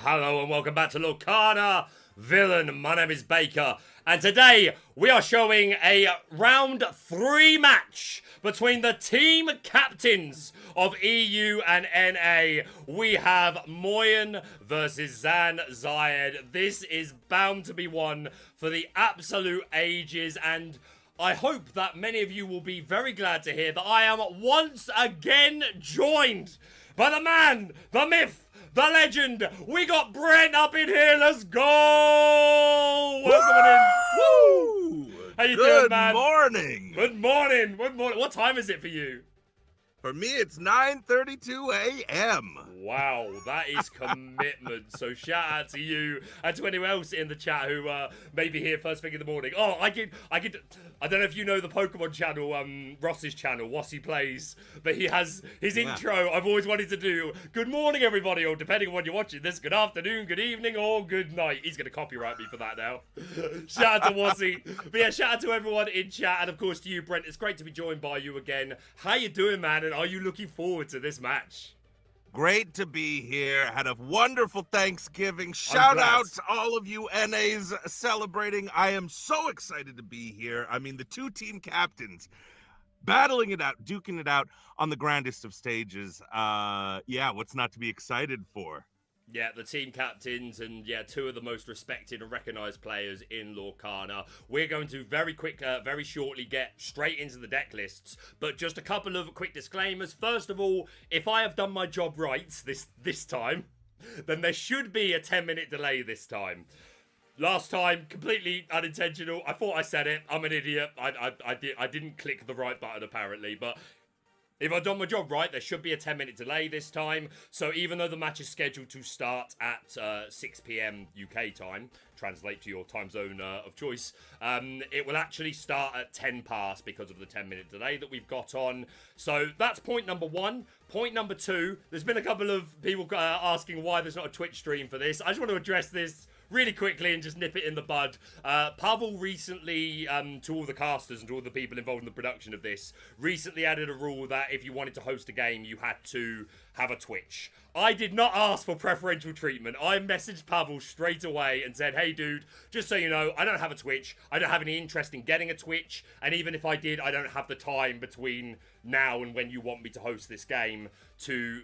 Hello and welcome back to Lorcana Villain. My name is Baker, and today we are showing a round 3 match between the team captains of EU and NA. We have Moyen versus Zan Syed. This is bound to be one for the absolute ages, and I hope that many of you will be very glad to hear that I am once again joined by the man, the myth, the legend. We got Brent up in here. Let's go! Welcome in. Woo! How you doing, man? Good morning. Good morning. Good morning. What time is it for you? For me, it's 9:32 a.m. Wow, that is commitment. So shout out to you and to anyone else in the chat who may be here first thing in the morning. Oh, I don't know if you know the Pokemon channel, Ross's channel, Wassy Plays, but he has his intro I've always wanted to do. Good morning, everybody, or depending on when you're watching this, good afternoon, good evening, or good night. He's going to copyright me for that now. Shout out to Wassy. But yeah, shout out to everyone in chat, and of course to you, Brent. It's great to be joined by you again. How you doing, man? And are you looking forward to this match? Great to be here. Had a wonderful Thanksgiving. Shout out to all of you NAs celebrating. I am so excited to be here. I mean, the two team captains battling it out, duking it out on the grandest of stages. Yeah, what's not to be excited for? Yeah, the team captains and, yeah, two of the most respected and recognised players in Lorcana. We're going to very shortly get straight into the deck lists, but just a couple of quick disclaimers. First of all, if I have done my job right this time, then there should be a 10-minute delay this time. Last time, completely unintentional. I thought I said it. I'm an idiot. I didn't click the right button, apparently, but if I've done my job right, there should be a 10-minute delay this time. So even though the match is scheduled to start at 6 p.m. UK time, translate to your time zone of choice, it will actually start at 10 past because of the 10-minute delay that we've got on. So that's point number 1. Point number 2, there's been a couple of people asking why there's not a Twitch stream for this. I just want to address this really quickly and just nip it in the bud. Pavel recently, to all the casters and to all the people involved in the production of this, recently added a rule that if you wanted to host a game, you had to have a Twitch. I did not ask for preferential treatment. I messaged Pavel straight away and said, hey dude, just so you know, I don't have a Twitch. I don't have any interest in getting a Twitch. And even if I did, I don't have the time between now and when you want me to host this game to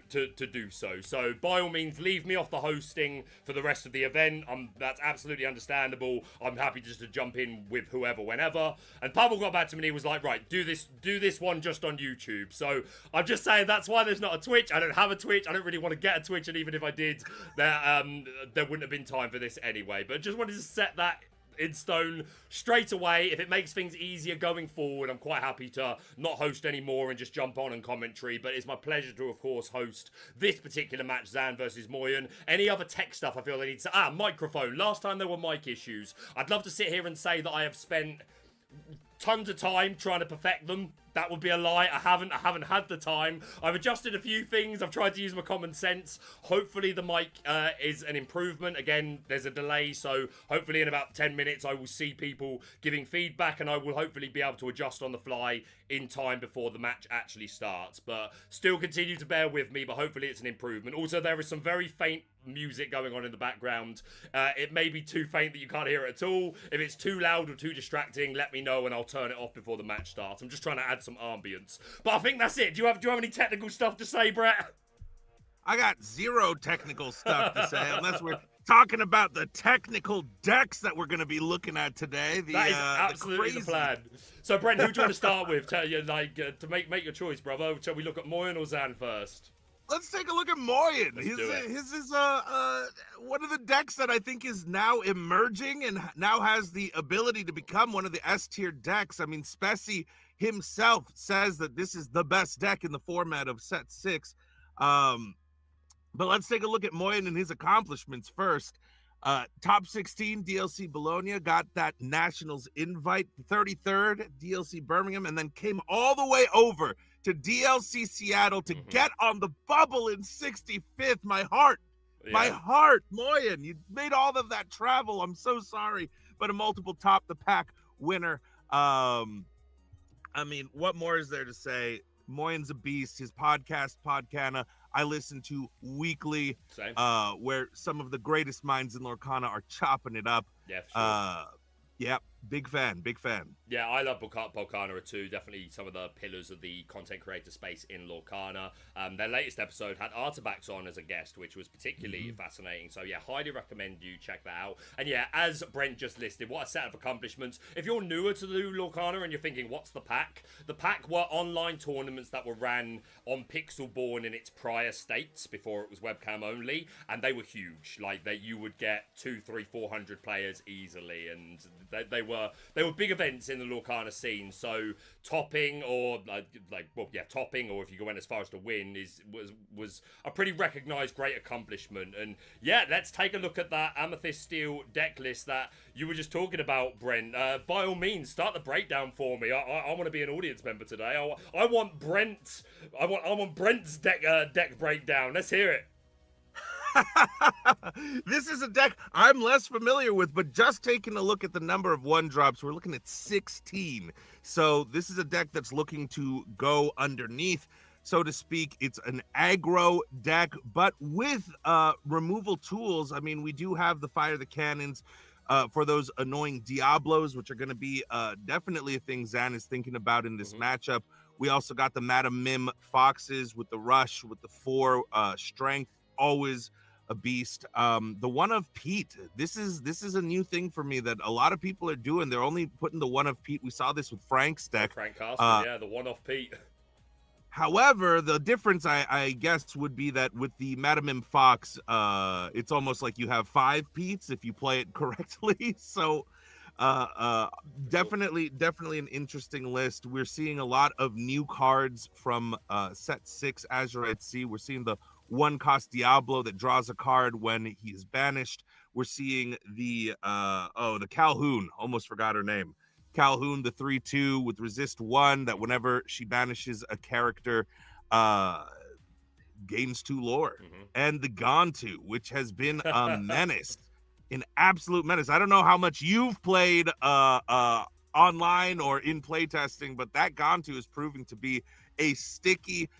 do so. So by all means, leave me off the hosting for the rest of the event. That's absolutely understandable. I'm happy just to jump in with whoever, whenever. And Pavel got back to me and he was like, right, do this one just on YouTube. So I'm just saying that's why there's not a Twitch. I don't have a Twitch. I don't really want to get a Twitch, and even if I did, there wouldn't have been time for this anyway. But just wanted to set that in stone straight away. If it makes things easier going forward, I'm quite happy to not host anymore and just jump on and commentary. But it's my pleasure to, of course, host this particular match, Zan versus Moyen. Any other tech stuff I feel they need to... microphone. Last time there were mic issues. I'd love to sit here and say that I have spent tons of time trying to perfect them. That would be a lie. I haven't had the time. I've adjusted a few things. I've tried to use my common sense. Hopefully the mic is an improvement. Again, there's a delay, so hopefully in about 10 minutes I will see people giving feedback, and I will hopefully be able to adjust on the fly in time before the match actually starts. But still continue to bear with me, but hopefully it's an improvement. Also, there is some very faint music going on in the background. It may be too faint that you can't hear it at all. If it's too loud or too distracting, let me know and I'll turn it off before the match starts. I'm just trying to add some ambience. But I think that's it. Do you have any technical stuff to say, Brett? I got zero technical stuff to say, unless we're talking about the technical decks that we're going to be looking at today. That is absolutely the plan. So, Brent, who do you want to start with? Tell you, to make your choice, brother. Shall we look at Moyen or Zan first? Let's take a look at Moyen. His is one of the decks that I think is now emerging and now has the ability to become one of the S-tier decks. I mean, Speci himself says that this is the best deck in the format of set 6. But let's take a look at Moyen and his accomplishments first. Top 16 DLC Bologna, got that Nationals invite, 33rd DLC Birmingham, and then came all the way over to DLC Seattle to get on the bubble in 65th. My heart, Moyen, you made all of that travel. I'm so sorry, but a multiple top the pack winner. I mean, what more is there to say? Moyen's a beast. His podcast, Podcana, I listen to weekly. Same. Where some of the greatest minds in Lorcana are chopping it up. Yeah, for sure. Yeah, big fan. Yeah, I love Lorcana too. Definitely some of the pillars of the content creator space in Lorcana. Their latest episode had Artabax on as a guest, which was particularly fascinating. So yeah, highly recommend you check that out. And yeah, as Brent just listed, what a set of accomplishments. If you're newer to the Lorcana and you're thinking, what's the pack? The pack were online tournaments that were ran on Pixelborn in its prior states before it was webcam only, and they were huge. Like you would get 200, 300, 400 players easily, and they were big events in the Lorcana scene. So topping or topping, or if you went as far as to win, was a pretty recognized great accomplishment. And yeah, let's take a look at that Amethyst Steel deck list that you were just talking about, Brent. By all means, start the breakdown for me. I want to be an audience member today. I want Brent. I want Brent's deck breakdown. Let's hear it. This is a deck I'm less familiar with, but just taking a look at the number of 1-drops, we're looking at 16. So this is a deck that's looking to go underneath, so to speak. It's an aggro deck, but with removal tools. I mean, we do have the Fire the Cannons for those annoying Diablos, which are going to be definitely a thing Zan is thinking about in this matchup. We also got the Madam Mim Foxes with the Rush, with the 4 strength, always a beast. The One of Pete, this is a new thing for me that a lot of people are doing. They're only putting the One of Pete. We saw this with Frank's deck. Frank Castle, yeah, the One of Pete. However, the difference, I guess, would be that with the Madam M Fox, it's almost like you have 5 Petes if you play it correctly. So definitely an interesting list. We're seeing a lot of new cards from set 6 Azurite Sea. We're seeing the 1-cost Diablo that draws a card when he is banished. We're seeing the Calhoun, almost forgot her name. Calhoun, the 3/2 with resist 1, that whenever she banishes a character, gains 2 lore. And the Gontu, which has been a menace, an absolute menace. I don't know how much you've played online or in playtesting, but that Gontu is proving to be a sticky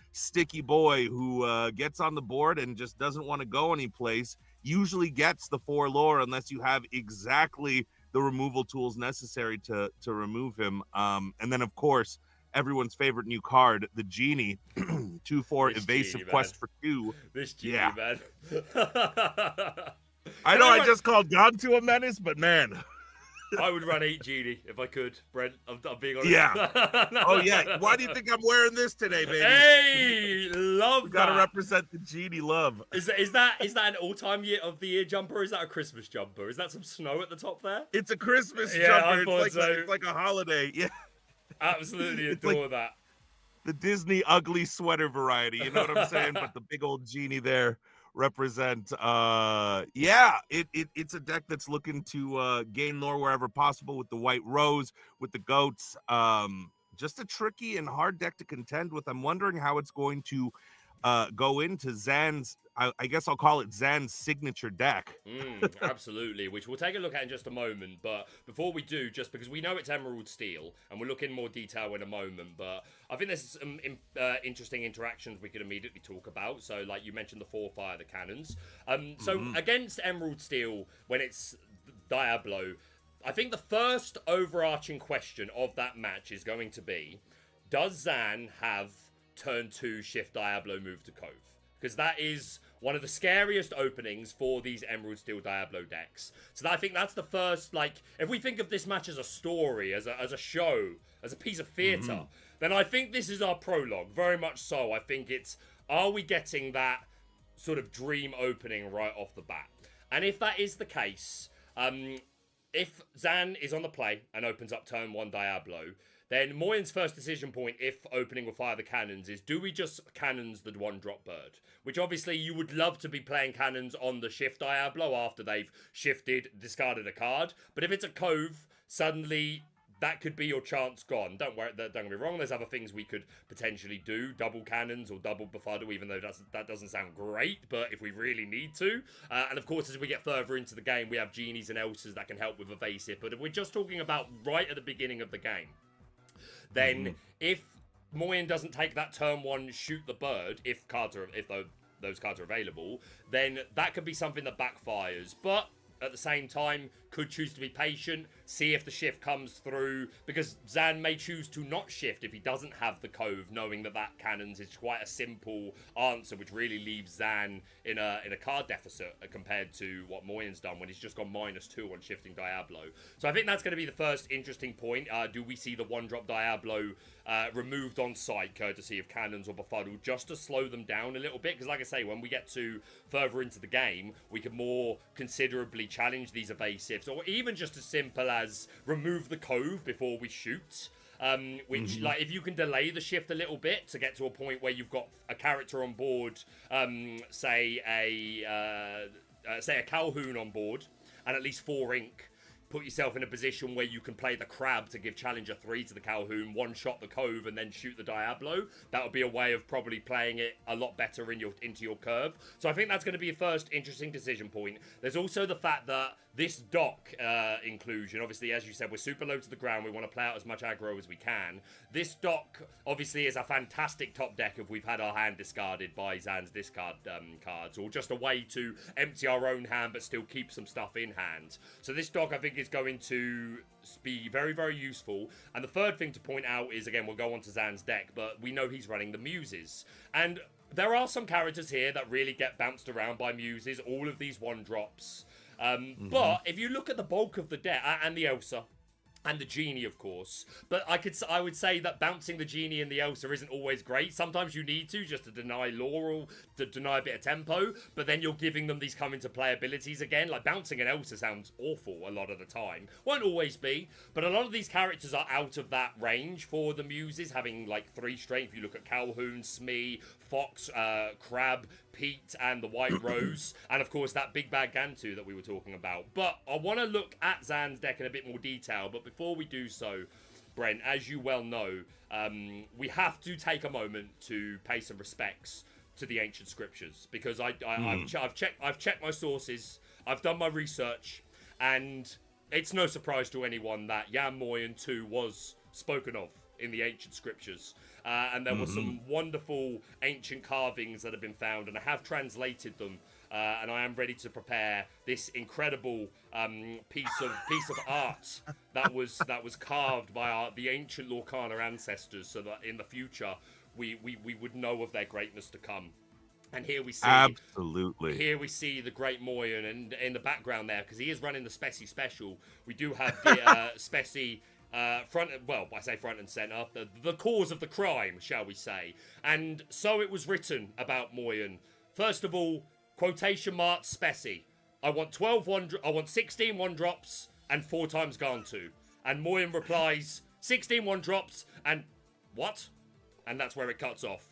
boy who gets on the board and just doesn't want to go anyplace. Usually gets the 4 lore unless you have exactly the removal tools necessary to remove him. And then, of course, everyone's favorite new card, the Genie, 2/4 evasive Genie, quest for 2. This Genie, man. I know I just called Gontu a menace, but man. I would run 8 Genie if I could, Brent. I'm being honest. Yeah. Oh, yeah. Why do you think I'm wearing this today, baby? Hey, love we gotta represent the Genie love. Is that an all-time of the year jumper, or is that a Christmas jumper? Is that some snow at the top there? It's a Christmas yeah, jumper. It's like a holiday. Yeah. Absolutely adore that. The Disney ugly sweater variety. You know what I'm saying? But the big old Genie there represent it's a deck that's looking to gain lore wherever possible with the White Rose, with the goats. Just a tricky and hard deck to contend with. I'm wondering how it's going to go into Zan's, I guess I'll call it Zan's signature deck. Absolutely, which we'll take a look at in just a moment. But before we do, just because we know it's Emerald Steel, and we'll look in more detail in a moment, but I think there's some interesting interactions we could immediately talk about. So, like you mentioned, the 4 Fire the Cannons. So against Emerald Steel, when it's Diablo, I think the first overarching question of that match is going to be, does Zan have turn 2 shift Diablo move to Cove? Because that is one of the scariest openings for these Emerald Steel Diablo decks. So I think that's the first, like, if we think of this match as a story, as a show, as a piece of theatre, then I think this is our prologue, very much so. I think it's, are we getting that sort of dream opening right off the bat? And if that is the case, if Zan is on the play and opens up turn 1 Diablo, then Moyen's first decision point, if opening with Fire the Cannons, is do we just Cannons the 1-drop bird? Which obviously you would love to be playing Cannons on the shift Diablo after they've shifted, discarded a card. But if it's a Cove, suddenly that could be your chance gone. Don't get me wrong, there's other things we could potentially do. Double Cannons or double Buffado, even though that doesn't sound great, but if we really need to. And of course, as we get further into the game, we have Genies and Elses that can help with evasive. But if we're just talking about right at the beginning of the game, then if Moyen doesn't take that turn 1 shoot the bird, if those cards are available, then that could be something that backfires. But at the same time, could choose to be patient, see if the shift comes through, because Zan may choose to not shift if he doesn't have the Cove, knowing that cannons is quite a simple answer, which really leaves Zan in a card deficit compared to what Moyen's done when he's just gone -2 on shifting Diablo. So I think that's going to be the first interesting point. Do we see the 1-drop Diablo removed on site, courtesy of cannons or befuddled, just to slow them down a little bit? Because like I say, when we get to further into the game, we can more considerably challenge these evasives, or even just as simple as remove the Cove before we shoot. Which, like, if you can delay the shift a little bit to get to a point where you've got a character on board, say a Calhoun on board, and at least 4 ink, put yourself in a position where you can play the Crab to give Challenger 3 to the Calhoun, 1-shot the Cove, and then shoot the Diablo. That would be a way of probably playing it a lot better into your curve. So I think that's going to be a first interesting decision point. There's also the fact that this dock inclusion, obviously, as you said, we're super low to the ground. We want to play out as much aggro as we can. This dock, obviously, is a fantastic top deck if we've had our hand discarded by Zan's discard cards, or just a way to empty our own hand but still keep some stuff in hand. So this dock, I think, is going to be very, very useful. And the third thing to point out is, again, we'll go on to Zan's deck, but we know he's running the Muses. And there are some characters here that really get bounced around by Muses, all of these 1-drops. But if you look at the bulk of the deck, and the Elsa, and the Genie, of course, but I would say that bouncing the Genie and the Elsa isn't always great. Sometimes you need to, just to deny lore or to deny a bit of tempo, but then you're giving them these come-into-play abilities again. Like, bouncing an Elsa sounds awful a lot of the time. Won't always be, but a lot of these characters are out of that range for the Muses, having, like, 3 strength. If you look at Calhoun, Smee, Fox, Crab, Pete, and the White Rose, and of course that big bad Gantu that we were talking about. But I want to look at Zan's deck in a bit more detail, but before we do so, Brent, as you well know, we have to take a moment to pay some respects to the ancient scriptures, because I've checked my sources, I've done my research, and it's no surprise to anyone that Yan Moyen 2 was spoken of in the ancient scriptures. And there were some wonderful ancient carvings that have been found, and I have translated them, and I am ready to prepare this incredible piece of art that was carved by the ancient Lorcana ancestors, so that in the future we would know of their greatness to come. And here we see, absolutely, here we see the great Moyen, and in the background there, because he is running the Specie special, we do have the Specie. I say front and centre, the cause of the crime, shall we say. And so it was written about Moyen. First of all, quotation mark Specie. I want 16 1-drops and 4 times Gantu. And Moyen replies, 16 1-drops and what? And that's where it cuts off.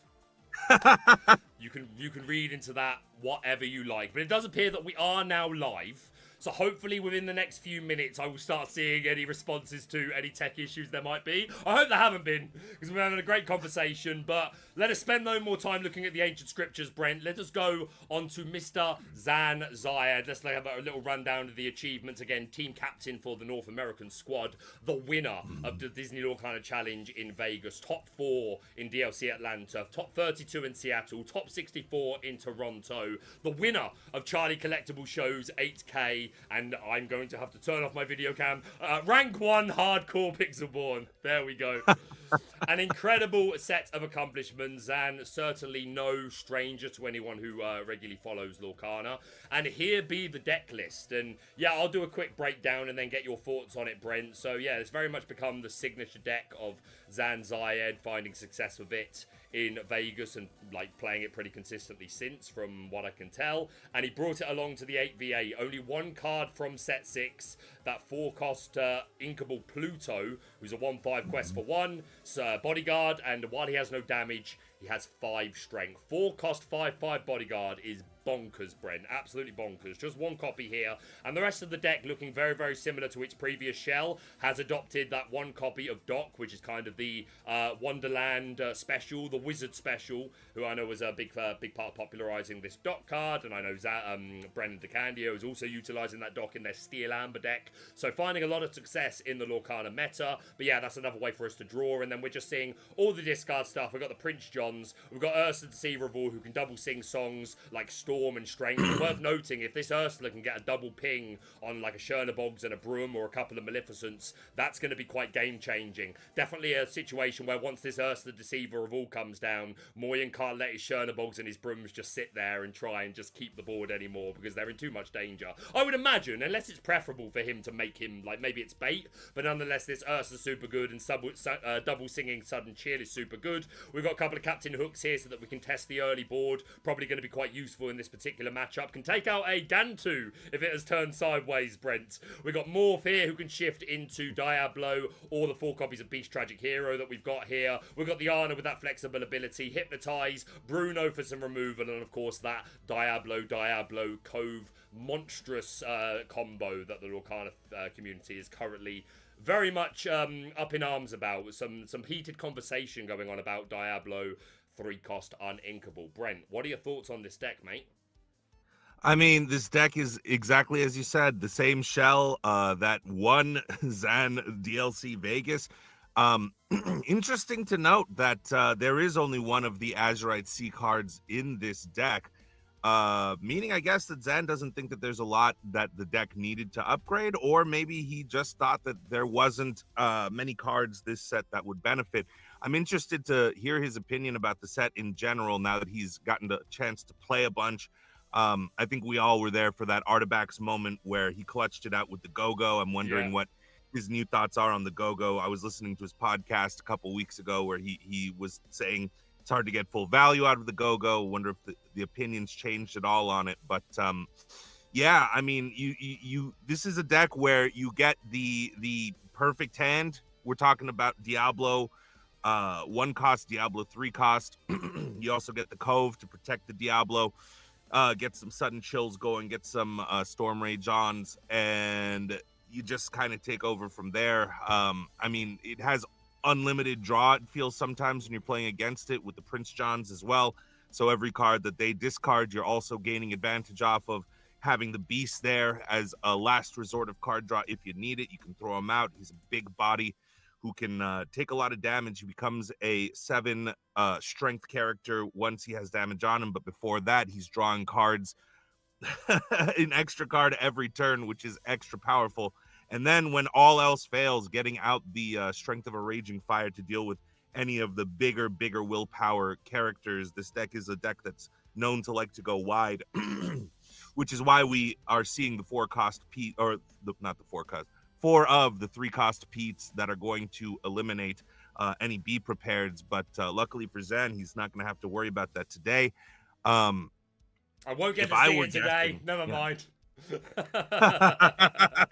You can read into that whatever you like. But it does appear that we are now live. So hopefully within the next few minutes, I will start seeing any responses to any tech issues there might be. I hope there haven't been, because we're having a great conversation. But let us spend no more time looking at the ancient scriptures, Brent. Let us go on to Mr. Zan Syed. Let's have a little rundown of the achievements. Again, team captain for the North American squad, the winner of the Disney Lorcana Challenge in Vegas, top 4 in DLC Atlanta, top 32 in Seattle, top 64 in Toronto, the winner of Charlie Collectible Show's 8K, and I'm going to have to turn off my video cam. Rank 1 Hardcore Pixelborn. There we go. An incredible set of accomplishments, and certainly no stranger to anyone who regularly follows Lorcana. And here be the deck list. And yeah, I'll do a quick breakdown and then get your thoughts on it, Brent. So yeah, it's very much become the signature deck of Zan Syed, finding success with it in Vegas and like playing it pretty consistently since, from what I can tell. And he brought it along to the 8v8. Only 1 card from set 6, that 4-cost Inkable Pluto, who's a 1/5 quest for 1 bodyguard, and while he has no damage, He has 5 strength. 4 cost 5 bodyguard is bonkers, Brent. Absolutely bonkers. Just 1 copy here. And the rest of the deck, looking very, very similar to its previous shell, has adopted that 1 copy of Doc, which is kind of the Wonderland special, the Wizard special, who I know was a big part of popularizing this Doc card. And I know Brennan DeCandio is also utilizing that Doc in their Steel Amber deck. So finding a lot of success in the Lorcana meta. But yeah, that's another way for us to draw. And then we're just seeing all the discard stuff. We've got the Prince Johns. We've got Ursula Deceiver of All, who can double sing songs like Storm and Strength. Worth noting, if this Ursula can get a double ping on like a Chernobyls and a Broom or a couple of Maleficents, that's going to be quite game changing. Definitely a situation where once this Ursula Deceiver of All comes down, Moyen can't let his Chernobyls and his Brooms just sit there and try and just keep the board anymore because they're in too much danger. I would imagine, unless it's preferable for him to make him, like maybe it's bait, but nonetheless this Ursula's super good and double singing Sudden Chill is super good. We've got a couple of Captain Hooks here so that we can test the early board. Probably going to be quite useful in this particular matchup. Can take out a Gantu if it has turned sideways, Brent. We've got Morph here who can shift into Diablo or the 4 copies of Beast Tragic Hero that we've got here. We've got the Ana with that flexible ability, Hypnotize, Bruno for some removal, and of course that Diablo Cove monstrous combo that the Lorcana community is currently very much up in arms about. Some heated conversation going on about Diablo 3-cost uninkable. Brent, what are your thoughts on this deck, mate? I mean, this deck is exactly as you said, the same shell that won Zan DLC Vegas. Interesting to note that there is only one of the Azurite C cards in this deck, meaning I guess that Zan doesn't think that there's a lot that the deck needed to upgrade, or maybe he just thought that there wasn't many cards this set that would benefit. I'm interested to hear his opinion about the set in general now that he's gotten the chance to play a bunch. I think we all were there for that Artifacts moment where he clutched it out with the Go-Go. I'm wondering what his new thoughts are on the Go-Go. I was listening to his podcast a couple weeks ago where he was saying it's hard to get full value out of the Go-Go. Wonder if the opinions changed at all on it. But yeah, I mean, you this is a deck where you get the perfect hand. We're talking about Diablo 1 cost, Diablo 3 cost. You also get the Cove to protect the Diablo. Get some Sudden Chills going, get some Storm Rage ons, and you just kind of take over from there. I mean, it has unlimited draw, it feels sometimes when you're playing against it with the Prince Johns as well. So every card that they discard, you're also gaining advantage off of having the Beast there as a last resort of card draw. If you need it, you can throw him out. He's a big body who can take a lot of damage. He becomes a 7 strength character once he has damage on him, but before that, he's drawing cards, an extra card every turn, which is extra powerful. And then when all else fails, getting out the Strength of a Raging Fire to deal with any of the bigger willpower characters. This deck is a deck that's known to like to go wide, which is why we are seeing the 4-cost Pete, or not the 4-cost, 4 of the 3-cost Petes that are going to eliminate any Be Prepareds. But luckily for Zan, he's not going to have to worry about that today. I won't get to see it today. Never mind.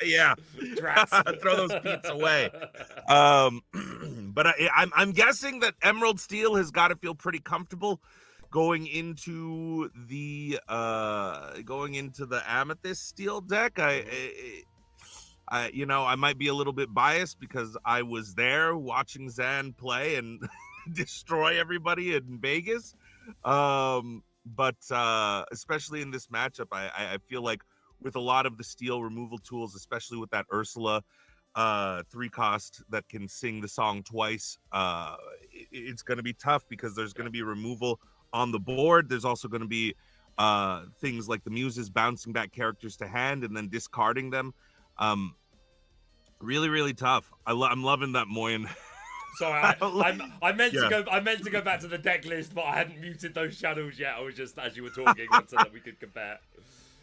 Yeah. Throw those Petes away. But I'm guessing that Emerald Steel has got to feel pretty comfortable going into the Amethyst Steel deck. I might be a little bit biased because I was there watching Zan play and destroy everybody in Vegas. But especially in this matchup, I feel like with a lot of the steel removal tools, especially with that Ursula 3-cost that can sing the song twice, it's going to be tough because there's going to be removal on the board. There's also going to be things like the Muses bouncing back characters to hand and then discarding them. Really tough. I'm loving that Moyen. Sorry, I meant to go back to the deck list, but I hadn't muted those channels yet. I was just, as you were talking, so that we could compare.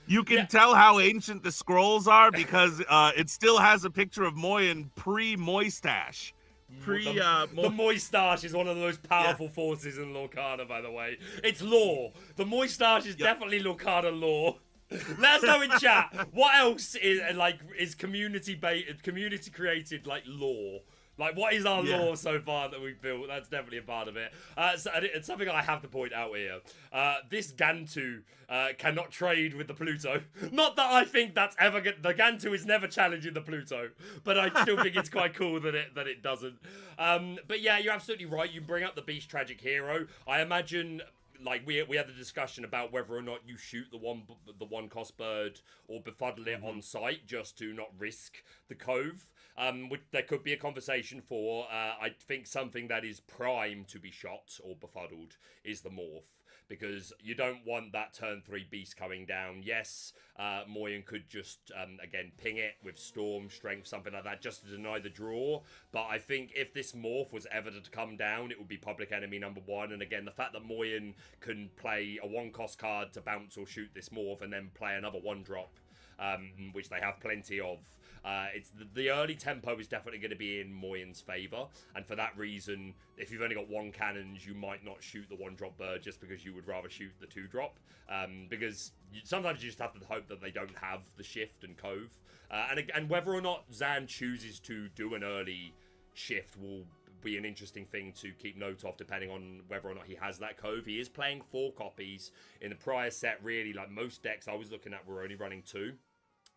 You can tell how ancient the scrolls are because it still has a picture of Moyen pre-Moistache. The Moistache is one of the most powerful forces in Lorcana, by the way. It's lore. The Moistache is definitely Lorcana lore. Let us know in chat what else is community created like lore. Like, what is our lore so far that we've built? That's definitely a part of it. So, and it's something I have to point out here. This Gantu cannot trade with the Pluto. Not that I think that's ever the Gantu is never challenging the Pluto, but I still think it's quite cool that it doesn't. But yeah, you're absolutely right. You bring up the Beast Tragic Hero. I imagine. Like we had the discussion about whether or not you shoot the one cost bird or befuddle it on site just to not risk the cove. Which there could be a conversation for. I think something that is prime to be shot or befuddled is the morph. Because you don't want that turn 3 beast coming down. Yes, Moyen could just, again, ping it with Storm, Strength, something like that, just to deny the draw. But I think if this morph was ever to come down, it would be public enemy number 1. And again, the fact that Moyen can play a 1-cost card to bounce or shoot this morph and then play another 1-drop, which they have plenty of. It's the early tempo is definitely going to be in Moyen's favour, and for that reason, if you've only got 1 cannons, you might not shoot the 1-drop bird just because you would rather shoot the 2-drop. Because sometimes you just have to hope that they don't have the shift and cove, and whether or not Zan chooses to do an early shift will be an interesting thing to keep note of, depending on whether or not he has that cove. He is playing 4 copies in the prior set. Really, like most decks I was looking at were only running 2.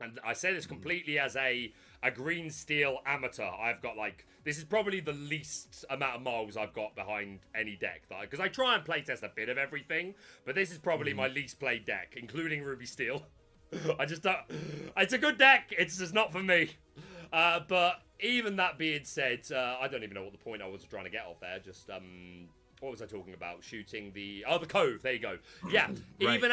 And I say this completely as a green steel amateur. I've got this is probably the least amount of miles I've got behind any deck. Because I try and playtest a bit of everything, but this is probably my least played deck, including Ruby Steel. I just don't... It's a good deck, it's just not for me. But even that being said, I don't even know what the point I was trying to get off there. Just... what was I talking about? Shooting the... Oh, the cove. There you go. Yeah, right. Even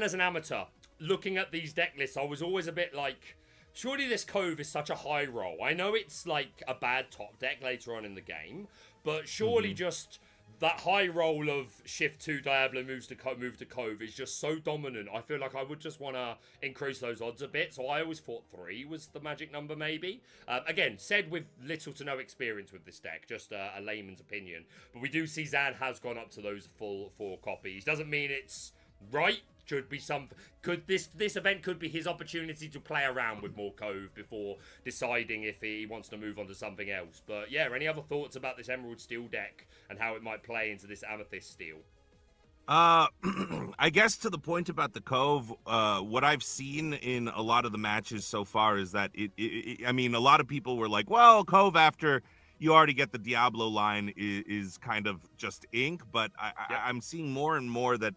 as an amateur, looking at these deck lists, I was always a bit like, surely this cove is such a high roll. I know it's like a bad top deck later on in the game, but surely just that high roll of shift 2 Diablo move to cove is just so dominant. I feel like I would just want to increase those odds a bit. So I always thought 3 was the magic number, maybe. Again, said with little to no experience with this deck, just a layman's opinion. But we do see Zan has gone up to those full 4 copies. Doesn't mean it's right. Should be some. Could this event could be his opportunity to play around with more cove before deciding if he wants to move on to something else. But yeah, any other thoughts about this Emerald Steel deck and how it might play into this Amethyst Steel? I guess to the point about the cove, what I've seen in a lot of the matches so far is that I mean, a lot of people were like, well, cove after you already get the Diablo line is kind of just ink, but I'm seeing more and more that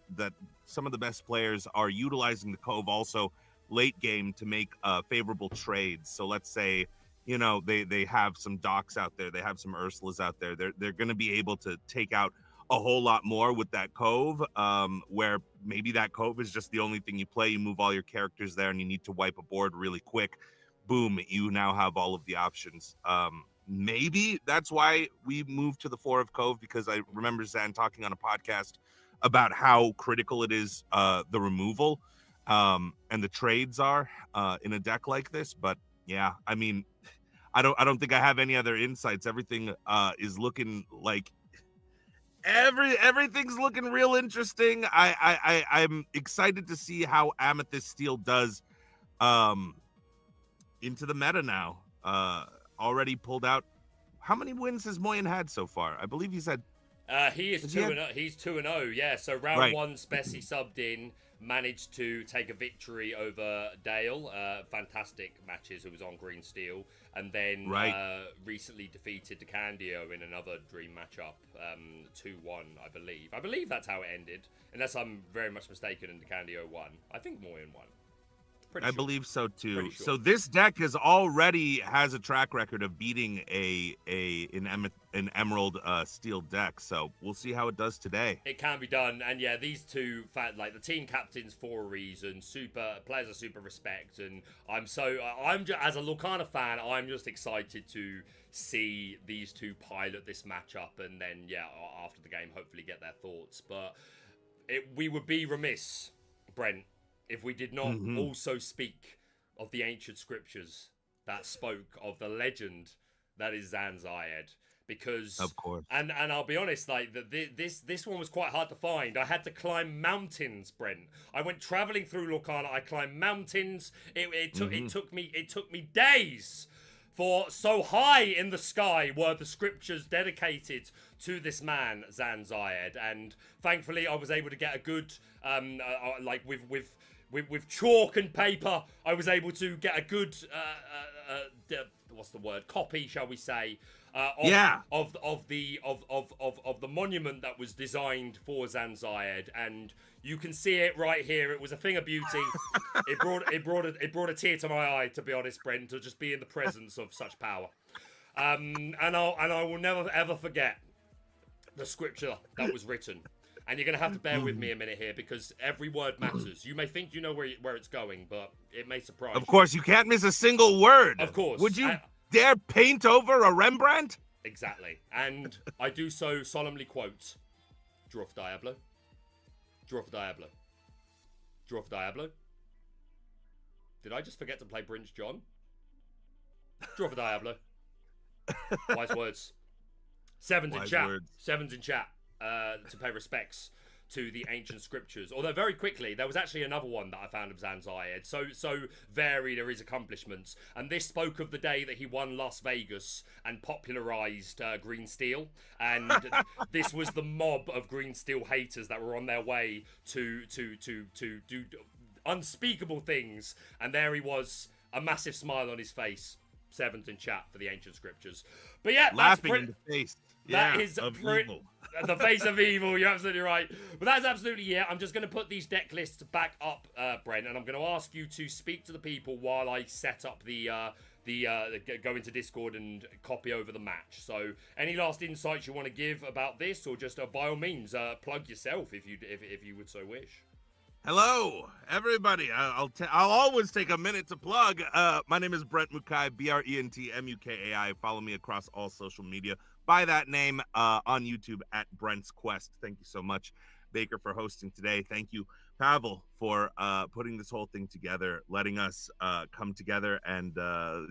some of the best players are utilizing the cove also late game to make favorable trades. So let's say, you know, they have some docks out there, they have some Ursulas out there. They're going to be able to take out a whole lot more with that cove, where maybe that cove is just the only thing you play. You move all your characters there and you need to wipe a board really quick. Boom, you now have all of the options. Maybe that's why we moved to the 4 of cove, because I remember Zan talking on a podcast about how critical it is, the removal and the trades are in a deck like this. But yeah, I mean, I don't think I have any other insights. Everything is looking like everything's looking real interesting. I'm excited to see how Amethyst Steel does into the meta now. Already pulled out. How many wins has Moyen had so far? I believe he said he is 2-0. He's 2-0. Yeah. So round 1, Spessy subbed in, managed to take a victory over Dale. Fantastic matches. Who was on Green Steel, and then recently defeated DeCandio in another dream matchup, 2-1. I believe. I believe that's how it ended, unless I'm very much mistaken. And DeCandio won. I think Moyen won. I believe so too. Sure. So this deck has a track record of beating an Emerald Steel deck. So we'll see how it does today. It can be done, and yeah, these two, the team captains for a reason. Players of super respect, and I'm as a Lorcana fan, I'm just excited to see these two pilot this matchup, and then after the game, hopefully get their thoughts. But we would be remiss, Brent, if we did not also speak of the ancient scriptures that spoke of the legend that is Zan Syed. Because, of course, and I'll be honest, this one was quite hard to find. I had to climb mountains, Brent. I went traveling through Lorcana. I climbed mountains. It took me days For so high in the sky were the scriptures dedicated to this man, Zan Syed, and thankfully I was able to get a good, like with chalk and paper, I was able to get a good, what's the word, copy, shall we say, of the monument that was designed for Zan Syed, and you can see it right here. It was a thing of beauty. It brought a tear to my eye, to be honest, Brent, to just be in the presence of such power. And I will never ever forget the scripture that was written. And you're gonna have to bear with me a minute here because every word matters. You may think you know where it's going, but it may surprise you. Of course, you can't miss a single word. Of course. Would you dare paint over a Rembrandt? Exactly. And I do so solemnly quote, Draw for Diablo. Draw for Diablo. Draw for Diablo. Did I just forget to play Brynch John? Draw for Diablo. Wise words. Sevens in chat. Sevens in chat. To pay respects to the ancient scriptures. Although very quickly, there was actually another one that I found of Zan Syed. So varied are his accomplishments. And this spoke of the day that he won Las Vegas and popularized green steel. And this was the mob of green steel haters that were on their way to do unspeakable things. And there he was, a massive smile on his face. Sevens in chat for the ancient scriptures. But yeah, laughing in the face. That is evil. The face of evil, you're absolutely right. But that's absolutely it. I'm just going to put these deck lists back up, Brent, and I'm going to ask you to speak to the people while I set up go into Discord and copy over the match. So, any last insights you want to give about this, or just by all means, plug yourself if you would so wish. Hello, everybody. I'll always take a minute to plug. My name is Brent Mukai, BrentMukai. Follow me across all social media by that name on YouTube at Brent's Quest. Thank you so much, Baker, for hosting today. Thank you, Pavel, for putting this whole thing together, letting us come together and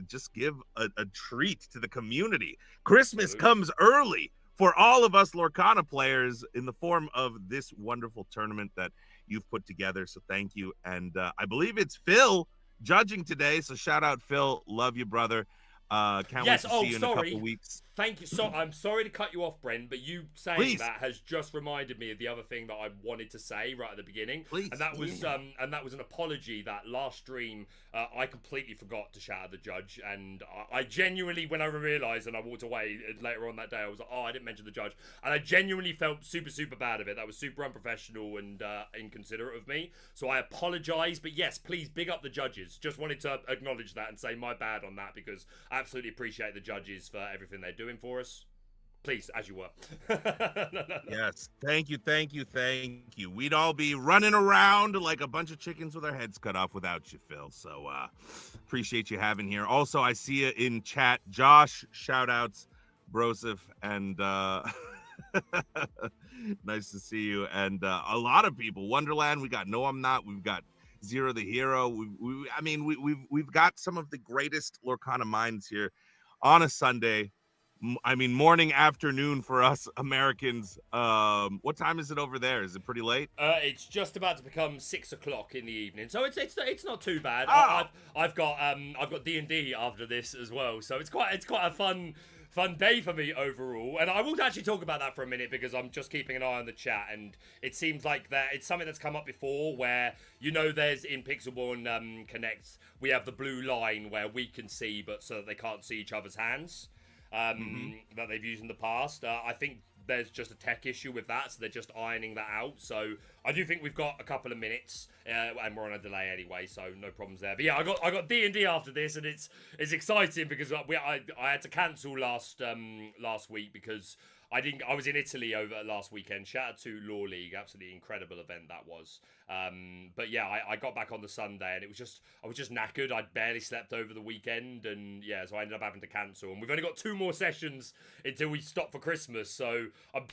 just give a treat to the community. Christmas comes early for all of us Lorcana players in the form of this wonderful tournament that you've put together. So thank you. And I believe it's Phil judging today. So shout out, Phil. Love you, brother. Can't wait to see you in a couple weeks. Thank you. So I'm sorry to cut you off, Brent, but you saying that has just reminded me of the other thing that I wanted to say right at the beginning. Please. And that was an apology that last stream I completely forgot to shout at the judge, and I genuinely, when I realised and I walked away later on that day, I was like, oh, I didn't mention the judge, and I genuinely felt super bad of it. That was super unprofessional and inconsiderate of me. So I apologise, but yes, please big up the judges. Just wanted to acknowledge that and say my bad on that, because I absolutely appreciate the judges for everything they're doing for us. Please, as you were. No. Yes, thank you. We'd all be running around like a bunch of chickens with our heads cut off without you, Phil. So appreciate you having here. Also, I see you in chat. Josh, shout outs, Broseph, and nice to see you. And a lot of people. Wonderland, we got No I'm Not, we've got Zero the Hero. We've got some of the greatest Lorcana minds here on a Sunday. I mean, morning, afternoon for us Americans. What time is it over there? Is it pretty late? It's just about to become 6 o'clock in the evening, so it's not too bad. Oh. I've got D&D after this as well, so it's quite a fun day for me overall. And I will actually talk about that for a minute, because I'm just keeping an eye on the chat, and it seems like that it's something that's come up before, where there's in Pixelborn Connect, we have the blue line where we can see, but so that they can't see each other's hands. That they've used in the past. I think there's just a tech issue with that, so they're just ironing that out. So I do think we've got a couple of minutes, and we're on a delay anyway, so no problems there. But yeah, I got D&D after this, and it's exciting because I had to cancel last week because I was in Italy over last weekend. Shout out to Law League, absolutely incredible event that was. But yeah, I got back on the Sunday, and I was just knackered. I'd barely slept over the weekend, and yeah, so I ended up having to cancel. And we've only got 2 more sessions until we stop for Christmas. So I'm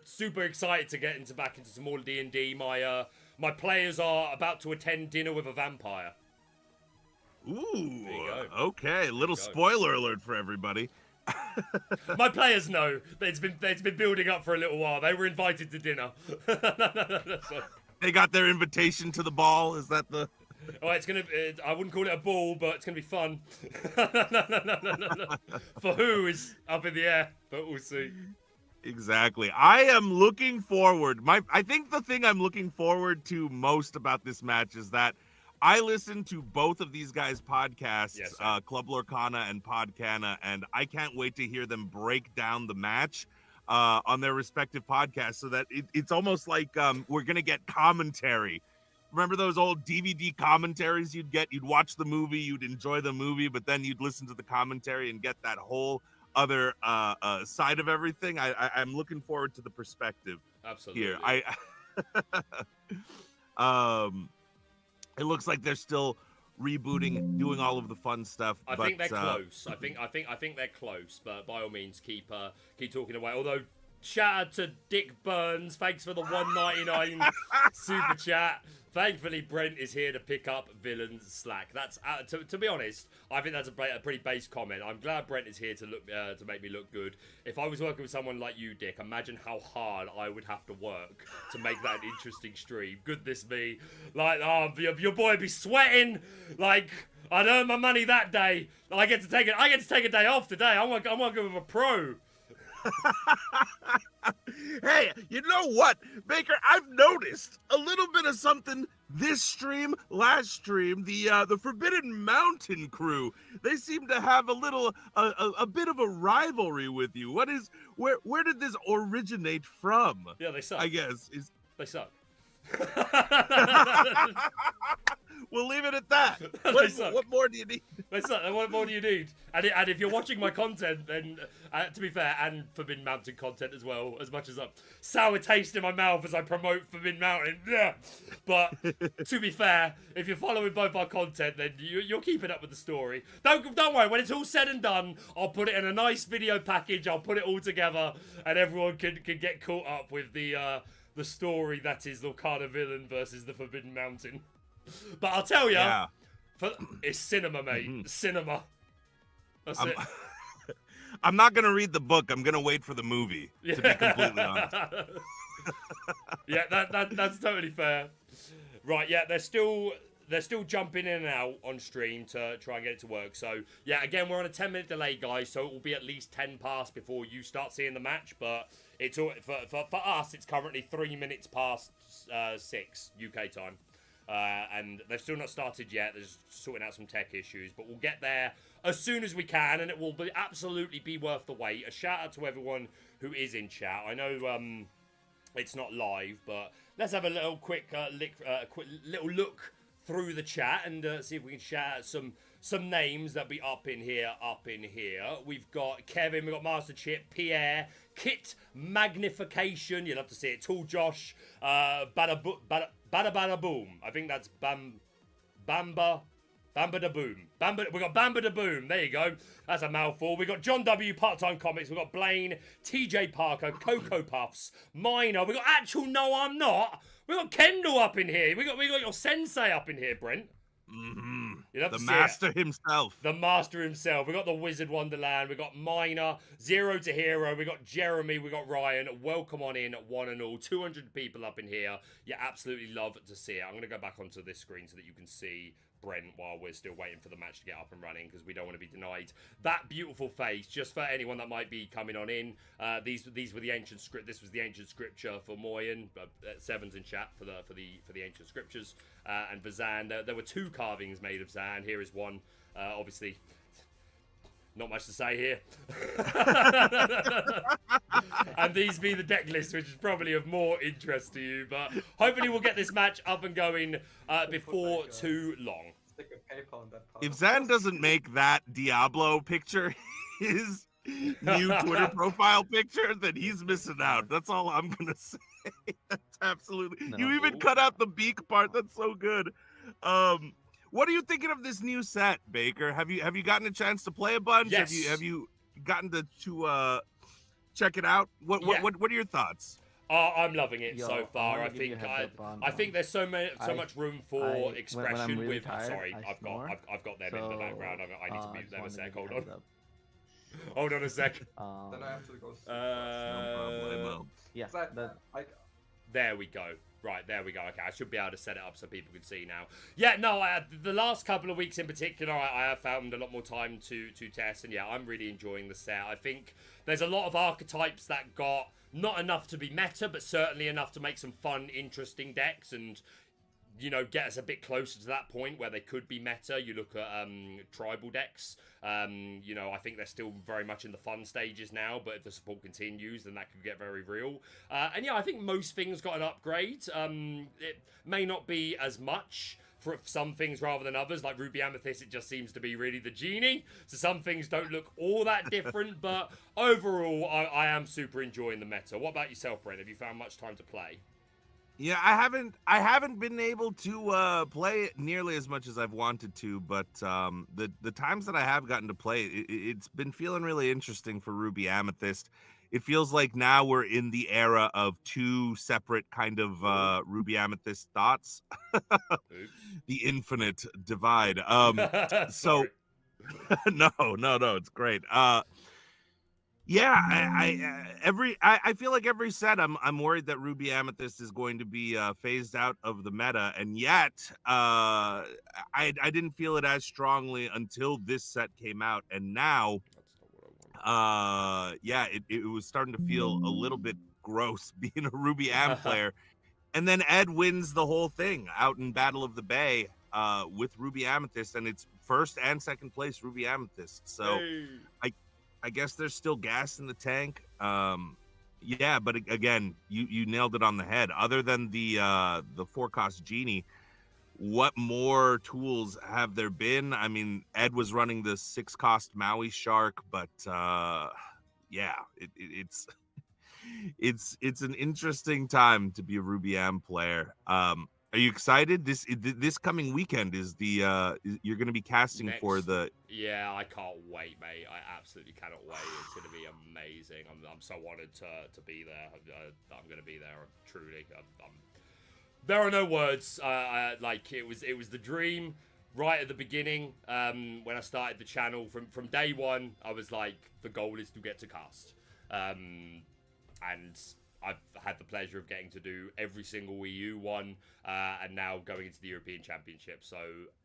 super excited to get back into some more D&D. My players are about to attend dinner with a vampire. Ooh, okay. A little spoiler alert for everybody. My players know that it's been building up for a little while. They were invited to dinner. They got their invitation to the ball. Is that the Oh, it's gonna. I wouldn't call it a ball, but it's gonna be fun. For who is up in the air, but we'll see. Exactly. I am looking forward. I think the thing I'm looking forward to most about this match is that I listen to both of these guys' podcasts, Yes, Club Lorcana and Podcana, and I can't wait to hear them break down the match on their respective podcasts, so that it's almost like we're gonna get commentary. Remember those old DVD commentaries you'd get? You'd watch the movie, you'd enjoy the movie, but then you'd listen to the commentary and get that whole other side of everything. I'm looking forward to the perspective. Absolutely. Here. It looks like they're still rebooting, doing all of the fun stuff. I think they're close. I think they're close, but by all means keep talking away. Although shout out to Dick Burns, thanks for the $1.99 super chat. Thankfully, Brent is here to pick up Villain's slack. That's to be honest, I think that's a pretty base comment. I'm glad Brent is here to make me look good. If I was working with someone like you, Dick, imagine how hard I would have to work to make that an interesting stream. Goodness me, like your boy would be sweating. Like I'd earn my money that day. I get to take a day off today. I'm working with a pro. Hey, you know what, Baker? I've noticed a little bit of something this stream, last stream. The Forbidden Mountain crew, they seem to have a bit of a rivalry with you. Where did this originate from? Yeah, they suck. I guess They suck. We'll leave it at that. What more do you need? What more do you need? And if you're watching my content, then to be fair, and Forbidden Mountain content as well, as much as a sour taste in my mouth as I promote Forbidden Mountain, yeah. But to be fair, if you're following both our content, then you're keeping up with the story. Don't worry. When it's all said and done, I'll put it in a nice video package. I'll put it all together, and everyone can get caught up with the story that is Lorcana Villain versus the Forbidden Mountain. But I'll tell you, it's cinema, mate. Mm-hmm. Cinema. That's it. I'm not gonna read the book. I'm gonna wait for the movie. To be completely honest. Yeah, that's totally fair. Right? Yeah, they're still jumping in and out on stream to try and get it to work. So yeah, again, we're on a 10-minute delay, guys. So it will be at least 10 past before you start seeing the match. But it's all for us. It's currently 3 minutes past 6 UK time. And they've still not started yet. They're just sorting out some tech issues, but we'll get there as soon as we can, and it will absolutely be worth the wait. A shout out to everyone who is in chat. I know it's not live, but let's have a little quick little look through the chat and see if we can shout out some names that be up in here. We've got Kevin, we've got Master Chip, Pierre, Kit Magnification, you'll have to see it, Tall Josh, Bada Bada Boom. I think that's Bamba da Boom. We got Bamba da Boom. There you go. That's a mouthful. We got John W. Part-Time Comics. We got Blaine, TJ Parker, Cocoa Puffs, Minor. We got actual No I'm Not. We got Kendall up in here. We got your sensei up in here, Brent. Mm-hmm. The master himself. The master himself. We got the Wizard Wonderland. We got Minor, Zero to Hero. We got Jeremy. We got Ryan. Welcome on in, one and all. 200 people up in here. You absolutely love to see it. I'm going to go back onto this screen so that you can see Brent while we're still waiting for the match to get up and running, because we don't want to be denied that beautiful face. Just for anyone that might be coming on in, these were the ancient script. This was the ancient scripture for Moyen. Seven's in chat for the ancient scriptures, and for Zan, there were 2 carvings made of Zan. Here is one. Obviously, not much to say here. And these be the deck list, which is probably of more interest to you. But hopefully we'll get this match up and going before too long. If Zan doesn't make that Diablo picture his new Twitter profile picture, then he's missing out. That's all I'm going to say. That's absolutely... No. You even cut out the beak part. That's so good. What are you thinking of this new set, Baker? Have you gotten a chance to play a bunch? Yes. Have you gotten to check it out? What are your thoughts? I'm loving it so far. I think there's so much room for expression really with. Tired, sorry, I've got them in the background. I need to mute them a sec. Hold on. Hold on a sec. Then I have to go. No problem. Yeah. There we go. Right, there we go. Okay, I should be able to set it up so people can see now. Yeah, no, the last couple of weeks in particular, I have found a lot more time to test, and yeah, I'm really enjoying the set. I think there's a lot of archetypes that got not enough to be meta, but certainly enough to make some fun, interesting decks, and you know, get us a bit closer to that point where they could be meta. You look at tribal decks. You know, I think they're still very much in the fun stages now, but if the support continues, then that could get very real. And yeah, I think most things got an upgrade. It may not be as much for some things rather than others. Like Ruby Amethyst, it just seems to be really the genie. So some things don't look all that different, but overall, I am super enjoying the meta. What about yourself, Brent? Have you found much time to play? Yeah, I haven't been able to play it nearly as much as I've wanted to, but the times that I have gotten to play it, it's been feeling really interesting for Ruby Amethyst. It feels like now we're in the era of two separate kind of Ruby Amethyst thoughts. The infinite divide. So no, it's great. Yeah, I feel like every set I'm worried that Ruby Amethyst is going to be phased out of the meta, and yet I didn't feel it as strongly until this set came out, and now yeah, it was starting to feel a little bit gross being a Ruby Am player, and then Ed wins the whole thing out in Battle of the Bay with Ruby Amethyst, and it's first and second place Ruby Amethyst. So I guess there's still gas in the tank. Yeah, but again, you nailed it on the head. Other than the 4-cost genie, what more tools have there been? I mean, Ed was running the 6-cost Maui Shark, but yeah, it's an interesting time to be a Ruby Am player. Are you excited? This coming weekend is the you're going to be casting for the. Yeah, I can't wait, mate. I absolutely cannot wait. It's going to be amazing. I'm so honored to be there. I'm going to be there. Truly, there are no words. Like it was the dream right at the beginning. When I started the channel from day one, I was like, the goal is to get to cast, and I've had the pleasure of getting to do every single EU one, and now going into the European Championship. So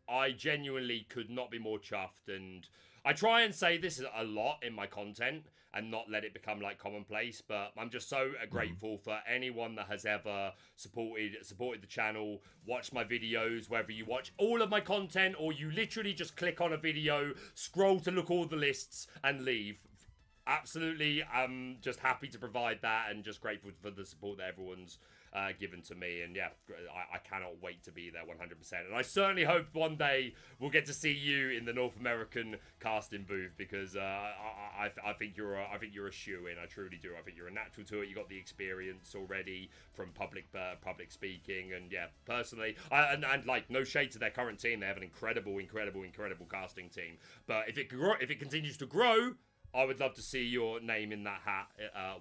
I genuinely could not be more chuffed, and I try and say this a lot in my content and not let it become like commonplace, but I'm just so grateful for anyone that has ever supported the channel, watched my videos, whether you watch all of my content or you literally just click on a video, scroll to look all the lists and leave. Absolutely, I'm just happy to provide that and just grateful for the support that everyone's given to me. And yeah, I cannot wait to be there 100%. And I certainly hope one day we'll get to see you in the North American casting booth, because I think you're a shoo-in. I truly do. I think you're a natural to it. You got the experience already from public speaking, and yeah, personally, and like no shade to their current team, they have an incredible casting team. But if it continues to grow, I would love to see your name in that hat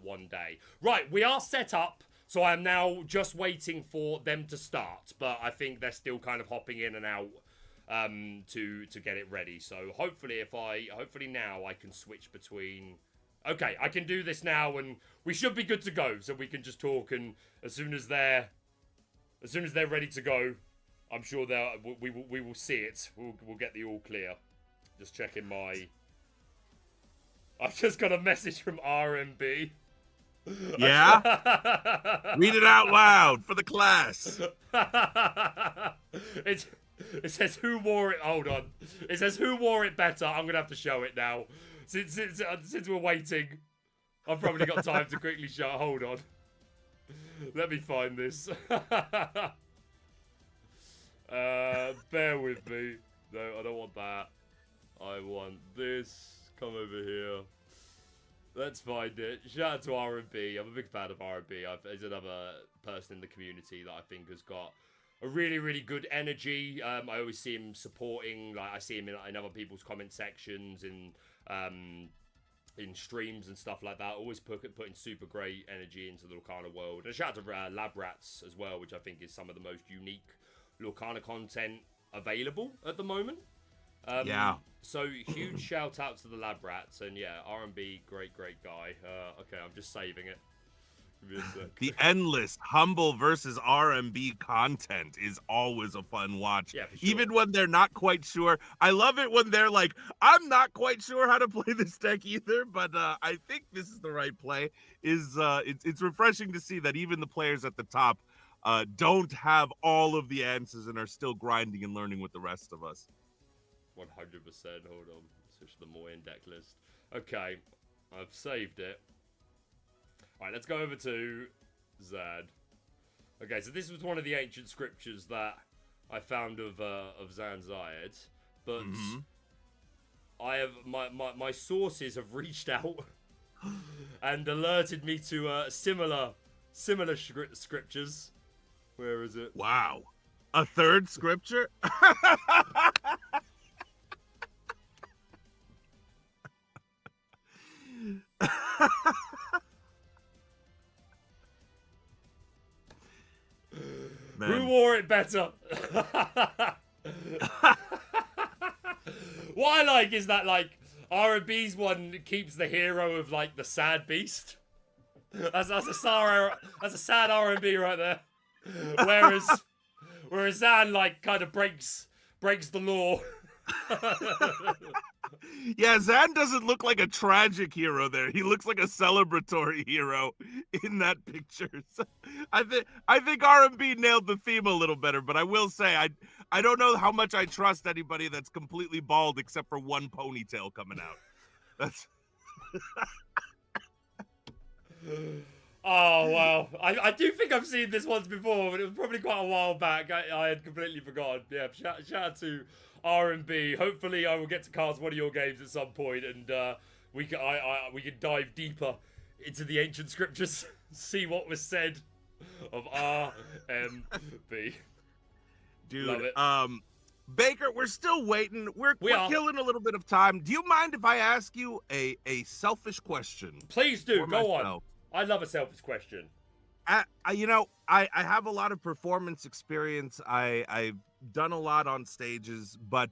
one day. Right, we are set up, so I am now just waiting for them to start. But I think they're still kind of hopping in and out to get it ready. So hopefully now I can switch between. Okay, I can do this now, and we should be good to go. So we can just talk, and as soon as they're ready to go, I'm sure we will see it. We'll get the all clear. Just checking my. I've just got a message from RMB. Yeah? Read it out loud for the class. It says, who wore it? Hold on. It says, who wore it better? I'm going to have to show it now. Since we're waiting, I've probably got time to quickly show. Hold on. Let me find this. Bear with me. No, I don't want that. I want this. Come over here. Let's find it. Shout out to R&B. I'm a big fan of R&B. There's another person in the community that I think has got a really good energy. I always see him supporting. Like I see him in other people's comment sections, in streams and stuff like that. Always putting super great energy into the Lorcana world. And a shout out to Lab Rats as well, which I think is some of the most unique Lorcana content available at the moment. Yeah. So huge shout out to the Lab Rats, and yeah, R&B, great guy. Okay, I'm just saving it. Give me a sec. The endless Humble versus RMB content is always a fun watch. Yeah, for sure. Even when they're not quite sure. I love it when they're like, I'm not quite sure how to play this deck either, but I think this is the right play. It's refreshing to see that even the players at the top don't have all of the answers and are still grinding and learning with the rest of us. 100%. Hold on. Switch to the Moyen deck list. Okay, I've saved it. All right, let's go over to Zad. Okay, so this was one of the ancient scriptures that I found of Zan Syed, but I have my sources have reached out and alerted me to similar scriptures. Where is it? Wow, a third scripture. Who wore it better? What I like is that, like, R&B's one keeps the hero of, like, the sad beast. That's a sad R&B right there. Whereas Zan, like, kind of breaks the law. Yeah, Zan doesn't look like a tragic hero there. He looks like a celebratory hero in that picture. So I think R&B nailed the theme a little better, but I will say I don't know how much I trust anybody that's completely bald except for one ponytail coming out. That's Oh, wow. I do think I've seen this once before, but it was probably quite a while back. I had completely forgotten. Yeah, shout out to R&B. Hopefully I will get to cast one of your games at some point, and we can dive deeper into the ancient scriptures, see what was said of R&B. Dude, love it. Baker, we're still waiting. We're killing a little bit of time. Do you mind if I ask you a selfish question? Please do. Go on. I love a selfish question. I have a lot of performance experience. I've done a lot on stages, but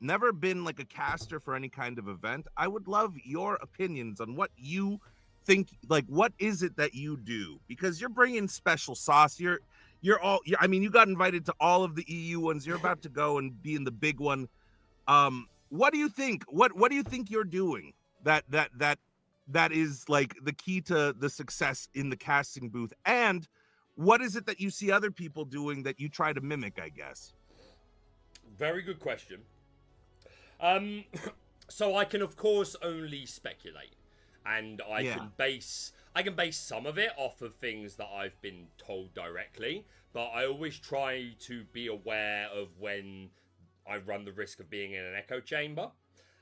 never been like a caster for any kind of event. I would love your opinions on what you think. Like, what is it that you do? Because you're bringing special sauce. You got invited to all of the EU ones. You're about to go and be in the big one. What do you think? What do you think you're doing that is like the key to the success in the casting booth? And what is it that you see other people doing that you try to mimic, I guess? Very good question. So I can, of course, only speculate, and I can base some of it off of things that I've been told directly, but I always try to be aware of when I run the risk of being in an echo chamber.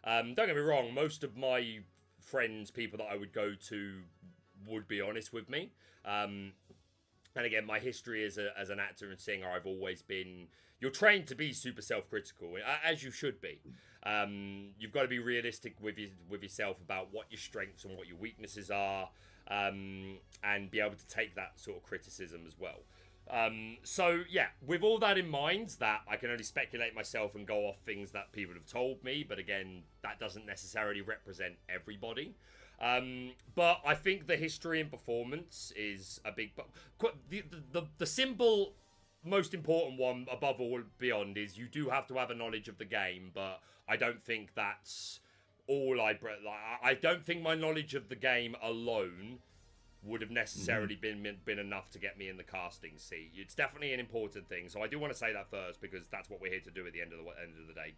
Don't get me wrong, most of my friends, people that I would go to, would be honest with me. And again, my history as an actor and singer, I've always been... You're trained to be super self-critical, as you should be. You've got to be realistic with yourself about what your strengths and what your weaknesses are, and be able to take that sort of criticism as well. So yeah, with all that in mind, that I can only speculate myself and go off things that people have told me, but again, that doesn't necessarily represent everybody. But I think the history and performance is a big... The simple, most important one, above all beyond, is you do have to have a knowledge of the game, but I don't think that's all I don't think my knowledge of the game alone would have necessarily been enough to get me in the casting seat. It's definitely an important thing, so I do want to say that first, because that's what we're here to do at the end of the day,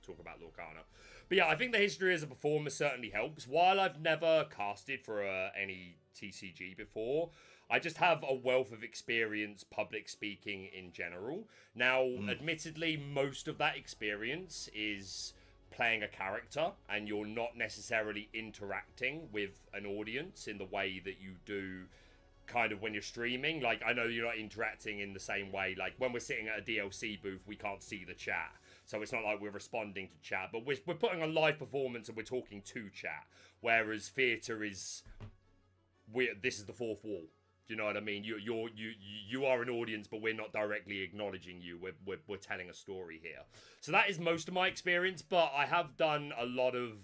talk about Lorcana. But yeah, I think the history as a performer certainly helps. While I've never casted for any TCG before, I just have a wealth of experience public speaking in general. Now, admittedly, most of that experience is playing a character, and you're not necessarily interacting with an audience in the way that you do kind of when you're streaming. Like, I know you're not interacting in the same way. Like, when we're sitting at a DLC booth, we can't see the chat, so it's not like we're responding to chat, but we're putting on live performance and we're talking to chat, whereas theatre is... this is the fourth wall. Do you know what I mean? You are an audience, but we're not directly acknowledging you. We're telling a story here. So that is most of my experience, but I have done a lot of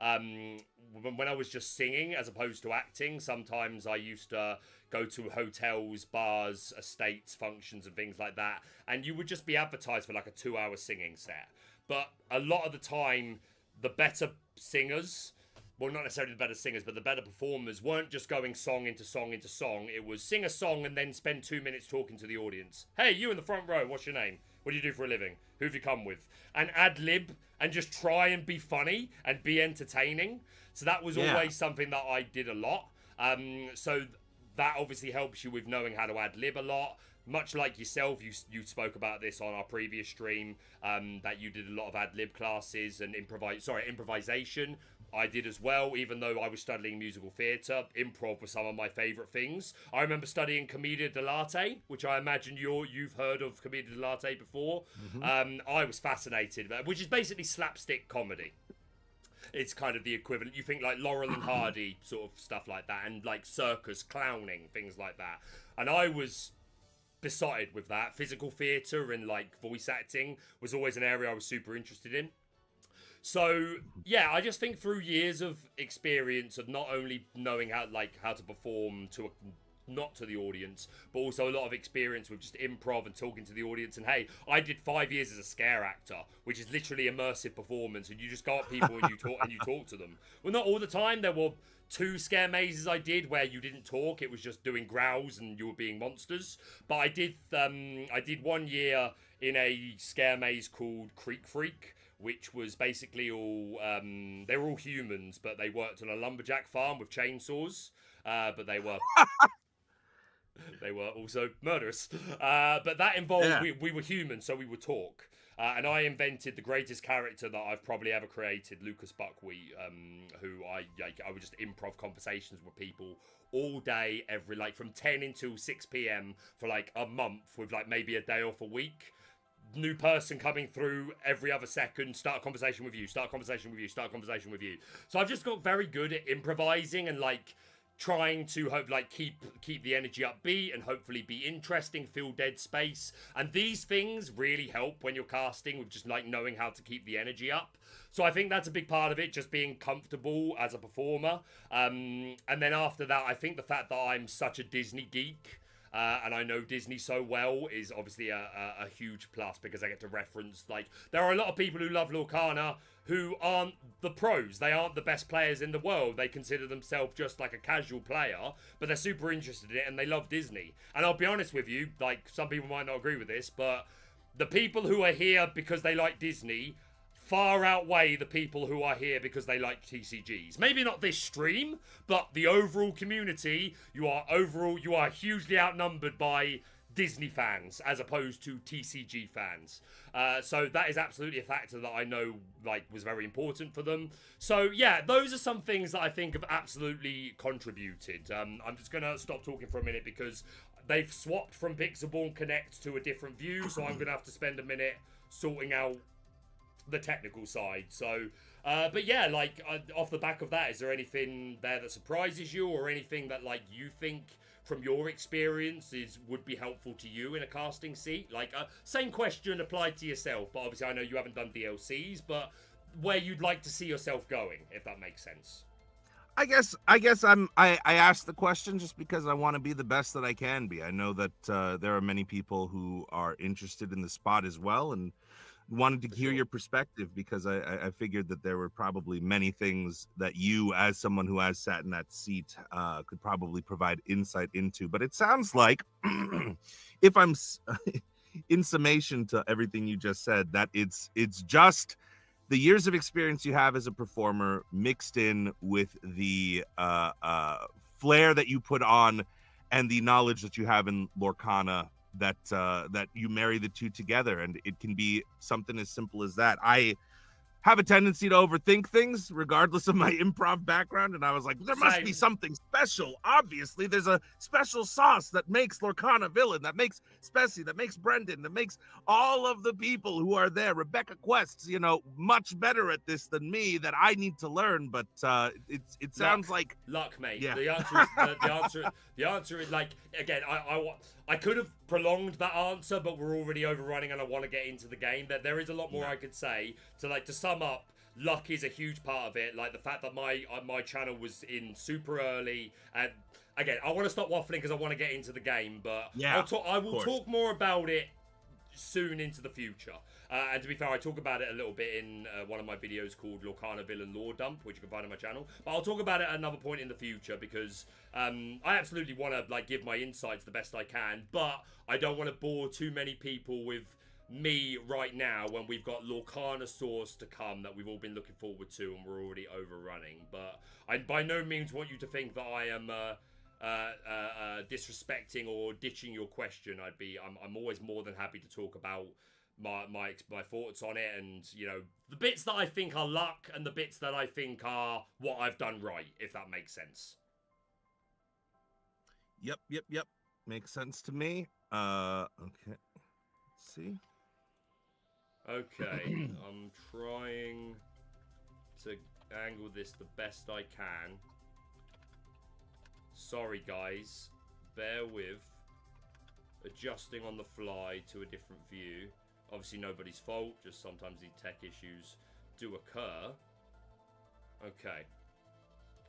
when I was just singing as opposed to acting, sometimes I used to go to hotels, bars, estates, functions, and things like that, and you would just be advertised for like a 2-hour singing set. But a lot of the time, the better singers, well, not necessarily the better singers, but the better performers weren't just going song into song into song. It was sing a song and then spend 2 minutes talking to the audience. Hey, you in the front row, what's your name? What do you do for a living? Who have you come with? And ad-lib and just try and be funny and be entertaining. So that was always something that I did a lot. So that obviously helps you with knowing how to ad-lib a lot. Much like yourself, you spoke about this on our previous stream, that you did a lot of ad-lib classes and improvisation. I did as well, even though I was studying musical theatre. Improv was some of my favourite things. I remember studying commedia dell'arte, which I imagine you've heard of commedia dell'arte before. I was fascinated, which is basically slapstick comedy. It's kind of the equivalent. You think like Laurel and Hardy sort of stuff like that, and like circus, clowning, things like that. And I was besotted with that. Physical theatre and like voice acting was always an area I was super interested in. So yeah, I just think through years of experience of not only knowing how to perform not to the audience, but also a lot of experience with just improv and talking to the audience. And hey, I did 5 years as a scare actor, which is literally immersive performance, and you just go up people and you talk to them. Well, not all the time. There were 2 scare mazes I did where you didn't talk; it was just doing growls and you were being monsters. But I did 1 year in a scare maze called Creek Freak, which was basically all they were all humans, but they worked on a lumberjack farm with chainsaws. But they were they were also murderous. But that involved we were humans, so we would talk. And I invented the greatest character that I've probably ever created, Lucas Buckwheat, who I would just improv conversations with people all day, from 10 until 6 p.m. for like a month, with like maybe a day off a week. New person coming through every other second, start a conversation with you, start a conversation with you, start a conversation with you. So I've just got very good at improvising and like trying to keep the energy upbeat and hopefully be interesting, fill dead space. And these things really help when you're casting, with just like knowing how to keep the energy up. So I think that's a big part of it, just being comfortable as a performer. And then after that, I think the fact that I'm such a Disney geek, and I know Disney so well, is obviously a huge plus, because I get to reference, like, there are a lot of people who love Lorcana who aren't the pros. They aren't the best players in the world. They consider themselves just like a casual player, but they're super interested in it and they love Disney. And I'll be honest with you, like, some people might not agree with this, but the people who are here because they like Disney far outweigh the people who are here because they like TCGs. Maybe not this stream, but the overall community, you are hugely outnumbered by Disney fans as opposed to TCG fans. So that is absolutely a factor that I know was very important for them. So yeah, those are some things that I think have absolutely contributed. I'm just gonna stop talking for a minute because they've swapped from Pixelborn Connect to a different view, so I'm gonna have to spend a minute sorting out the technical side. So but yeah, off the back of that, is there anything there that surprises you, or anything that you think from your experience would be helpful to you in a casting seat? Same question applied to yourself, but obviously I know you haven't done DLCs, but where you'd like to see yourself going, if that makes sense. I guess I asked the question just because I want to be the best that I can be. I know that there are many people who are interested in the spot as well, and wanted to hear your perspective, because I figured that there were probably many things that you, as someone who has sat in that seat, could probably provide insight into. But it sounds like, if I'm in summation to everything you just said, that it's just the years of experience you have as a performer mixed in with the flair that you put on and the knowledge that you have in Lorcana, that you marry the two together. And it can be something as simple as that. I have a tendency to overthink things regardless of my improv background, and I was like, there must be something special. Obviously there's a special sauce that makes Lorcana Villain, that makes Spessy, that makes Brendan, that makes all of the people who are there, Rebecca Quest's, much better at this than me, that I need to learn. But it sounds like luck, mate. Yeah. The answer is again, I could have prolonged that answer, but we're already overrunning and I want to get into the game. There is a lot more I could say. To sum up, luck is a huge part of it. Like the fact that my channel was in super early, and again, I want to stop waffling because I want to get into the game, but yeah, I will talk more about it soon into the future. And to be fair, I talk about it a little bit in one of my videos called Lorcana Villain Lore Dump, which you can find on my channel. But I'll talk about it at another point in the future because I absolutely want to like give my insights the best I can, but I don't want to bore too many people with me right now when we've got Lorcana Source to come that we've all been looking forward to and we're already overrunning. But I by no means want you to think that I am disrespecting or ditching your question. I'm always more than happy to talk about my thoughts on it, and you know, the bits that I think are luck and the bits that I think are what I've done right, if that makes sense. Yep. Makes sense to me. Okay. Let's see. Okay, I'm trying to angle this the best I can. Sorry guys, bear with. Adjusting on the fly to a different view. Obviously nobody's fault, just sometimes these tech issues do occur. Okay.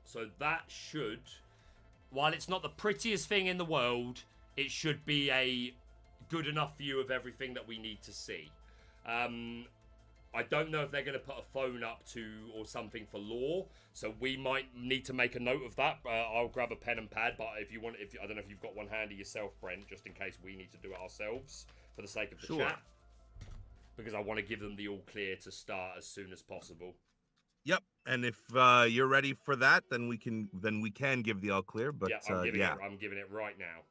So that should, while it's not the prettiest thing in the world, it should be a good enough view of everything that we need to see. I don't know if they're going to put a phone up to or something for lore, so we might need to make a note of that. I'll grab a pen and pad, but if you want, I don't know if you've got one handy yourself, Brent, just in case we need to do it ourselves for the sake of the chat, because I want to give them the all clear to start as soon as possible. Yep, and if you're ready for that, then we can give the all clear. But yeah, I'm giving it right now.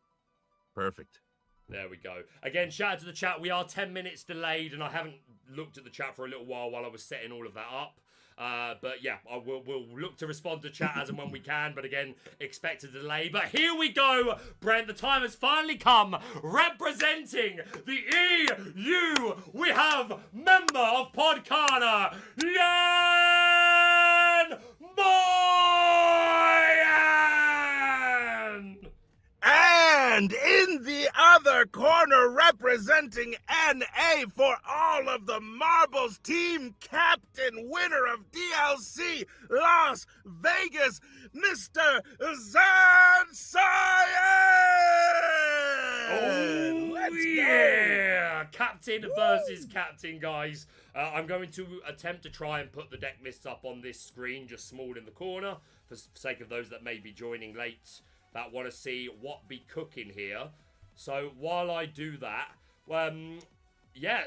Perfect. There we go. Again, shout out to the chat. We are 10 minutes delayed, and I haven't looked at the chat for a little while I was setting all of that up. But yeah, we'll look to respond to chat as and when we can. But again, expect a delay. But here we go, Brent. The time has finally come. Representing the EU, we have member of Podcana, Jan Moyen! And in the other corner, representing NA for all of the marbles, team captain, winner of DLC Las Vegas, Mr. Zan Syed! Oh, let's yeah! go! Captain versus captain, guys. I'm going to attempt to try and put the deck lists up on this screen, just small in the corner, for sake of those that may be joining late, that want to see what be cooking here. So while I do that, yeah,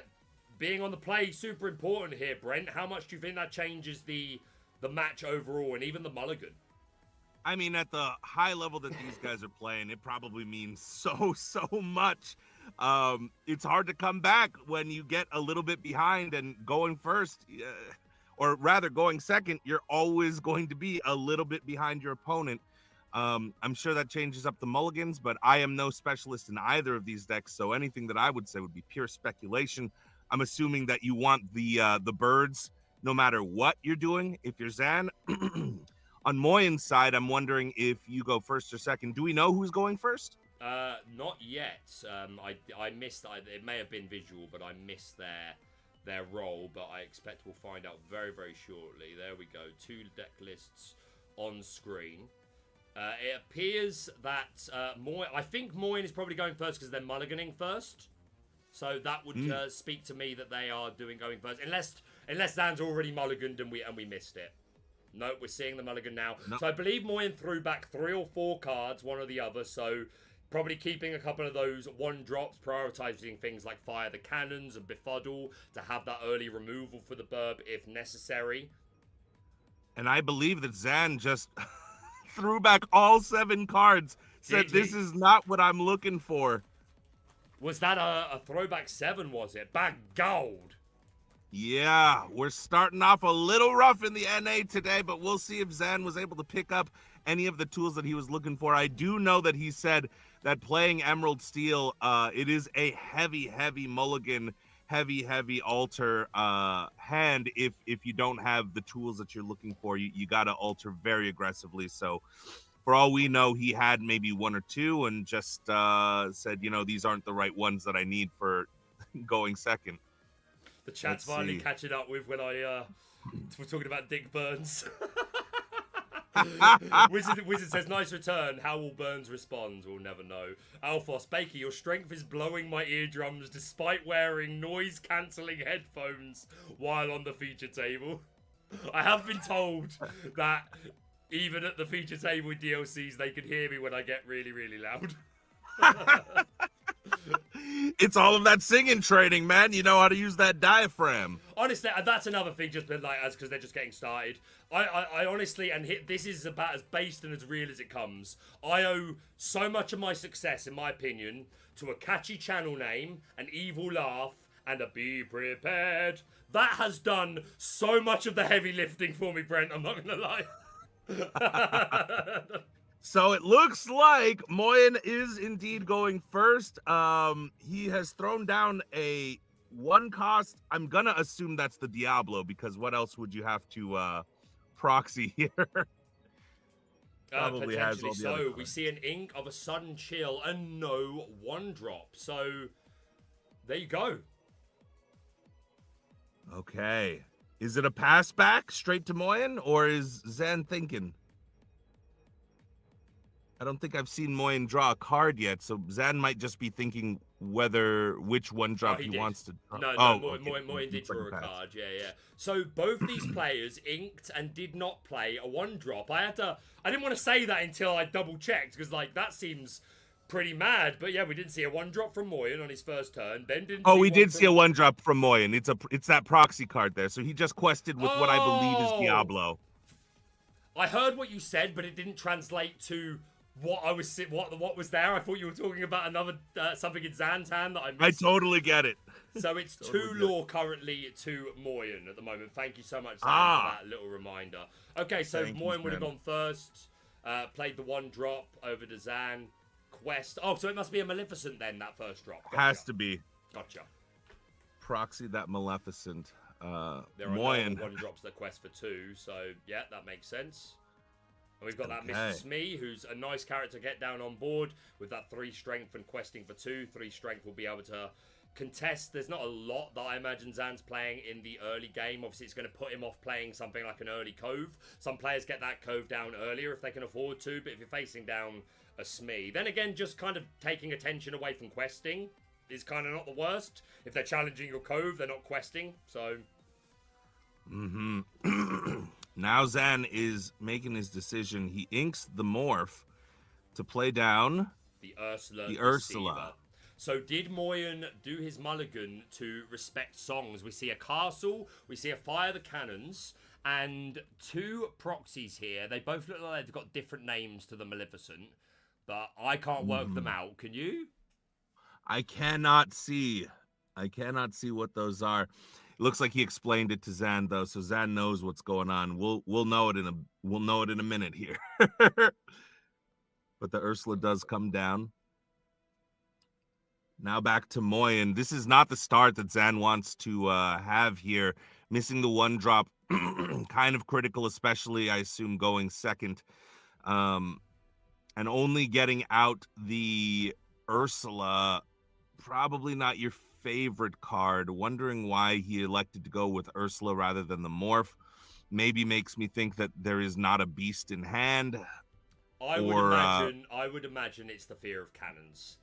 being on the play, super important here, Brent. How much do you think that changes the match overall and even the mulligan? I mean, at the high level that these guys are playing, it probably means so much. It's hard to come back when you get a little bit behind, and going first, or rather going second, you're always going to be a little bit behind your opponent. I'm sure that changes up the mulligans, but I am no specialist in either of these decks, so anything that I would say would be pure speculation. I'm assuming that you want the birds no matter what you're doing. If you're Zan, on Moyen's side, I'm wondering if you go first or second. Do we know who's going first? Not yet. I missed. It may have been visual, but I missed their role. But I expect we'll find out very shortly. There we go. 2 deck lists on screen. It appears that I think Moyen is probably going first because they're mulliganing first. So that would speak to me that they are going first, unless Zan's already mulliganed and we missed it. No, we're seeing the mulligan now. No. So I believe Moyen threw back 3 or 4 cards, one or the other. So probably keeping a couple of those 1-drops, prioritizing things like Fire the Cannons and Befuddle to have that early removal for the burb if necessary. And I believe that Zan just threw back all 7 cards, said this is not what I'm looking for. Was that a throwback 7, was it? Back gold. Yeah, we're starting off a little rough in the NA today, but we'll see if Zan was able to pick up any of the tools that he was looking for. I do know that he said that playing Emerald Steel, it is a heavy mulligan, heavy alter hand. If you don't have the tools that you're looking for, you got to alter very aggressively. So for all we know, he had maybe 1 or 2 and just said, these aren't the right ones that I need for going second. The chat's finally catching up with when I We're talking about Dick Burns. Wizard says, nice return. How will Burns respond? We'll never know. Alphos, Baker, your strength is blowing my eardrums despite wearing noise-cancelling headphones while on the feature table. I have been told that even at the feature table DLCs, they can hear me when I get really, really loud. It's all of that singing training, man. You know how to use that diaphragm. Honestly, that's another thing, just like us, because they're just getting started. I honestly, and this is about as based and as real as it comes. I owe so much of my success, in my opinion, to a catchy channel name, an evil laugh, and a be prepared. That has done so much of the heavy lifting for me, Brent. I'm not gonna lie. So it looks like Moyen is indeed going first. He has thrown down a 1 cost. I'm gonna assume that's the Diablo, because what else would you have to proxy here? Probably has all the so. We see an ink of a sudden chill and no 1-drop. So there you go. Okay. Is it a pass back straight to Moyen, or is Zan thinking? I don't think I've seen Moyen draw a card yet, so Zan might just be thinking which 1-drop he wants to draw. No, Moyen did draw a card, yeah. So both these players inked and did not play a 1-drop. I didn't want to say that until I double-checked, because, like, that seems pretty mad. But, yeah, we didn't see a 1-drop from Moyen on his first turn. Then didn't we did see a 1-drop from Moyen. It's that proxy card there, so he just quested with what I believe is Diablo. I heard what you said, but it didn't translate to what was there. I thought you were talking about another something in Zan's hand that I missed. I totally get it. So it's totally 2 lore currently to Moyen at the moment. Thank you so much, Zan, for that little reminder. Okay, so Moyen would have gone first. Played the 1-drop over to Zan. Quest. Oh, so it must be a Maleficent then, that first drop. Gotcha. Has to be. Gotcha. Proxy that Maleficent. There are Moyen. no 1-drops that quest for 2, so yeah, that makes sense. And we've got that Mr. Smee, who's a nice character to get down on board with that 3 strength and questing for 2. 3 strength will be able to contest. There's not a lot that I imagine Zan's playing in the early game. Obviously, it's going to put him off playing something like an early Cove. Some players get that Cove down earlier if they can afford to, but if you're facing down a Smee, then again, just kind of taking attention away from questing is kind of not the worst. If they're challenging your Cove, they're not questing, so... Now Zan is making his decision. He inks the Morph to play down the Ursula. Ursula. So did Moyen do his mulligan to respect songs? We see a castle, we see a fire the cannons, and 2 proxies here. They both look like they've got different names to the Maleficent, but I can't work them out. Can you? I cannot see what those are. Looks like he explained it to Zan though, so Zan knows what's going on. We'll know it in a minute here. But the Ursula does come down. Now back to Moyen. This is not the start that Zan wants to have here. Missing the 1-drop, kind of critical, especially I assume going second. And only getting out the Ursula, probably not your favorite card. Wondering why he elected to go with Ursula rather than the Morph. Maybe makes me think that there is not a beast in hand. I would imagine it's the fear of cannons.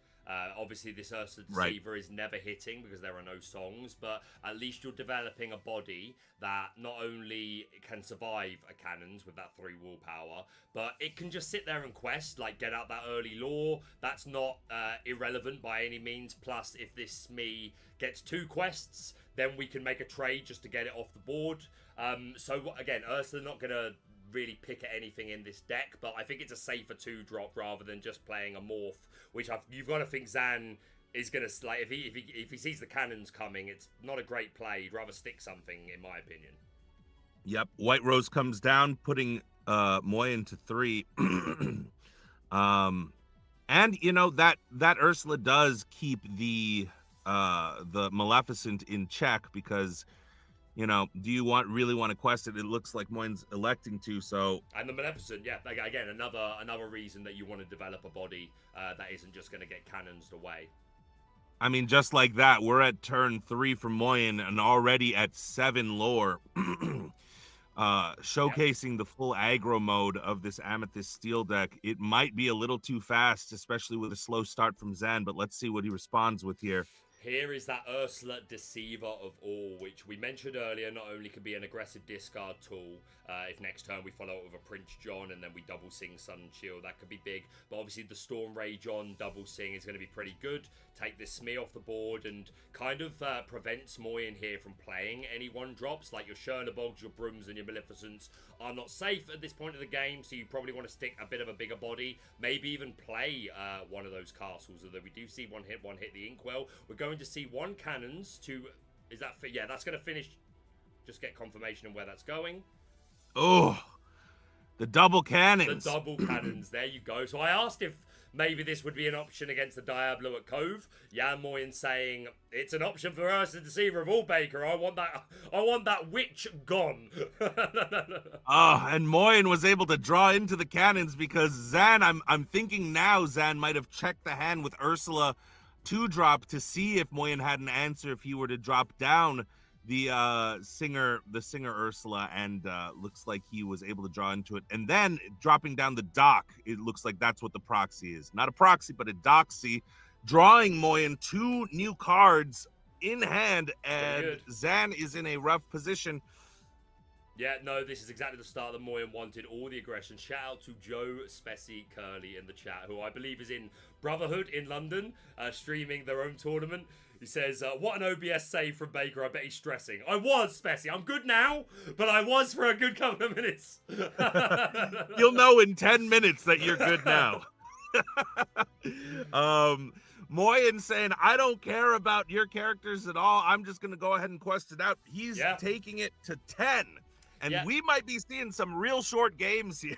Obviously, this Ursula Deceiver is never hitting because there are no songs, but at least you're developing a body that not only can survive a cannons with that 3 willpower, but it can just sit there and quest, like get out that early lore. That's not irrelevant by any means. Plus, if this Smee gets 2 quests, then we can make a trade just to get it off the board. So again, Ursula not going to really pick at anything in this deck, but I think it's a safer 2-drop rather than just playing a Morph, which you've got to think Zan is going to, like, if he sees the cannons coming, it's not a great play. He'd rather stick something, in my opinion. Yep, White Rose comes down, putting Moyen to 3. And you know that Ursula does keep the Maleficent in check, because you know, do you really want to quest it? It looks like Moyen's electing to, so... And the Maleficent, yeah, again, another reason that you want to develop a body that isn't just going to get cannonsed away. I mean, just like that, we're at turn 3 for Moyen and already at 7 lore. showcasing the full aggro mode of this Amethyst Steel deck. It might be a little too fast, especially with a slow start from Zan, but let's see what he responds with here. Here is that Ursula Deceiver of all, which we mentioned earlier not only can be an aggressive discard tool, if next turn we follow it with a Prince John and then we double sing Sun and Shield, that could be big. But obviously the Storm Rage on double sing is going to be pretty good. Take this Smee off the board and kind of prevents Moyen here from playing any one drops, like your Chernobyls, your Brooms and your Maleficents are not safe at this point of the game, so you probably want to stick a bit of a bigger body, maybe even play one of those castles, although we do see one hit the Inkwell. We're going to see one cannons to, is that, yeah, that's going to finish, just get confirmation of where that's going. Oh, the double cannons. The double cannons, there you go. So I asked if maybe this would be an option against the Diablo at Cove. Jan Moyen saying, it's an option for us, the Deceiver of all, Baker. I want that witch gone. And Moyen was able to draw into the cannons because Zan, I'm thinking now Zan might have checked the hand with Ursula 2-drop to see if Moyen had an answer if he were to drop down the singer Ursula, and looks like he was able to draw into it. And then dropping down the dock, it looks like that's what the proxy is. Not a proxy, but a doxy, drawing Moyen 2 new cards in hand, and Zan is in a rough position. Yeah, no, this is exactly the start that Moyen wanted. All the aggression. Shout out to Joe Spessy Curly in the chat, who I believe is in Brotherhood in London, streaming their own tournament. He says, what an OBS save from Baker. I bet he's stressing. I was, Spessy. I'm good now, but I was for a good couple of minutes. You'll know in 10 minutes that you're good now. Moyen saying, I don't care about your characters at all. I'm just going to go ahead and quest it out. He's taking it to 10. And we might be seeing some real short games here.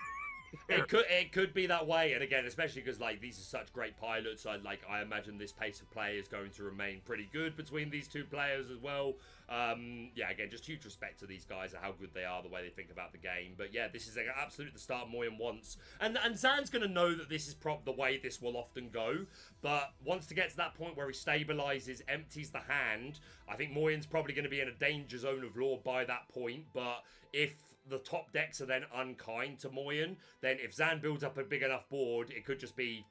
It could be that way, and again, especially because like these are such great pilots, I imagine this pace of play is going to remain pretty good between these two players as well. Yeah, again, just huge respect to these guys and how good they are, the way they think about the game. But yeah, this is absolutely the start Moyen wants, and Zan's going to know that this is the way this will often go, but wants to get to that point where he stabilizes, empties the hand. I think Moyen's probably going to be in a danger zone of law by that point, but if the top decks are then unkind to Moyen, then if Zan builds up a big enough board, it could just be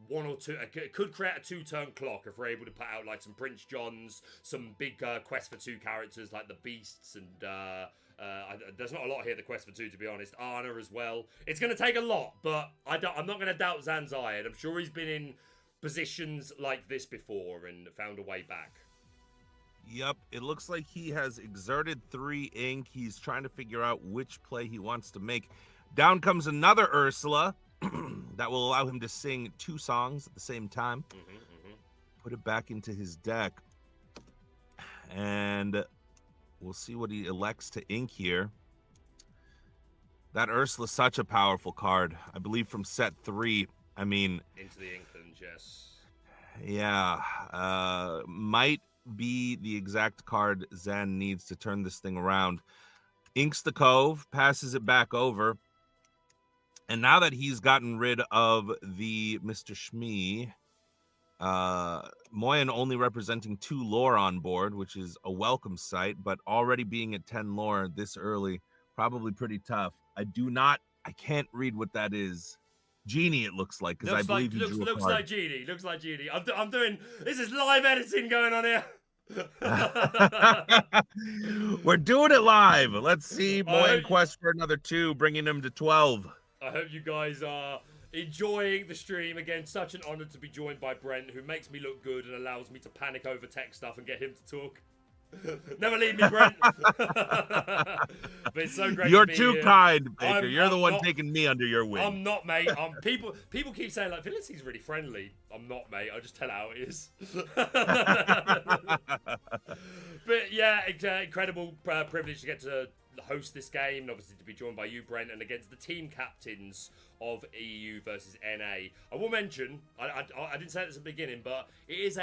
one or two. It could create a 2-turn clock if we're able to put out like some Prince Johns, some big quest for 2 characters like the Beasts, and there's not a lot here, the quest for 2, to be honest. Anna as well. It's going to take a lot, but I'm not going to doubt Zan Syed. I'm sure he's been in positions like this before and found a way back. Yep, it looks like he has exerted 3 ink. He's trying to figure out which play he wants to make. Down comes another Ursula that will allow him to sing 2 songs at the same time. Put it back into his deck. And we'll see what he elects to ink here. That Ursula's such a powerful card. I believe from set 3. I mean... Into the Inklands, yes. Yeah. Might be the exact card Zan needs to turn this thing around. Inks the Cove, passes it back over, and now that he's gotten rid of the Mr. Shmee, Moyen only representing 2 lore on board, which is a welcome sight, but already being at 10 lore this early, probably pretty tough. I can't read what that is. Genie, it looks like, because I believe looks like Genie. Looks like Genie. I'm doing. This is live editing going on here. We're doing it live. Let's see. Moyen quest for another 2, bringing him to 12. I hope you guys are enjoying the stream. Again, such an honor to be joined by Brent, who makes me look good and allows me to panic over tech stuff and get him to talk. Never leave me, Brent. But it's so great. You're to be too here. kind, Baker. You're the one taking me under your wing. I'm not, mate. People keep saying like Felicit's really friendly. I'm not, mate. I just tell how it is. But yeah, incredible privilege to get to host this game, and obviously to be joined by you, Brent, and against the team captains of EU versus NA. I will mention, I didn't say it at the beginning, but it is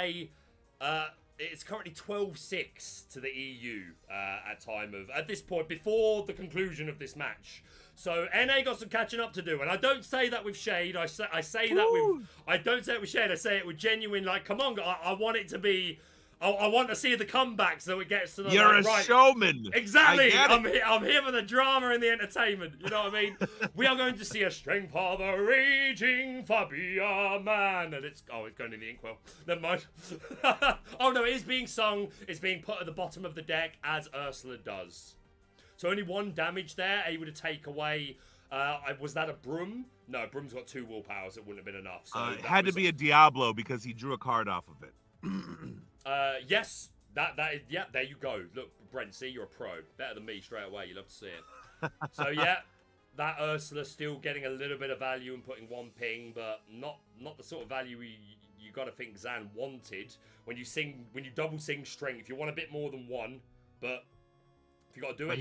it's currently 12-6 to the EU at this point, before the conclusion of this match. So NA got some catching up to do, and I don't say that with shade. I say that with, I don't say it with shade. I say it with genuine, like, come on, I want it to be I want to see the comeback so it gets to the You're a right. showman. Exactly. I'm here for the drama and the entertainment. You know what I mean? We are going to see a strength of the raging Fabia man. And it's going in the inkwell. Never mind. Oh no, it is being sung. It's being put at the bottom of the deck as Ursula does. So only 1 damage there, able to take away. Was that a Broom? No, Broom's got 2 willpowers. It wouldn't have been enough. So it had to be a Diablo because he drew a card off of it. Yes, that is, yeah, there you go. Look, Brent, see, you're a pro. Better than me straight away. You love to see it. So yeah, that Ursula still getting a little bit of value and putting 1 ping, but not the sort of value you got to think Zan wanted when you double sing strength. You want a bit more than 1, but if you got to do it,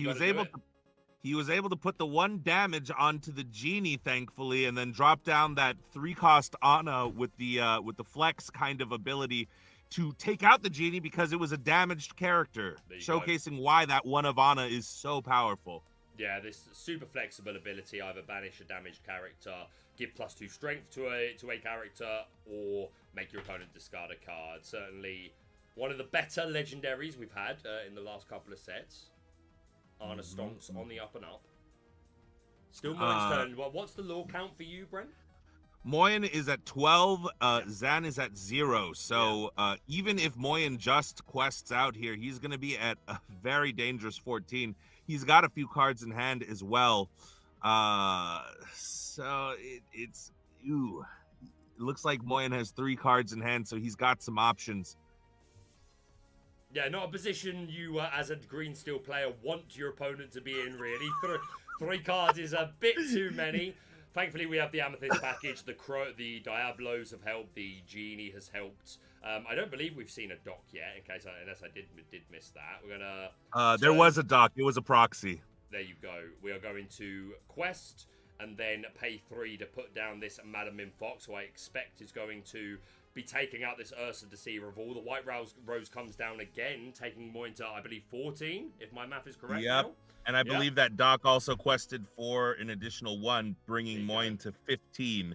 he was able to put the 1 damage onto the genie, thankfully, and then drop down that 3-cost Ana with the flex kind of ability to take out the genie because it was a damaged character, showcasing why that 1 of Ana is so powerful. Yeah, this super flexible ability, either banish a damaged character, give +2 strength to a character, or make your opponent discard a card. Certainly one of the better legendaries we've had in the last couple of sets. Ana Stonks on the up and up. Still Moyen's turn. Well, what's the lore count for you, Brent? Moyen is at 12, Zan is at 0, so even if Moyen just quests out here, he's going to be at a very dangerous 14. He's got a few cards in hand as well, so it looks like Moyen has 3 cards in hand, so he's got some options. Yeah, not a position you, as a green steel player, want your opponent to be in, really. 3 cards is a bit too many. Thankfully, we have the Amethyst package. The Diablos have helped. The Genie has helped. I don't believe we've seen a dock yet, unless I did miss that. We're gonna. There was a dock. It was a proxy. There you go. We are going to quest and then pay 3 to put down this Madam Mim Fox, who I expect is going to be taking out this Ursa Deceiver of all. The White Rose comes down again, taking Moyen to, I believe, 14, if my math is correct. Yep. Now. And I believe that Doc also quested for an additional 1, bringing Moyen to 15.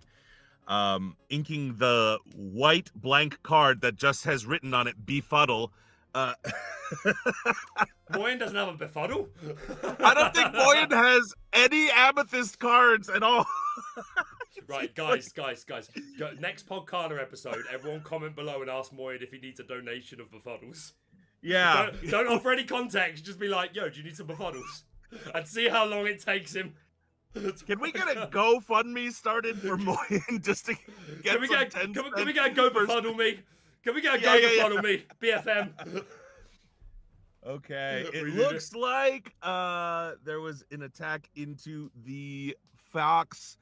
Inking the white blank card that just has written on it, Befuddle. Moyen doesn't have a Befuddle? I don't think Moyen has any Amethyst cards at all. Right, guys. Next Podcana episode, everyone comment below and ask Moyen if he needs a donation of Befuddles. Yeah. Don't offer any context. Just be like, yo, do you need some Befuddles? And see how long it takes him. Can we get a GoFundMe started for Moyen just to get Can we get a Go Befuddle me? Can we get a Go Befuddle me? BFM. Okay. It looks like there was an attack into the Fox.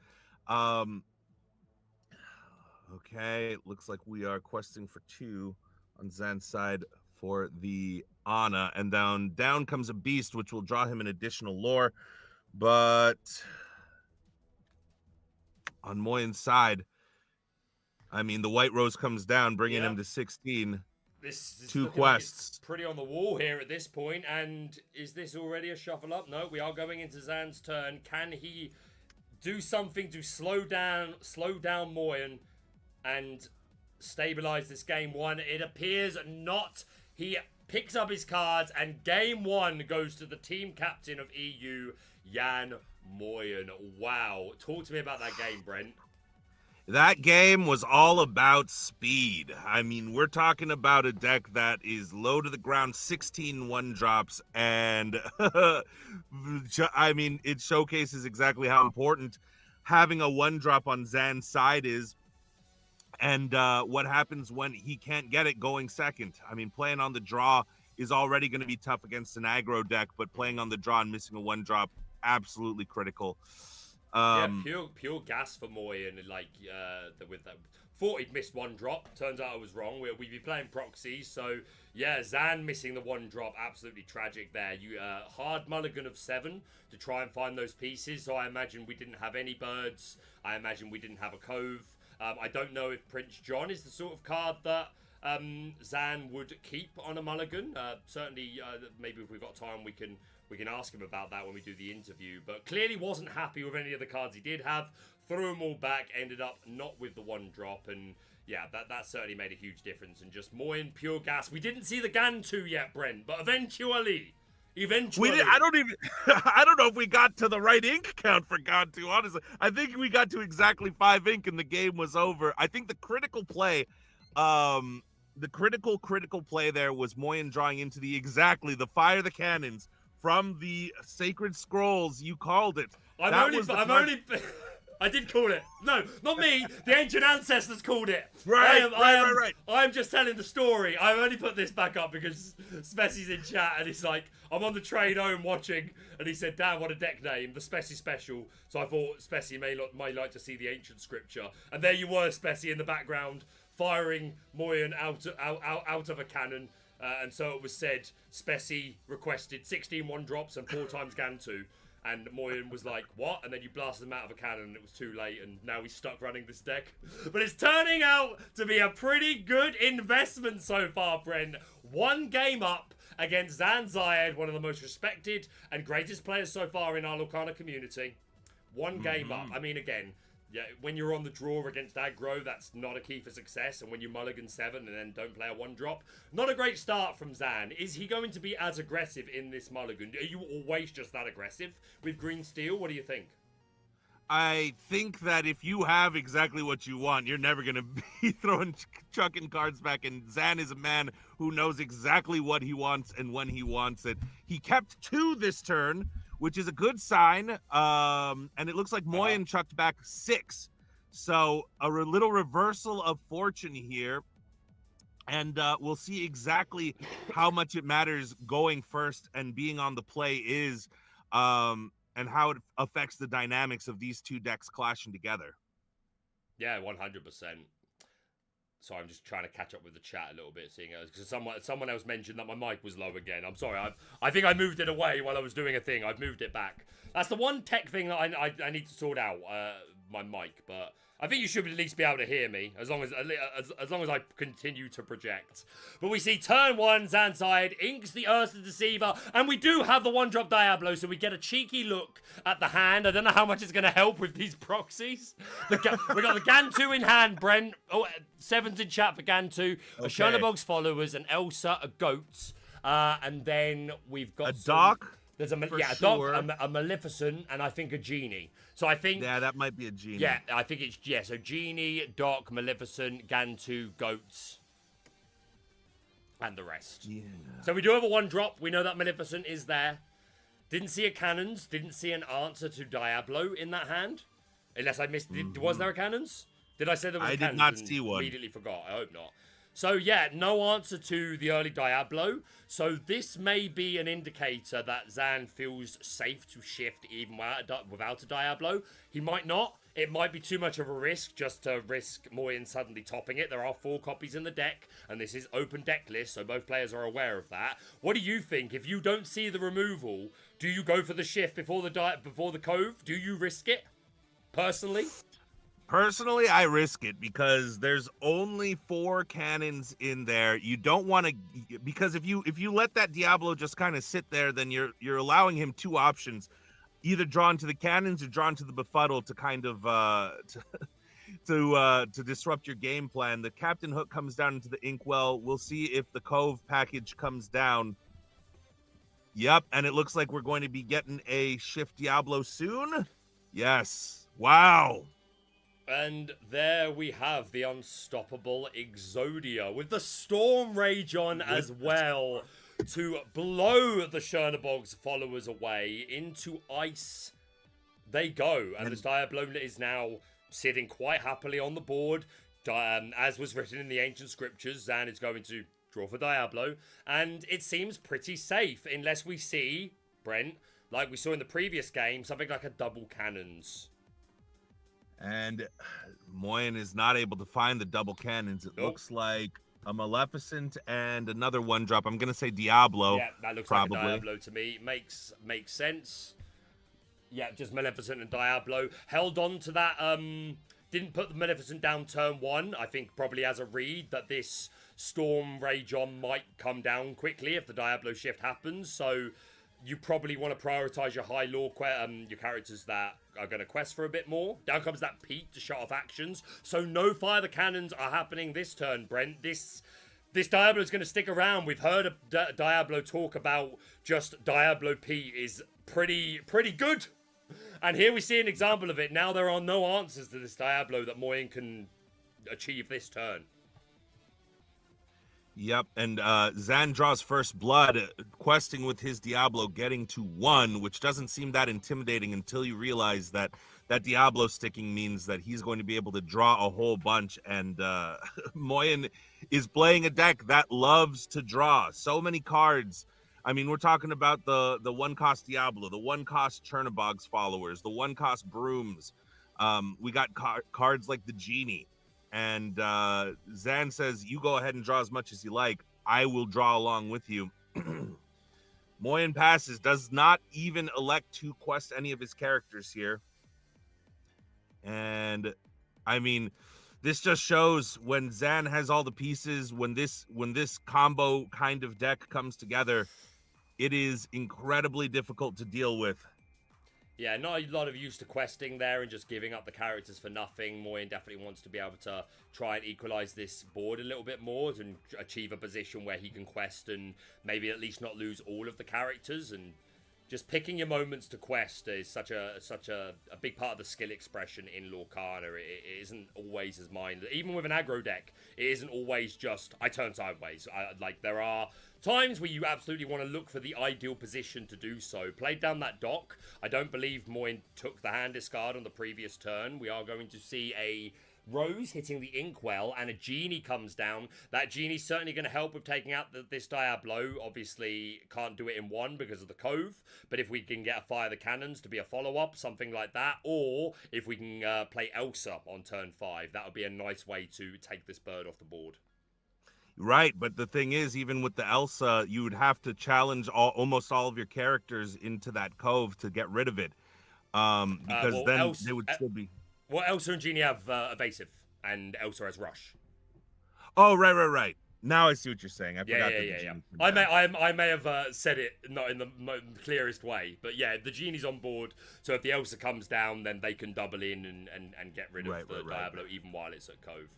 Okay. It looks like we are questing for 2 on Zan's side for the Ana, and down comes a beast, which will draw him an additional lore. But on Moyen's side, I mean, the White Rose comes down, bringing him to 16. This 2 quests. Like pretty on the wall here at this point. And is this already a shuffle up? No, we are going into Zan's turn. Can he do something to slow down Moyen and stabilize this game 1? It appears not. He picks up his cards, and game 1 goes to the team captain of EU, Jan Moyen. Wow. Talk to me about that game, Brent. That game was all about speed. I mean, we're talking about a deck that is low to the ground, 16 1-drops, and I mean, it showcases exactly how important having a 1-drop on Zan's side is, and what happens when he can't get it going second. I mean, playing on the draw is already going to be tough against an aggro deck, but playing on the draw and missing a 1-drop, absolutely critical. Pure gas for Moyen. Like with that, thought he'd missed 1-drop. Turns out I was wrong. We'd be playing proxies, so yeah, Zan missing the 1-drop, absolutely tragic there. You hard mulligan of 7 to try and find those pieces. So I imagine we didn't have any birds. I imagine we didn't have a cove. I don't know if Prince John is the sort of card that Zan would keep on a mulligan. Certainly, maybe if we've got time, we can ask him about that when we do the interview. But clearly wasn't happy with any of the cards he did have. Threw them all back. Ended up not with the 1-drop. And yeah, that certainly made a huge difference. And just Moyen, pure gas. We didn't see the Gantu yet, Brent, but eventually. I don't even. I don't know if we got to the right ink count for Gantu. Honestly, I think we got to exactly 5 ink and the game was over. I think the critical play, the critical play there was Moyen drawing into the fire the cannons from the sacred scrolls. You called it. I did call it. No, not me. The ancient ancestors called it. Right. I'm just telling the story. I've only put this back up because Spessie's in chat and he's like, I'm on the train home watching, and he said, "Damn, what a deck name, the Spessie Special." So I thought Spessie might like to see the ancient scripture, and there you were, Spessie, in the background, firing Moyen out of a cannon. And so it was said, Spessie requested 16 1-drops and 4 times Gantu. And Moyen was like, what? And then you blasted him out of a cannon and it was too late, and now he's stuck running this deck. But it's turning out to be a pretty good investment so far, Brent. 1 game up against Zan Syed, one of the most respected and greatest players so far in our Lorcana community. 1 game up. I mean, again, yeah, when you're on the draw against aggro, that's not a key for success. And when you mulligan 7 and then don't play a 1-drop, not a great start from Zan. Is he going to be as aggressive in this mulligan? Are you always just that aggressive with green steel? What do you think? I think that if you have exactly what you want, you're never going to be chucking cards back. And Zan is a man who knows exactly what he wants and when he wants it. He kept 2 this turn, which is a good sign. And it looks like Moyen chucked back 6. So a little reversal of fortune here. And we'll see exactly how much it matters going first and being on the play is, and how it affects the dynamics of these 2 decks clashing together. Yeah, 100%. Sorry, I'm just trying to catch up with the chat a little bit, seeing it because someone else mentioned that my mic was low again. I'm sorry. I think I moved it away while I was doing a thing. I've moved it back. That's the one tech thing that I need to sort out, my mic. But I think you should at least be able to hear me as long as I continue to project. But we see turn 1, Zan Syed inks the Ursa Deceiver, and we do have the 1-drop Diablo, so we get a cheeky look at the hand. I don't know how much it's going to help with these proxies. We got the Gantu in hand, Brent. Oh, 7's in chat for Gantu. Okay. A Shonabog's followers, an Elsa, a goat, and then we've got a Doc. There's a Doc, a Maleficent, and I think a Genie. So I think... Yeah, that might be a Genie. Yeah, I think it's... Yeah, so Genie, Doc, Maleficent, Gantu, Goats, and the rest. Yeah. So we do have a 1-drop. We know that Maleficent is there. Didn't see a Cannons. Didn't see an answer to Diablo in that hand. Unless I missed... Was there a Cannons? Did I say there was a Cannons? I did not see one. Immediately forgot. I hope not. So, yeah, no answer to the early Diablo. So this may be an indicator that Zan feels safe to shift even without a Diablo. He might not. It might be too much of a risk just to risk Moyen suddenly topping it. There are 4 copies in the deck, and this is open deck list, so both players are aware of that. What do you think? If you don't see the removal, do you go for the shift before the Cove? Do you risk it? Personally? Personally, I risk it because there's only 4 cannons in there. You don't want to, because if you let that Diablo just kind of sit there, then you're allowing him 2 options, either drawn to the cannons or drawn to the befuddle to kind of to disrupt your game plan. The Captain Hook comes down into the Inkwell. We'll see if the Cove package comes down. Yep, and it looks like we're going to be getting a Shift Diablo soon. Yes. Wow. And there we have the unstoppable Exodia with the Storm Rage on as well to blow the Chernobog's followers away into ice. They go, and the Diablo is now sitting quite happily on the board. As was written in the ancient scriptures, Zan is going to draw for Diablo, and it seems pretty safe unless we see, Brent, like we saw in the previous game, something like a double cannons. And Moyen is not able to find the double cannons. It looks like a Maleficent and another 1-drop. I'm going to say Diablo. Yeah, that looks probably like a Diablo to me. Makes sense. Yeah, just Maleficent and Diablo. Held on to that. Didn't put the Maleficent down turn 1. I think probably as a read that this Storm Rage on might come down quickly if the Diablo shift happens. So you probably want to prioritize your high lore your characters that are going to quest for a bit more. Down comes that Pete to shut off actions. So no fire the cannons are happening this turn, Brent. This Diablo is going to stick around. We've heard of Diablo talk about just Diablo Pete is pretty good. And here we see an example of it. Now there are no answers to this Diablo that Moyen can achieve this turn. Yep, and Zan draws first blood, questing with his Diablo, getting to 1, which doesn't seem that intimidating until you realize that Diablo sticking means that he's going to be able to draw a whole bunch, and Moyen is playing a deck that loves to draw so many cards. I mean, we're talking about the 1-cost Diablo, the 1-cost Chernobog's followers, the 1-cost Brooms. We got cards like the Genie. And Zan says, you go ahead and draw as much as you like. I will draw along with you. Moyen passes, does not even elect to quest any of his characters here. And, I mean, this just shows when Zan has all the pieces, when this combo kind of deck comes together, it is incredibly difficult to deal with. Yeah, not a lot of use to questing there and just giving up the characters for nothing. Moyen definitely wants to be able to try and equalize this board a little bit more and achieve a position where he can quest and maybe at least not lose all of the characters. And just picking your moments to quest is such a big part of the skill expression in Lorcana. It isn't always as mindless. Even with an aggro deck, it isn't always just, I turn sideways. There are times where you absolutely want to look for the ideal position to do so. Played down that dock. I don't believe Moyen took the hand discard on the previous turn. We are going to see a Rose hitting the Inkwell, and a Genie comes down. That Genie's certainly going to help with taking out this Diablo. Obviously, can't do it in one because of the Cove, but if we can get a Fire the Cannons to be a follow-up, something like that, or if we can play Elsa on turn 5, that would be a nice way to take this bird off the board. Right, but the thing is, even with the Elsa, you would have to challenge almost all of your characters into that Cove to get rid of it, because then they would still be... Well, Elsa and Genie have evasive, and Elsa has rush. Oh, right. Now I see what you're saying. I forgot. Yeah. I may have said it not in the clearest way, but yeah, the Genie's on board. So if the Elsa comes down, then they can double in and get rid of the Diablo even while it's at Cove.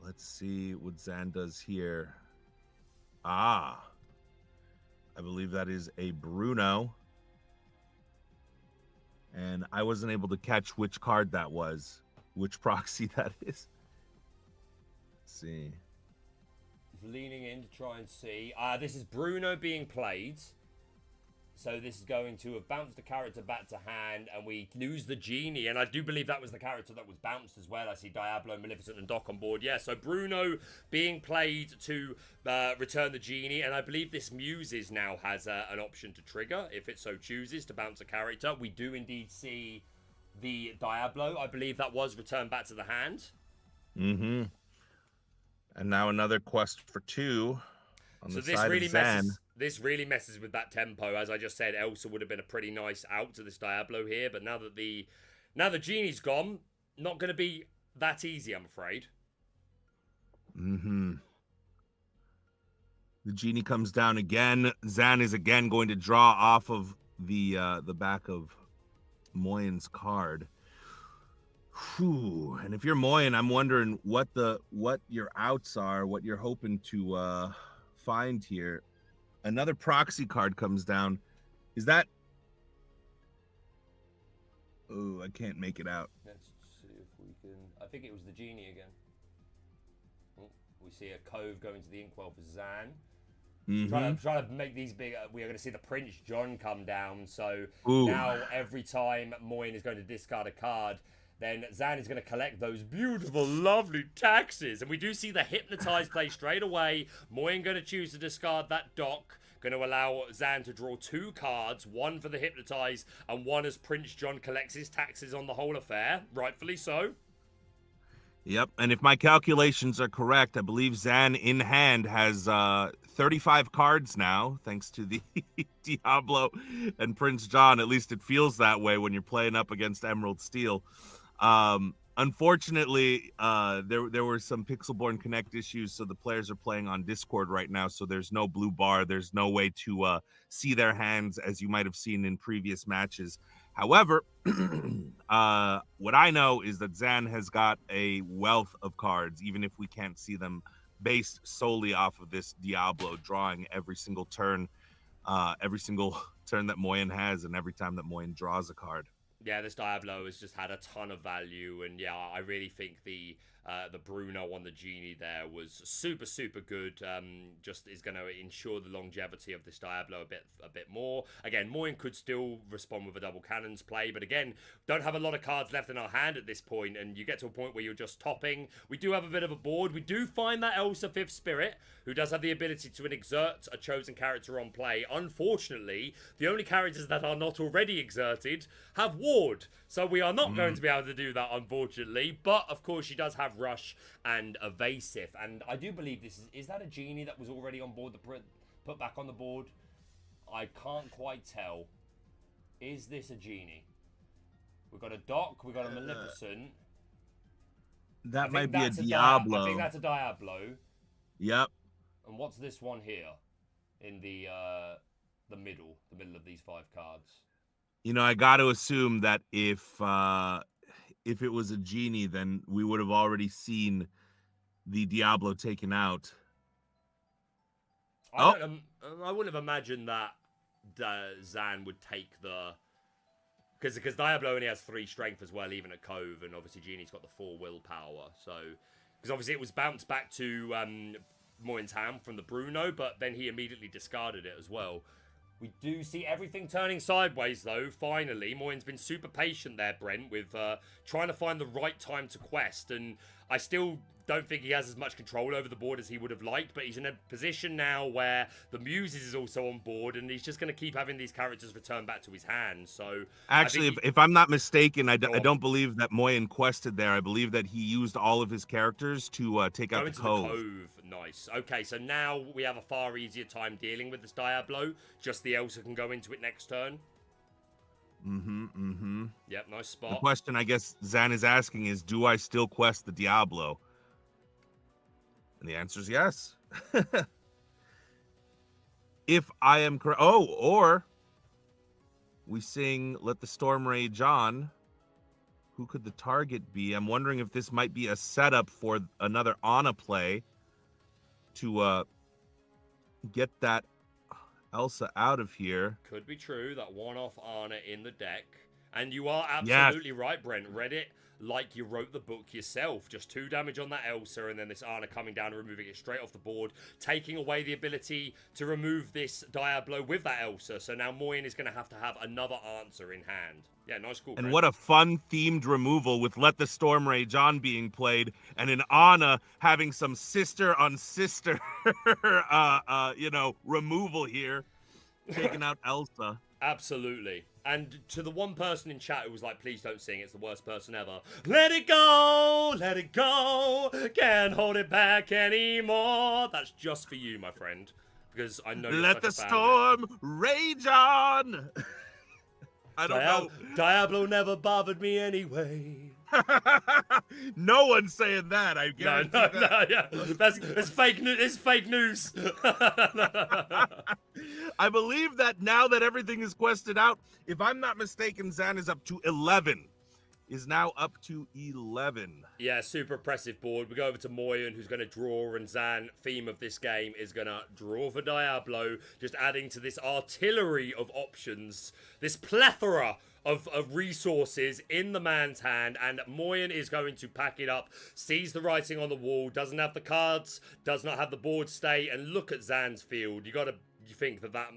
Let's see what Zan does here. I believe that is a Bruno. And I wasn't able to catch which card that was, which proxy that is. Let's see. Leaning in to try and see. This is Bruno being played. So this is going to have bounced the character back to hand, and we lose the Genie. And I do believe that was the character that was bounced as well. I see Diablo, Maleficent, and Doc on board. Yeah, so Bruno being played to return the Genie. And I believe this Muses now has an option to trigger, if it so chooses, to bounce a character. We do indeed see the Diablo. I believe that was returned back to the hand. Mm-hmm. And now another quest for 2 on the side of Zan. This really messes with that tempo. As I just said, Elsa would have been a pretty nice out to this Diablo here, but now that the Genie's gone, not going to be that easy, I'm afraid. Mm-hmm. The Genie comes down again. Zan is again going to draw off of the back of Moyen's card. Whew. And if you're Moyen, I'm wondering what your outs are, what you're hoping to find here. Another proxy card comes down. Is that... Oh, I can't make it out. Let's see if we can... I think it was the Genie again. Oh, we see a Cove going to the Inkwell for Zan. Mm-hmm. Trying to make these big... we are going to see the Prince John come down. So now every time Moyen is going to discard a card, then Zan is going to collect those beautiful, lovely taxes. And we do see the Hypnotize play straight away. Moyen going to choose to discard that Dock. Going to allow Zan to draw 2 cards. One for the Hypnotize and one as Prince John collects his taxes on the whole affair. Rightfully so. Yep, and if my calculations are correct, I believe Zan in hand has 35 cards now, thanks to the Diablo and Prince John. At least it feels that way when you're playing up against Emerald Steel. Unfortunately, there were some Pixelborn Connect issues, so the players are playing on Discord right now, so there's no blue bar. There's no way to see their hands, as you might have seen in previous matches. However, what I know is that Zan has got a wealth of cards, even if we can't see them, based solely off of this Diablo drawing every single turn that Moyen has, and every time that Moyen draws a card. Yeah, this Diablo has just had a ton of value, and yeah, I really think the Bruno on the Genie there was super, super good. Just is going to ensure the longevity of this Diablo a bit more. Again, Moyen could still respond with a double cannons play, but again, don't have a lot of cards left in our hand at this point, and you get to a point where you're just topping. We do have a bit of a board. We do find that Elsa 5th Spirit, who does have the ability to exert a chosen character on play. Unfortunately, the only characters that are not already exerted have Ward, so we are not going to be able to do that, unfortunately. But of course, she does have Rush and Evasive, and I do believe this is that a Genie that was already on board, put back on the board? I can't quite tell. Is this a Genie? We've got a Doc, we've got a Maleficent. That might be a Diablo. I think that's a Diablo. Yep. And what's this one here in the middle of these 5 cards? You know, I got to assume that if it was a Genie, then we would have already seen the Diablo taken out. I wouldn't have imagined that Zan would take the... Because Diablo only has 3 strength as well, even at Cove, and obviously Genie's got the 4 willpower. So, because obviously it was bounced back to Moyen's hand from the Bruno, but then he immediately discarded it as well. We do see everything turning sideways, though, finally. Moyen's been super patient there, Brent, with trying to find the right time to quest. And I still don't think he has as much control over the board as he would have liked, but he's in a position now where the Muses is also on board, and he's just going to keep having these characters return back to his hand. So, actually, if I'm not mistaken, I don't believe that Moyen quested there. I believe that he used all of his characters to take out the Cove. Nice. Okay, so now we have a far easier time dealing with this Diablo. Just the Elsa can go into it next turn. Yep, nice spot. The question I guess Zan is asking is, do I still quest the Diablo? And the answer is yes. If I am correct. Oh, or we sing Let the Storm Rage On. Who could the target be? I'm wondering if this might be a setup for another Ana play to get that Elsa out of here. Could be true, that one-off Ana in the deck. And you are absolutely right, Brent. Read it like you wrote the book yourself. Just 2 damage on that Elsa, and then this Ana coming down and removing it straight off the board, taking away the ability to remove this Diablo with that Elsa. So now Moyen is going to have another answer in hand. Yeah, nice call, And Brent. what a fun themed removal with Let the Storm Rage On being played, and an Ana having some sister on sister, removal here, taking out Elsa. Absolutely. And to the one person in chat who was like, please don't sing, it's the worst person ever. Let it go, can't hold it back anymore. That's just for you, my friend. Because I know you're Let such the a fan storm rage on. I don't know. Diablo never bothered me anyway. No one's saying that. I guarantee that. No, yeah. It's fake news. It's fake news. I believe that now that everything is quested out, if I'm not mistaken, Zan is up to 11. Is now up to 11. Yeah, super impressive board. We go over to Moyen, who's going to draw, and Zan, theme of this game, is going to draw for Diablo, just adding to this artillery of options, this plethora of resources in the man's hand, and Moyen is going to pack it up, sees the writing on the wall, doesn't have the cards, does not have the board state, and look at Zan's field. You think that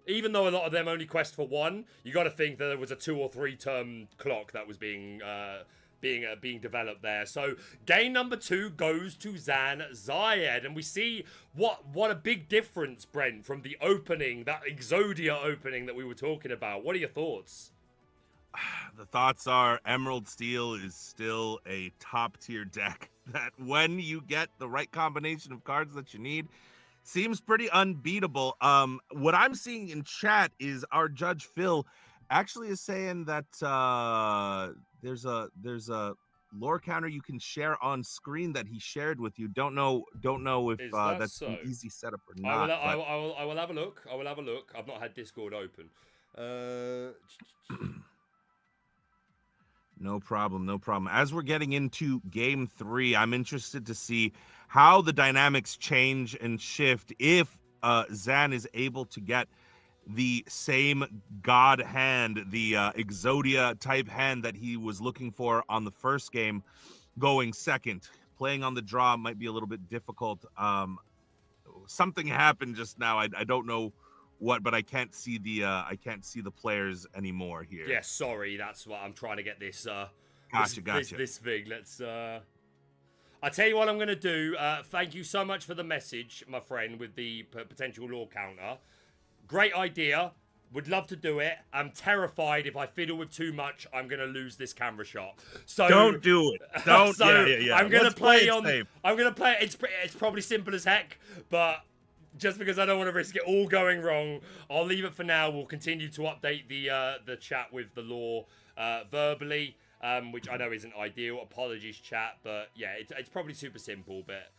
even though a lot of them only quest for 1, you got to think that there was a 2 or 3 term clock that was being developed there. So game number 2 goes to Zan Syed, and we see what a big difference, Brent, from the opening, that Exodia opening that we were talking about. What are your thoughts? The thoughts are Emerald Steel is still a top tier deck that when you get the right combination of cards that you need, seems pretty unbeatable. What I'm seeing in chat is our judge Phil actually is saying that there's a lore counter you can share on screen that he shared with you. Don't know if that's so? an easy setup or not. I will have a look. I will have a look. I've not had Discord open. No problem, no problem. As we're getting into game 3, I'm interested to see how the dynamics change and shift if Zan is able to get the same god hand, the Exodia type hand that he was looking for on the first game, going second. Playing on the draw might be a little bit difficult. Something happened just now. I don't know what, but I can't see the players anymore here. Yeah, sorry, that's what I'm trying to get this. Gotcha. This thing. Let's. I tell you what I'm gonna do. Thank you so much for the message, my friend, with the potential lore counter. Great idea. Would love to do it. I'm terrified if I fiddle with too much, I'm gonna lose this camera shot. So don't do it. Don't. So yeah. I'm gonna Let's play it on. safe. I'm gonna play. It's probably simple as heck, but just because I don't want to risk it all going wrong, I'll leave it for now. We'll continue to update the chat with the lore verbally, which I know isn't ideal. Apologies, chat, but yeah, it's probably super simple. But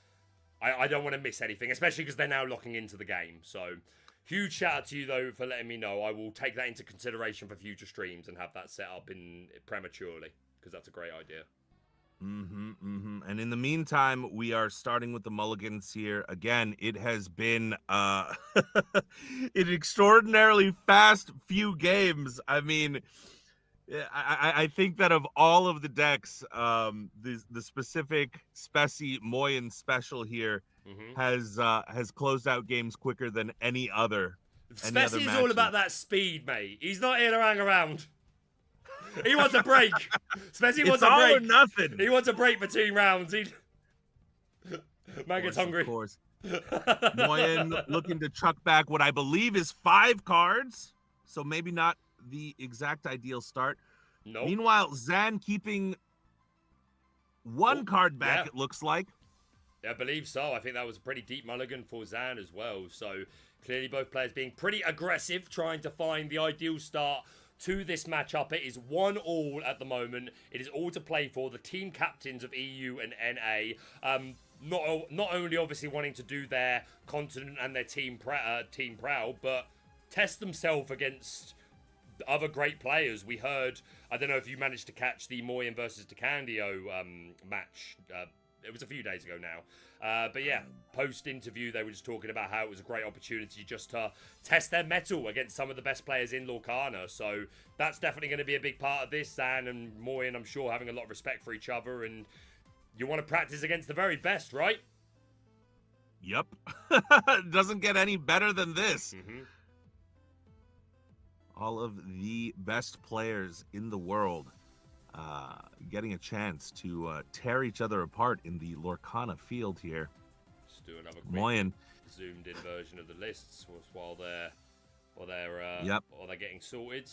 I don't want to miss anything, especially because they're now locking into the game. So. Huge shout out to you, though, for letting me know. I will take that into consideration for future streams and have that set up in prematurely, because that's a great idea. And in the meantime, we are starting with the mulligans here. Again, it has been an extraordinarily fast few games. I mean, I think that of all of the decks, the specific Speci Moyen special here has closed out games quicker than any other. Speci is all about that speed, mate. He's not here to hang around. He wants a break. Speci wants a break. It's all or nothing. He wants a break between rounds. Man gets hungry. Of course. Moyen looking to chuck back what I believe is 5 cards, so maybe not the exact ideal start. Nope. Meanwhile, Zan keeping 1 card back, it looks like. I believe so. I think that was a pretty deep mulligan for Zan as well. So clearly both players being pretty aggressive, trying to find the ideal start to this matchup. It is 1-1 at the moment. It is all to play for. The team captains of EU and NA. Not only obviously wanting to do their continent and their team proud, but test themselves against other great players. We heard, I don't know if you managed to catch the Moyen versus DeCandio match. It was a few days ago now. But yeah, post-interview, they were just talking about how it was a great opportunity just to test their mettle against some of the best players in Lorcana. So that's definitely going to be a big part of this. Zan and Moyen, I'm sure, having a lot of respect for each other. And you want to practice against the very best, right? Yep. Doesn't get any better than this. All of the best players in the world getting a chance to tear each other apart in the Lorcana field here. Just do another quick Moyen zoomed in version of the lists while they're getting sorted.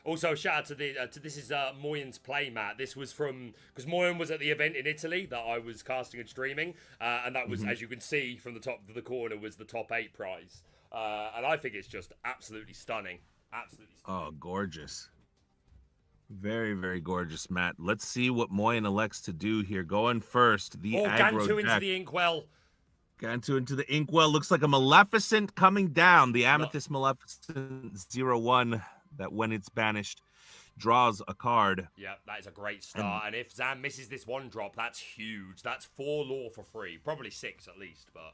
Also, shout out to this is Moyen's playmat. This was from because Moyen was at the event in Italy that I was casting and streaming, and that was, as you can see from the top of the corner, was the top 8 prize, and I think it's just absolutely stunning. Absolutely stunning. Oh, gorgeous. Very, very gorgeous, Matt. Let's see what Moyen elects to do here. Going first, the aggro Gantu deck. into the Inkwell. Gantu into the Inkwell. Looks like a Maleficent coming down. The Amethyst Maleficent 0/1 that when it's banished draws a card. Yeah, that is a great start. And if Zan misses this 1-drop, that's huge. That's 4 lore for free. Probably 6 at least, but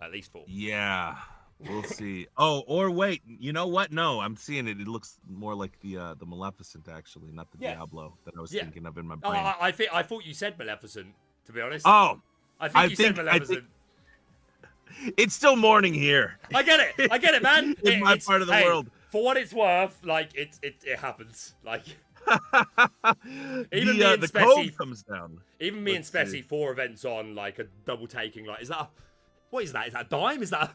at least 4. Yeah. We'll see. Oh, or wait, you know what? No, I'm seeing it. It looks more like the Maleficent, actually, not the Diablo that I was thinking of in my brain. I thought you said Maleficent, to be honest. Oh, I think you said Maleficent. It's still morning here. I get it, man. In my part of the world. For what it's worth, like it happens. Like even me and the code comes down. Even me and Speci 4 events on, like a double taking. Like, is that? What is that? Is that a dime? Is that?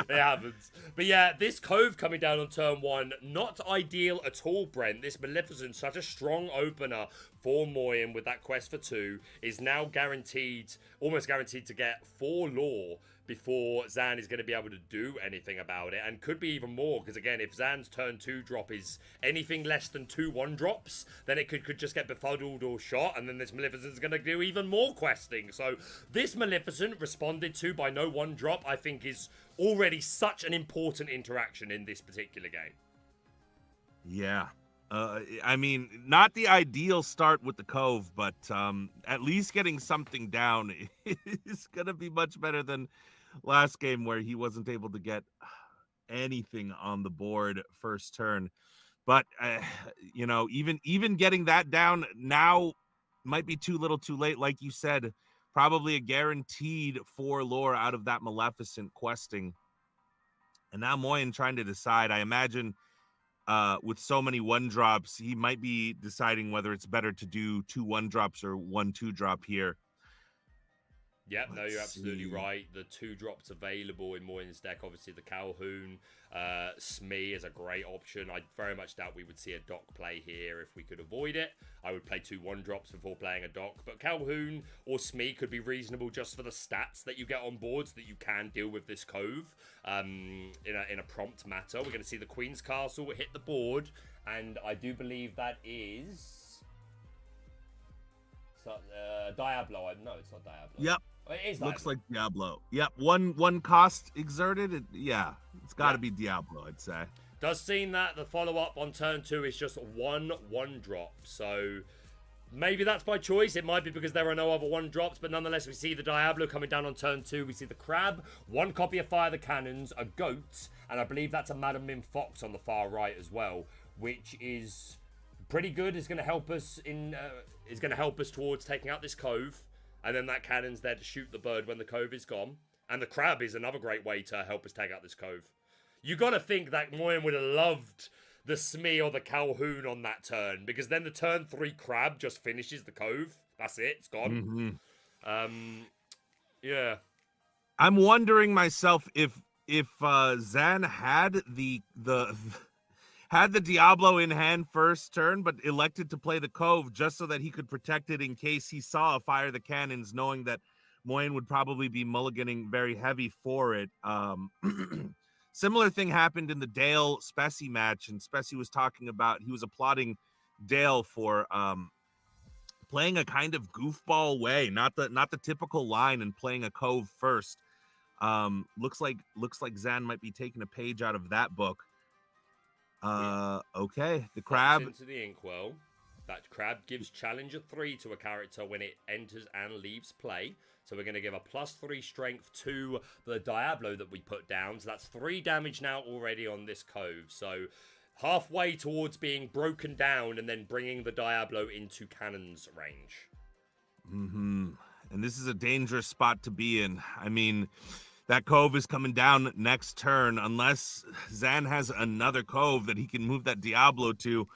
It happens. But yeah, this Cove coming down on turn 1, not ideal at all, Brent. This Maleficent, such a strong opener for Moyen with that quest for 2, is now guaranteed, almost guaranteed to get 4 lore before Zan is going to be able to do anything about it, and could be even more, because again, if Zan's turn 2 drop is anything less than 2 1-drops, then it could just get befuddled or shot, and then this Maleficent's going to do even more questing. So this Maleficent responded to by no 1-drop, I think is already such an important interaction in this particular game. Yeah. I mean, not the ideal start with the Cove, but at least getting something down is going to be much better than last game where he wasn't able to get anything on the board first turn. But, you know, even getting that down now might be too little too late. Like you said, probably a guaranteed 4 lore out of that Maleficent questing. And now Moyen trying to decide, I imagine, with so many 1-drops, he might be deciding whether it's better to do 2 1-drops or 1 2-drop here. Yep, no, you're absolutely right. The 2-drops available in Moyen's deck, obviously the Calhoun, Smee is a great option. I very much doubt we would see a dock play here if we could avoid it. I would play 2 1-drops before playing a dock, but Calhoun or Smee could be reasonable just for the stats that you get on board so that you can deal with this Cove in a prompt matter. We're going to see the Queen's Castle hit the board, and I do believe that is... Diablo. No, it's not Diablo. Yep. It is Looks Diablo. like Diablo. Yep. One cost exerted. Yeah. It's got to be Diablo, I'd say. Does seem that the follow-up on turn 2 is just 1 1-drop. So maybe that's by choice. It might be because there are no other 1-drops. But nonetheless, we see the Diablo coming down on turn 2. We see the Crab, 1 copy of Fire the Cannons, a Goat, and I believe that's a Madam Mim Fox on the far right as well, which is pretty good. Is going to help us towards taking out this Cove. And then that cannon's there to shoot the bird when the Cove is gone. And the Crab is another great way to help us take out this Cove. You got to think that Moyen would have loved the Smee or the Calhoun on that turn, because then the turn 3 Crab just finishes the Cove. That's it. It's gone. Mm-hmm. Yeah. I'm wondering myself if Zan had the Diablo in hand first turn, but elected to play the Cove just so that he could protect it in case he saw a Fire the Cannons, knowing that Moyen would probably be mulliganing very heavy for it. Similar thing happened in the Dale Spessy match, and Spessy was talking about, he was applauding Dale for playing a kind of goofball way, not the typical line, and playing a Cove first. Looks like Zan might be taking a page out of that book. Okay, the Crab into the Inkwell. That Crab gives Challenger 3 to a character when it enters and leaves play. So we're going to give a +3 strength to the Diablo that we put down. So that's 3 damage now already on this Cove. So halfway towards being broken down and then bringing the Diablo into cannon's range. Mm-hmm. And this is a dangerous spot to be in. I mean, that Cove is coming down next turn. Unless Zan has another Cove that he can move that Diablo to,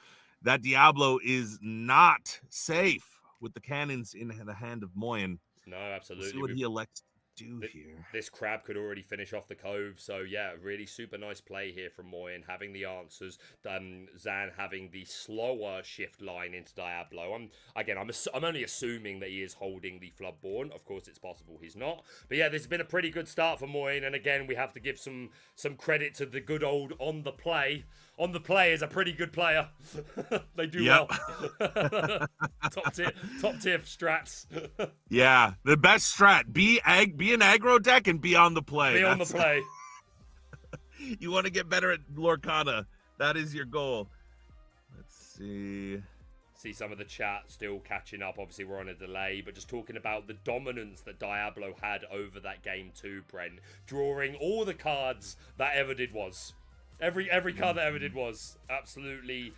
that Diablo is not safe with the cannons in the hand of Moyen. No, absolutely. We'll see what he elects to do here. This Crab could already finish off the Cove. So, yeah, really super nice play here from Moyen, having the answers. Zan having the slower shift line into Diablo. I'm only assuming that he is holding the Floodborn. Of course, it's possible he's not. But, yeah, this has been a pretty good start for Moyen. And, again, we have to give some credit to the good old On The Play. On The Play is a pretty good player. They do well. top tier strats. Yeah, the best strat. Be an aggro deck and be on the play. Be on the play. You want to get better at Lorcana. That is your goal. Let's see. See some of the chat still catching up. Obviously, we're on a delay, but just talking about the dominance that Diablo had over that game too, Brent. Drawing all the cards that ever did was. Every card that ever did was. Absolutely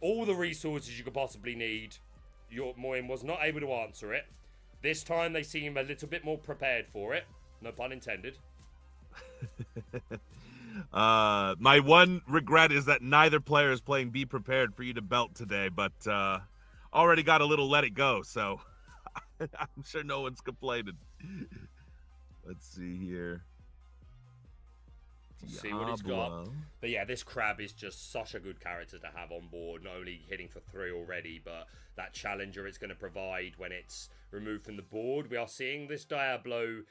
all the resources you could possibly need. Your Moyen was not able to answer it. This time they seem a little bit more prepared for it. No pun intended. My one regret is that neither player is playing Be Prepared for you to belt today, but already got a little let it go, so I'm sure no one's complaining. Let's see here. See what he's got. But yeah, this Crab is just such a good character to have on board. Not only hitting for 3 already, but that challenger it's going to provide when it's removed from the board. We are seeing this Diablo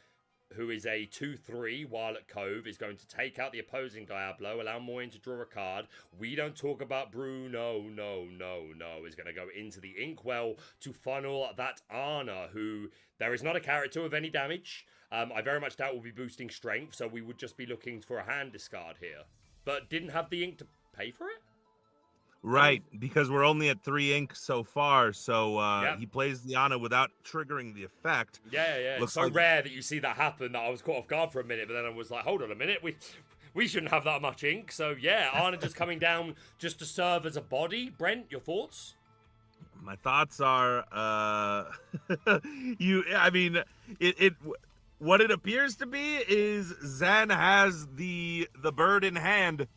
who is a 2/3 while at Cove, is going to take out the opposing Diablo, allow Moyen to draw a card. We don't talk about Bruno, no, is going to go into the Inkwell to funnel that Ana, who there is not a character of any damage. I very much doubt will be boosting strength, so we would just be looking for a hand discard here. But didn't have the ink to pay for it? Right, because we're only at 3 ink so far, so Yep. he plays the Ana without triggering the effect. Yeah. Looks It's so like... rare that you see that happen that I was caught off guard for a minute, but then I was like, hold on a minute, we shouldn't have that much ink. So yeah, Ana just coming down just to serve as a body. Brent, your thoughts? My thoughts are, what it appears to be is Zan has the bird in hand,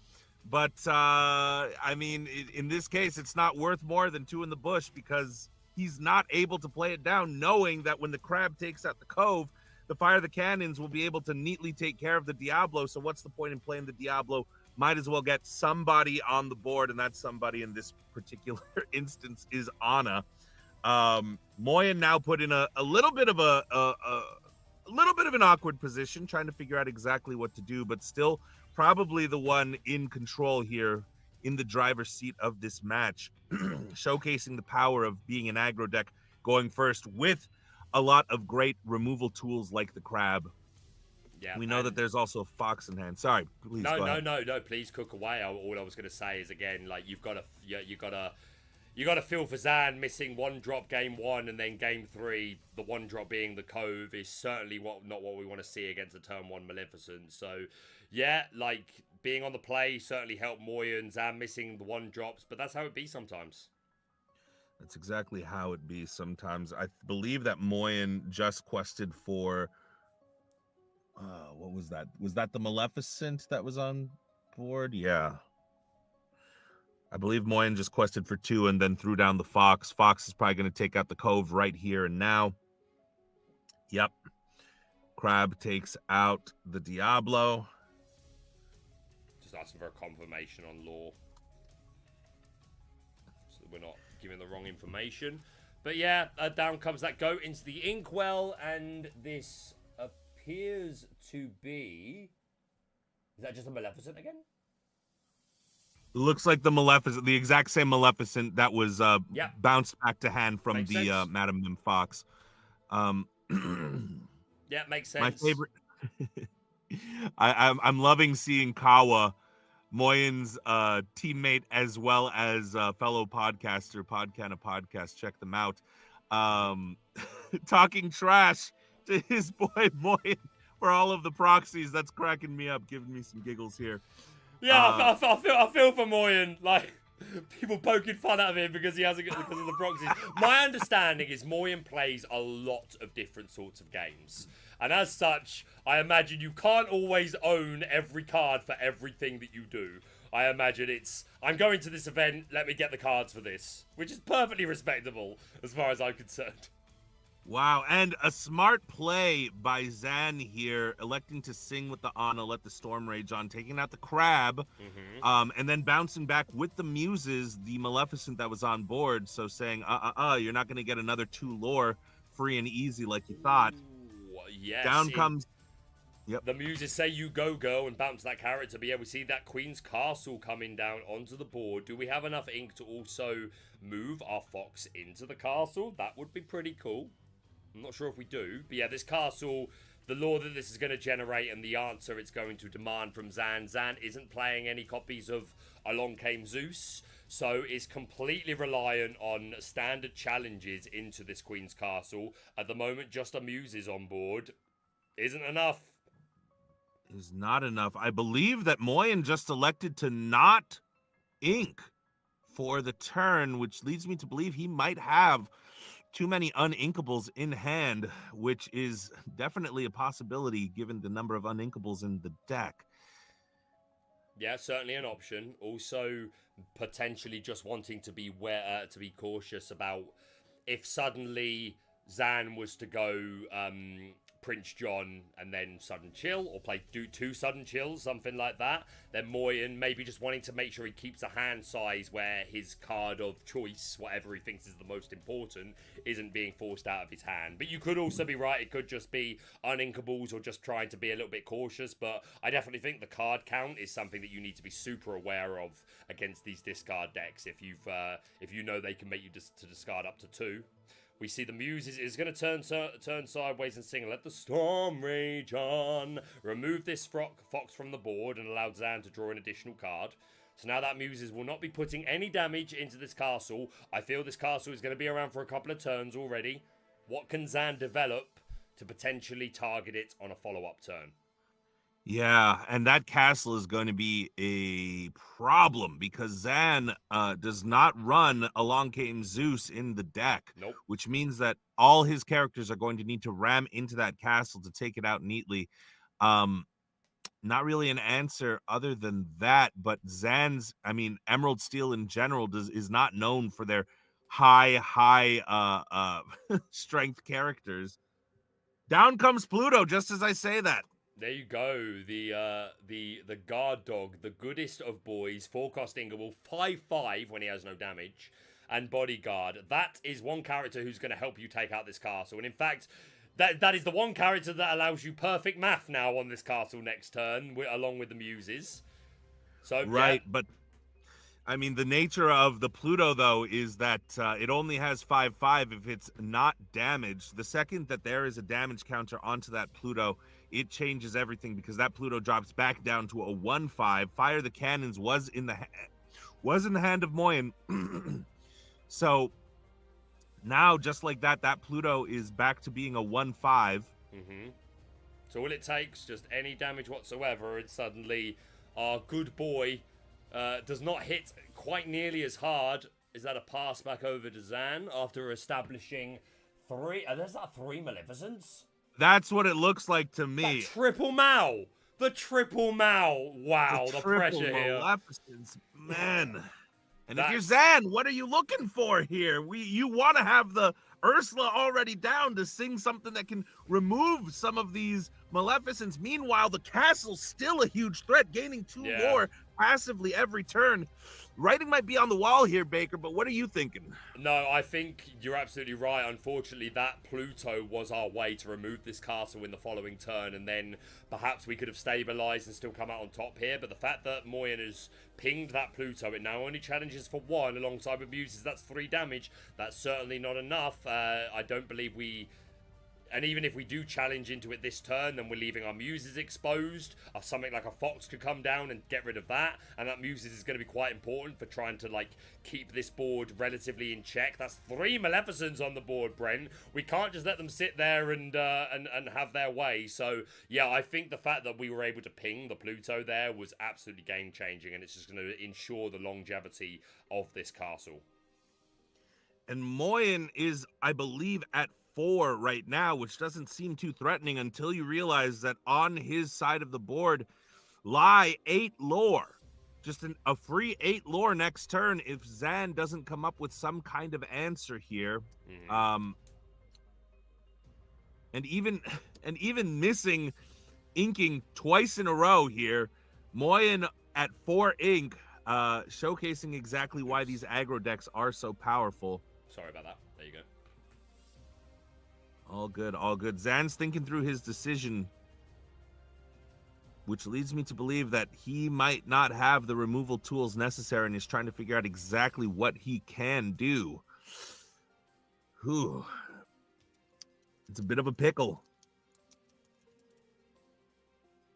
but in this case, it's not worth more than 2 in the bush because he's not able to play it down, knowing that when the crab takes out the Cove, the Fire the Cannons will be able to neatly take care of the Diablo. So what's the point in playing the Diablo? Might as well get somebody on the board, and that somebody in this particular instance is Ana. Moyen now put in a little bit of an awkward position, trying to figure out exactly what to do, but still probably the one in control here in the driver's seat of this match, showcasing the power of being an aggro deck, going first with a lot of great removal tools like the crab. Yeah, we know that there's also a fox in hand. Sorry, please. No. Please cook away. All I was going to say is, again, like you got to feel for Zan missing 1-drop game 1 and then game 3. The 1-drop being the Cove is certainly not what we want to see against a turn 1 Maleficent. So yeah, like being on the play certainly helped Moyen. Zan missing the 1-drops, but that's how it be sometimes. That's exactly how it be sometimes. I believe that Moyen just quested for. What was that? Was that the Maleficent that was on board? Yeah. I believe Moyen just quested for 2 and then threw down the Fox. Fox is probably going to take out the Cove right here and now. Yep. Crab takes out the Diablo. Just asking for a confirmation on lore, so we're not giving the wrong information. But yeah, down comes that goat into the Inkwell, and this appears to be... Is that just a Maleficent again? Looks like the Maleficent, the exact same Maleficent that was bounced back to hand from Makes the sense. Madame Mim Fox. Yeah, makes sense. My favorite. I'm loving seeing Kawa, Moyen's teammate as well as fellow podcaster, Podcana Podcast. Check them out. Talking trash to his boy Moyen for all of the proxies. That's cracking me up, giving me some giggles here. Yeah, I feel for Moyen. Like, people poking fun at him because he hasn't got because of the proxies. My understanding is Moyen plays a lot of different sorts of games. And as such, I imagine you can't always own every card for everything that you do. I imagine it's, I'm going to this event, let me get the cards for this. Which is perfectly respectable, as far as I'm concerned. Wow, and a smart play by Zan here, electing to sing with the Ana, let the Storm Rage on, taking out the Crab, and then bouncing back with the Muses, the Maleficent that was on board, so saying, you're not going to get another 2 lore free and easy like you thought. Yes, down comes... Yep. The Muses say you go, girl, and bounce that character. But yeah, we see that Queen's Castle coming down onto the board. Do we have enough ink to also move our Fox into the castle? That would be pretty cool. I'm not sure if we do. But yeah, this castle, the lore that this is going to generate and the answer it's going to demand from Zan. Zan isn't playing any copies of Along Came Zeus, so is completely reliant on standard challenges into this Queen's Castle. At the moment, just a Muses on board isn't enough. Is not enough. I believe that Moyen just elected to not ink for the turn, which leads me to believe he might have too many uninkables in hand, which is definitely a possibility given the number of uninkables in the deck. Yeah, certainly an option. Also, potentially just wanting to be cautious about if suddenly Zan was to go Prince John and then sudden chill, or do 2 sudden chills, something like that. Then Moyen maybe just wanting to make sure he keeps a hand size where his card of choice, whatever he thinks is the most important, isn't being forced out of his hand. But you could also be right, it could just be uninkables or just trying to be a little bit cautious. But I definitely think the card count is something that you need to be super aware of against these discard decks if you know they can make you to discard up to 2. We see the Muses is going to turn sideways and sing, "Let the storm rage on." Remove this fox from the board and allow Zan to draw an additional card. So now that Muses will not be putting any damage into this castle. I feel this castle is going to be around for a couple of turns already. What can Zan develop to potentially target it on a follow-up turn? Yeah, and that castle is going to be a problem because Zan does not run Along Came Zeus in the deck. Nope. Which means that all his characters are going to need to ram into that castle to take it out neatly. Not really an answer other than that, but Zan's, I mean, Emerald Steel in general is not known for their high strength characters. Down comes Pluto, just as I say that. There you go, the guard dog, the goodest of boys, 4-cost Ingable, 5/5 when he has no damage, and bodyguard. That is one character who's going to help you take out this castle, and in fact, that is the one character that allows you perfect math now on this castle next turn, along with the Muses. So right, yeah. But I mean, the nature of the Pluto, though, is that it only has 5/5 if it's not damaged. The second that there is a damage counter onto that Pluto, it changes everything because that Pluto drops back down to a 1/5. Fire the Cannons was in the hand of Moyen. So now, just like that, that Pluto is back to being a 1/5. So all it takes, just any damage whatsoever, and suddenly our good boy does not hit quite nearly as hard. Is that a pass back over to Zan after establishing 3? There's that 3 Maleficents? That's what it looks like to me. That triple Mao! The triple Mao! Wow, the pressure here. Maleficents, man. And if you're Zan, what are you looking for here? You want to have the Ursula already down to sing something that can remove some of these Maleficents. Meanwhile, the castle's still a huge threat, gaining 2 more passively every turn. Writing might be on the wall here, Baker, but what are you thinking? No, I think you're absolutely right. Unfortunately, that Pluto was our way to remove this castle in the following turn, and then perhaps we could have stabilized and still come out on top here. But the fact that Moyen has pinged that Pluto, it now only challenges for 1 alongside with Muses. That's 3 damage. That's certainly not enough. I don't believe we... And even if we do challenge into it this turn, then we're leaving our Muses exposed. Something like a Fox could come down and get rid of that. And that Muses is going to be quite important for trying to, like, keep this board relatively in check. That's 3 Maleficents on the board, Brent. We can't just let them sit there and have their way. So, yeah, I think the fact that we were able to ping the Pluto there was absolutely game-changing. And it's just going to ensure the longevity of this castle. And Moyen is, I believe, at 4 right now, which doesn't seem too threatening until you realize that on his side of the board lie 8 lore. Just a free 8 lore next turn if Zan doesn't come up with some kind of answer here. And even missing inking twice in a row here, Moyen at 4 ink, showcasing exactly why these aggro decks are so powerful. Sorry about that. There you go. All good, all good. Zan's thinking through his decision, which leads me to believe that he might not have the removal tools necessary and is trying to figure out exactly what he can do. Whew. It's a bit of a pickle.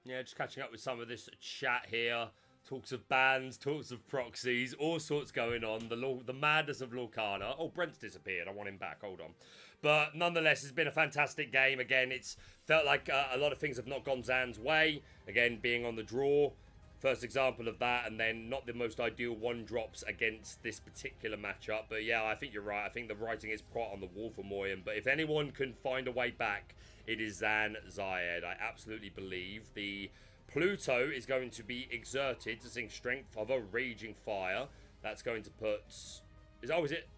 Yeah, just catching up with some of this chat here. Talks of bans, talks of proxies, all sorts going on. The madness of Lorcana. Oh, Brent's disappeared. I want him back. Hold on. But nonetheless, it's been a fantastic game. Again, it's felt like a lot of things have not gone Zan's way. Again, being on the draw. First example of that, and then not the most ideal 1-drops against this particular matchup. But yeah, I think you're right. I think the writing is quite on the wall for Moyen. But if anyone can find a way back, it is Zan Syed. I absolutely believe the Pluto is going to be exerted to sing Strength of a Raging Fire. That's going to put... is it?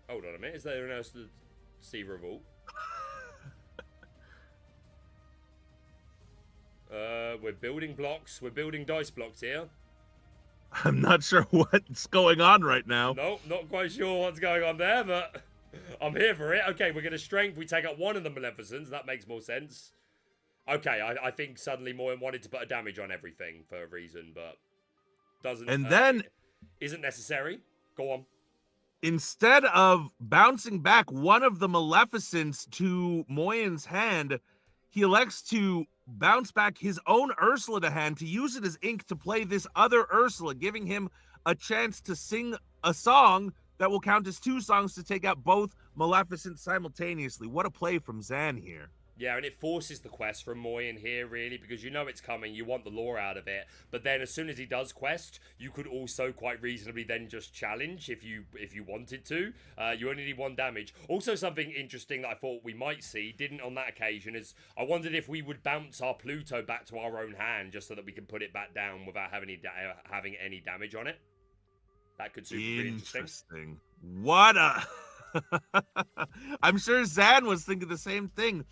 Hold on a minute. Is there an else to see Revolt? We're building blocks. We're building dice blocks here. I'm not sure what's going on right now. Nope, not quite sure what's going on there, but I'm here for it. Okay, we're going to strength. We take out one of the Maleficents. That makes more sense. Okay, I think suddenly Moyen wanted to put a damage on everything for a reason, but doesn't. And then isn't necessary. Go on. Instead of bouncing back one of the Maleficents to Moyen's hand, he elects to bounce back his own Ursula to hand to use it as ink to play this other Ursula, giving him a chance to sing a song that will count as 2 songs to take out both Maleficents simultaneously. What a play from Zan here. Yeah, and it forces the quest from Moyen here, really, because you know it's coming, you want the lore out of it, but then as soon as he does quest, you could also quite reasonably then just challenge if you wanted to. You only need 1 damage. Also, something interesting that I thought we might see, didn't on that occasion, is I wondered if we would bounce our Pluto back to our own hand, just so that we can put it back down without having any damage on it. That could be interesting. What a... I'm sure Zan was thinking the same thing.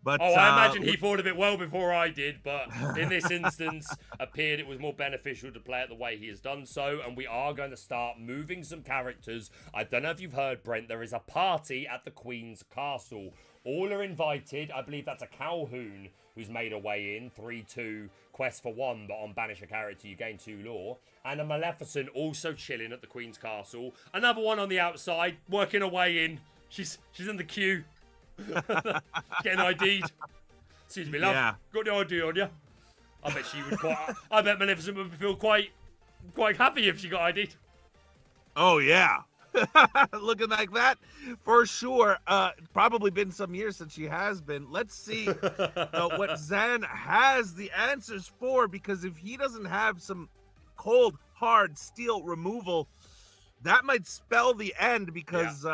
But, I imagine he thought of it well before I did, but in this instance, appeared it was more beneficial to play it the way he has done so, and we are going to start moving some characters. I don't know if you've heard, Brent, there is a party at the Queen's Castle. All are invited. I believe that's a Calhoun who's made a way in. 3-2, quest for 1, but on banish a character, you gain 2 lore. And a Maleficent also chilling at the Queen's Castle. Another one on the outside, working her way in. She's in the queue. Getting ID'd. Excuse me, love. Yeah. Got the ID on you. I bet she would I bet Maleficent would feel quite happy if she got ID'd. Oh yeah. Looking like that for sure. Probably been some years since she has been. Let's see what Zan has the answers for, because if he doesn't have some cold hard steel removal, that might spell the end, because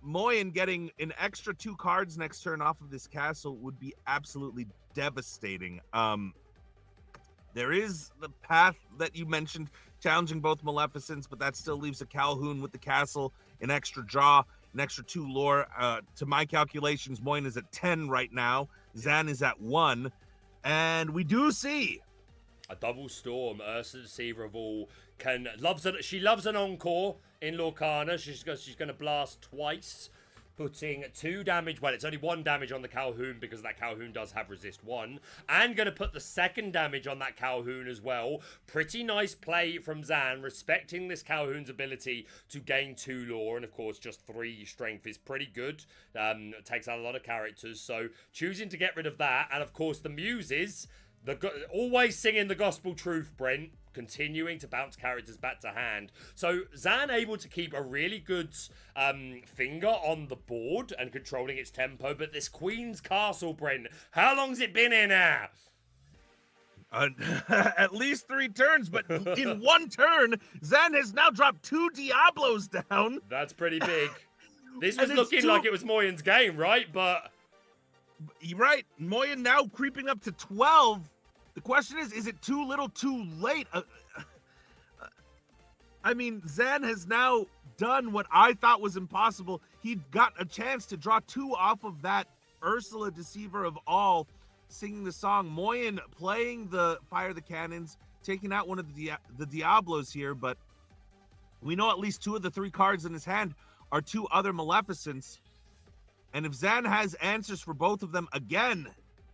Moyen getting an extra 2 cards next turn off of this castle would be absolutely devastating. There is the path that you mentioned, challenging both Maleficents, but that still leaves a Calhoun with the castle, an extra draw, an extra 2 lore. To my calculations, Moyen is at 10 right now. Zan is at 1. And we do see a double storm. Ursula, Deceiver of All, she loves an encore in Lorcana. She's going to blast twice, putting 2 damage. Well, it's only 1 damage on the Calhoun, because that Calhoun does have resist 1. And going to put the 2nd damage on that Calhoun as well. Pretty nice play from Zan, respecting this Calhoun's ability to gain 2 lore. And of course, just 3 strength is pretty good. It takes out a lot of characters. So choosing to get rid of that. And of course, the Muses, always singing the gospel truth, Brent. Continuing to bounce characters back to hand. So Zan able to keep a really good finger on the board and controlling its tempo. But this Queen's Castle, Brent, how long's it been in now? At least 3 turns, but in 1 turn, Zan has now dropped 2 Diablos down. That's pretty big. This was looking like it was Moyen's game, right? But you're right. Moyen now creeping up to 12. The question is it too little, too late? I mean, Zan has now done what I thought was impossible. He got a chance to draw 2 off of that Ursula, Deceiver of All, singing the song. Moyen playing the Fire the Cannons, taking out one of the Diablos here, but we know at least 2 of the 3 cards in his hand are 2 other Maleficents. And if Zan has answers for both of them again...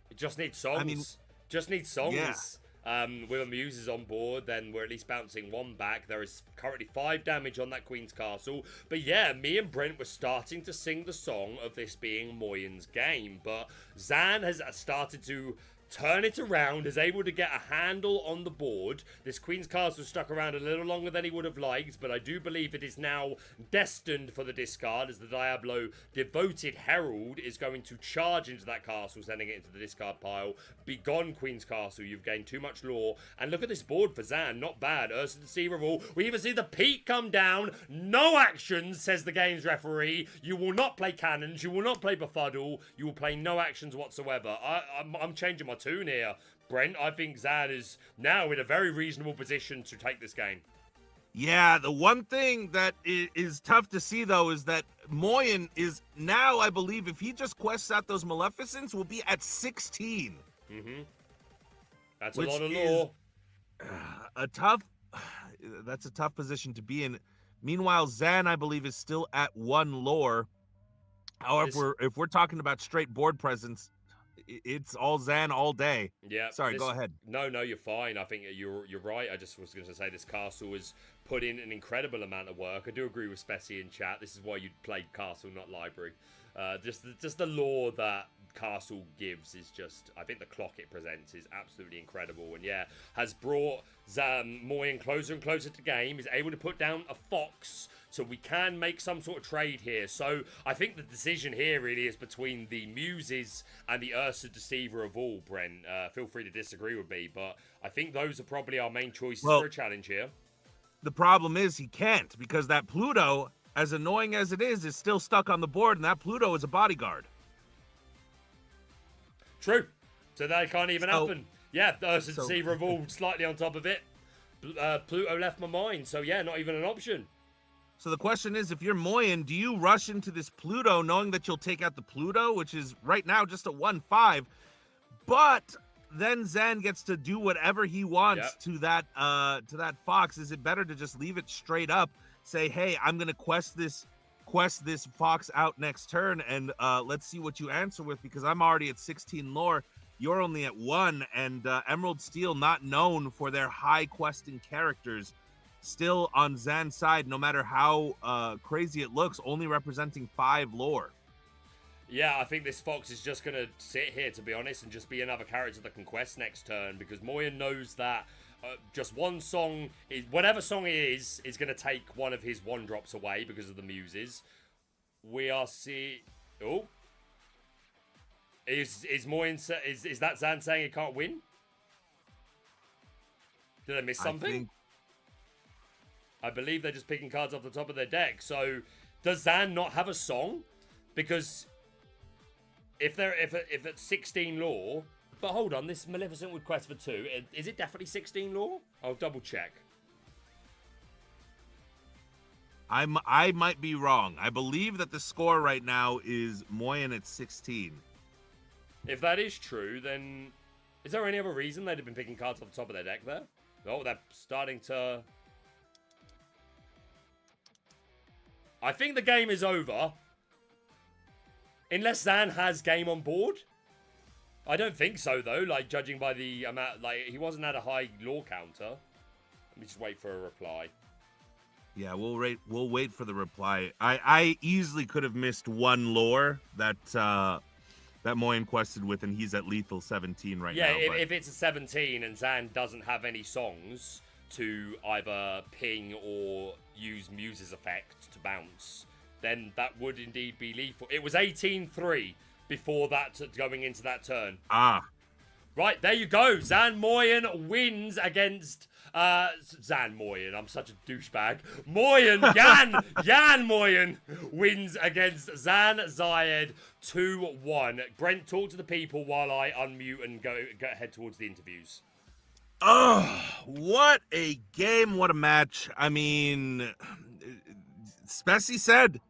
It just needs songs. I mean, just needs songs. Yeah. With a Muses on board, then we're at least bouncing 1 back. There is currently 5 damage on that Queen's Castle. But yeah, me and Brent were starting to sing the song of this being Moyen's game. But Zan has started to turn it around, is able to get a handle on the board. This Queen's Castle stuck around a little longer than he would have liked, but I do believe it is now destined for the discard, as the Diablo Devoted Herald is going to charge into that castle, sending it into the discard pile. Be gone, Queen's Castle. You've gained too much lore. And look at this board for Zan. Not bad. Ursula, Deceiver of All. We even see the peak come down. No actions, says the game's referee. You will not play cannons. You will not play befuddle. You will play no actions whatsoever. I'm changing my tune here, Brent. I think Zan is now in a very reasonable position to take this game. Yeah, the one thing that is tough to see, though, is that Moyen is now, I believe, if he just quests out those Maleficents, will be at 16. That's a lot of lore. That's a tough position to be in. Meanwhile, Zan, I believe, is still at 1 lore. However, if we're talking about straight board presence, it's all Zan all day. Yeah. Sorry, go ahead. No, you're fine. I think you're right. I just was going to say this castle has put in an incredible amount of work. I do agree with Spessy in chat. This is why you played castle, not library. Just the lore that castle gives is just, I think the clock it presents is absolutely incredible, and yeah, has brought Moyen closer and closer to game. Is able to put down a fox, so we can make some sort of trade here. So I think the decision here really is between the Muses and the Ursa Deceiver of all. Brent, feel free to disagree with me, but I think those are probably our main choices for a challenge here. The problem is he can't, because that Pluto, as annoying as it is still stuck on the board, and that Pluto is a bodyguard. True. So that can't even happen. Yeah, the Ursa Deceiver evolved slightly on top of it. Pluto left my mind, so yeah, not even an option. So the question is, if you're Moyen, do you rush into this Pluto knowing that you'll take out the Pluto, which is right now just a 1/5, but then Zan gets to do whatever he wants to that fox? Is it better to just leave it straight up, say, hey, I'm gonna quest this fox out next turn, and let's see what you answer with, because I'm already at 16 lore, you're only at 1, and Emerald Steel, not known for their high questing characters, still on Zan's side, no matter how crazy it looks, only representing 5 lore. Yeah, I think this fox is just going to sit here, to be honest, and just be another character that can quest next turn, because Moyen knows that just one song, whatever song it is going to take one of his 1-drops away because of the Muses. We are seeing... Oh. Is Moyen... Is that Zan saying he can't win? Did I miss something? I believe they're just picking cards off the top of their deck. So, does Zan not have a song? Because if it's 16 lore... But hold on, this Maleficent would quest for 2. Is it definitely 16 lore? I'll double check. I might be wrong. I believe that the score right now is Moyen at 16. If that is true, then is there any other reason they'd have been picking cards off the top of their deck there? Oh, they're starting to... I think the game is over. Unless Zan has game on board. I don't think so, though, like, judging by the amount, like, he wasn't at a high lore counter. Let me just wait for a reply. Yeah, we'll wait for the reply. I easily could have missed 1 lore that Moyen quested with, and he's at lethal 17 right now. Yeah, if it's a 17 and Zan doesn't have any songs to either ping or use Muse's effect to bounce, then that would indeed be lethal. It was 18-3. Before that, going into that turn. Right, there you go. Zan Moyen wins against... Zan Moyen. I'm such a douchebag. Moyen, Jan Moyen wins against Zan Syed 2-1. Brent, talk to the people while I unmute and go head towards the interviews. Oh, what a game. What a match. I mean, Spessy said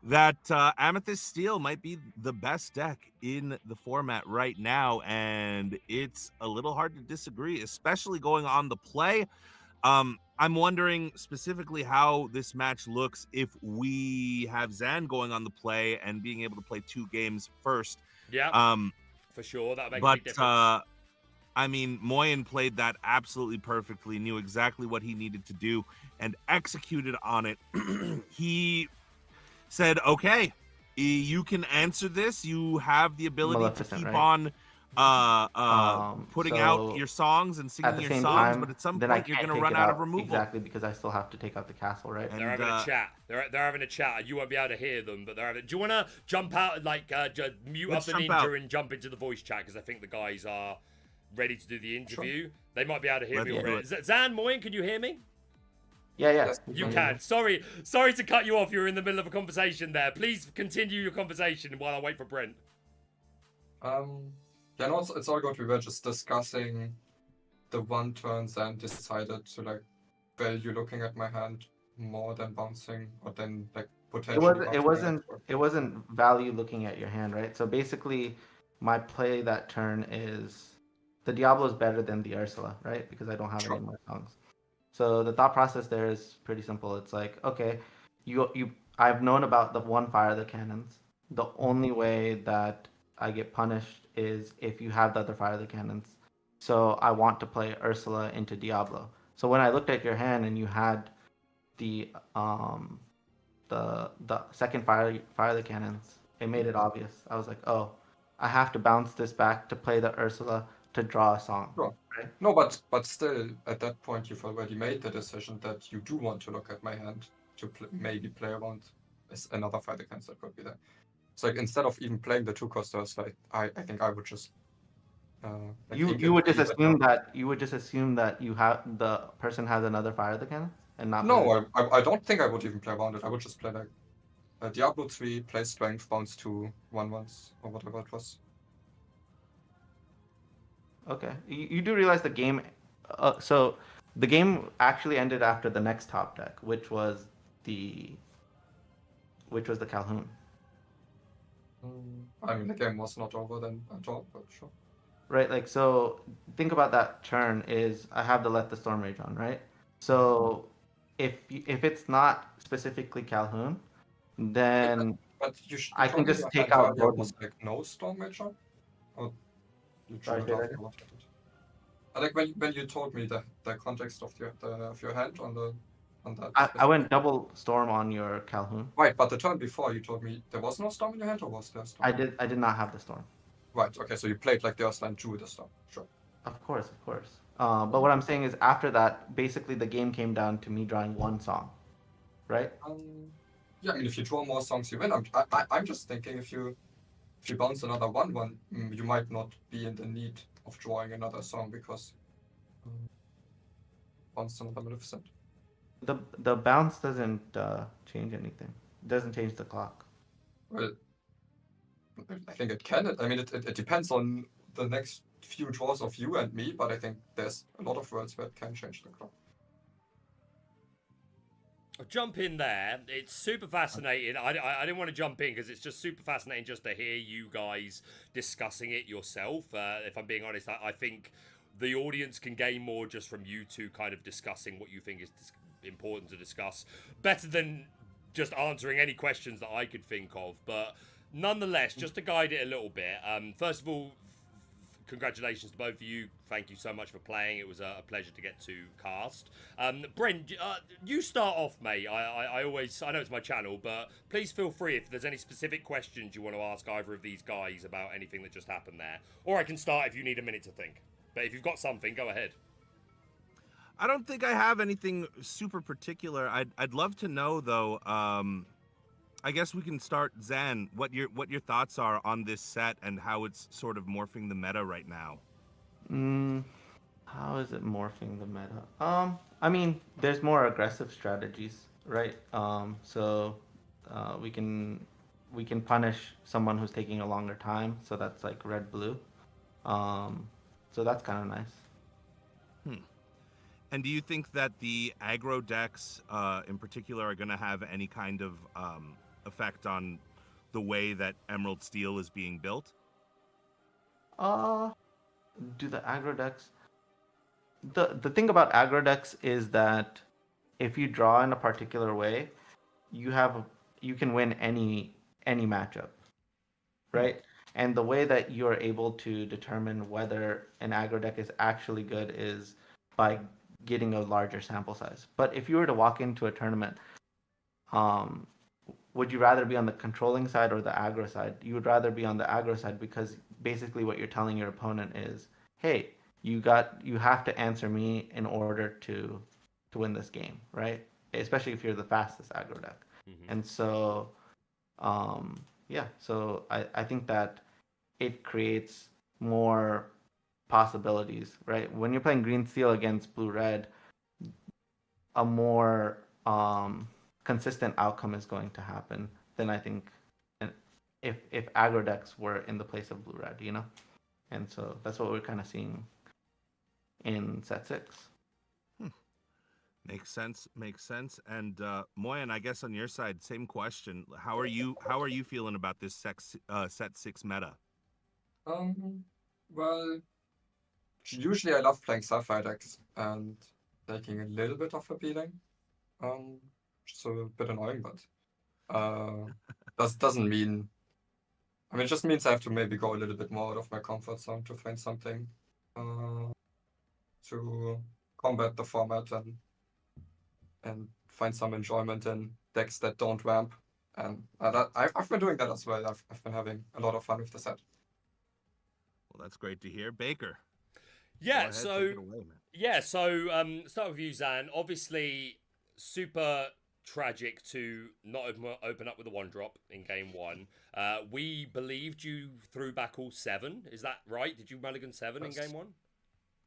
that Amethyst Steel might be the best deck in the format right now, and it's a little hard to disagree, especially going on the play. I'm wondering specifically how this match looks if we have Zan going on the play and being able to play 2 games first. Yeah, for sure. That makes a big difference. I mean, Moyen played that absolutely perfectly, knew exactly what he needed to do, and executed on it. He said, okay, you can answer this. You have the ability to keep on putting out your songs and singing your songs, but at some point you're going to run out of removal. Exactly, because I still have to take out the castle, right? They're having a chat. They're having a chat. You won't be able to hear them, but they're having... Do you want to jump out, like, mute up the ninja and jump into the voice chat? Because I think the guys are ready to do the interview. Sure. They might be able to hear me already. Zan, Moyen, can you hear me? Yeah. You can. Sorry to cut you off. You're in the middle of a conversation there. Please continue your conversation while I wait for Brent. Yeah, no, it's all good. We were just discussing the 1 turn Zan decided to, like, value looking at my hand more than bouncing, or then, like, potentially... It wasn't value looking at your hand, right? So basically, my play that turn is the Diablo is better than the Ursula, right? Because I don't have Sure. any more songs. So the thought process there is pretty simple. It's like, okay, I've known about the one fire the cannons. The only way that I get punished is if you have the other fire the cannons. So I want to play Ursula into Diablo. So when I looked at your hand and you had the the second fire the cannons, it made it obvious. I was like, oh, I have to bounce this back to play the Ursula to draw a song. Sure. Right? No, but still, at that point, you've already made the decision that you do want to look at my hand to maybe play around another fighter cancer that could be there. So like instead of even playing the 2-cost Ursula, I think I would just You would just assume that you have the person has another fire the cannon and not play No, I don't think I would even play around it. I would just play like Diablo 3, play strength, bounce 2 1/1s or whatever it was. Okay, you do realize the game. So the game actually ended after the next top deck, which was the Calhoun. I mean, the game was not over then at all, but sure. Right, like so. Think about that turn. Is I have to let the Storm Rage on, right? So if it's not specifically Calhoun, then But you I can told me just your take hand out earlier Rogue. was like no Storm Major? Or you drew Sorry, it say that after again? what happened? Like when you told me the context of your hand on that I went specific. double Storm on your Calhoun. Right, but the turn before you told me there was no Storm in your hand, or was there Storm? I did not have the Storm. Right, okay, so you played like the Ursula and drew the Storm. Sure. Of course, of course. But what I'm saying is, after that, basically the game came down to me drawing one song, right? Yeah, I mean, if you draw more songs, you win. I'm just thinking if you bounce another 1/1, you might not be in the need of drawing another song because bounce another Maleficent. The bounce doesn't change anything. It doesn't change the clock. Well, I think it can. I mean, it depends on the next few draws of you and me, but I think there's a lot of worlds where it can change the clock. I'll jump in there. It's super fascinating. I didn't want to jump in because it's just super fascinating just to hear you guys discussing it yourself. If I'm being honest, I think the audience can gain more just from you two kind of discussing what you think is important to discuss, better than just answering any questions that I could think of. But nonetheless, just to guide it a little bit, first of all, congratulations to both of you. Thank you so much for playing. It was a pleasure to get to cast. Brent, you start off, mate. I know it's my channel, but please feel free if there's any specific questions you want to ask either of these guys about anything that just happened there. Or I can start if you need a minute to think. But if you've got something, go ahead. I don't think I have anything super particular. I'd love to know though. I guess we can start, Zan. What your thoughts are on this set and how it's sort of morphing the meta right now. How is it morphing the meta? I mean, there's more aggressive strategies, right? So we can punish someone who's taking a longer time. So that's like red blue. So that's kind of nice. And do you think that the aggro decks, in particular, are going to have any kind of effect on the way that Emerald Steel is being built? Do the aggro decks? The thing about aggro decks is that if you draw in a particular way, you can win any matchup, right? And the way that you're able to determine whether an aggro deck is actually good is by getting a larger sample size. But if you were to walk into a tournament, would you rather be on the controlling side or the aggro side? You would rather be on the aggro side because basically what you're telling your opponent is, hey, you have to answer me in order to win this game, right? Especially if you're the fastest aggro deck. And so so I think that it creates more possibilities, right? When you're playing green steel against blue red, a more consistent outcome is going to happen than I think if aggro decks were in the place of blue red, you know? And so that's what we're kind of seeing in set 6. Makes sense. And Moyen, I guess on your side, same question. How are you feeling about this set 6 meta? Well, usually I love playing Sapphire decks and taking a little bit of a beating. Just a bit annoying, but doesn't mean. I mean, it just means I have to maybe go a little bit more out of my comfort zone to find something to combat the format and find some enjoyment in decks that don't ramp. And I've been doing that as well. I've been having a lot of fun with the set. Well, that's great to hear. Baker. Yeah, ahead, so take it away, man. yeah, so start with you, Zan. Obviously, super tragic to not open up with a 1-drop in game 1. We believed you threw back all 7. Is that right? Did you mulligan 7 Yes. in game 1?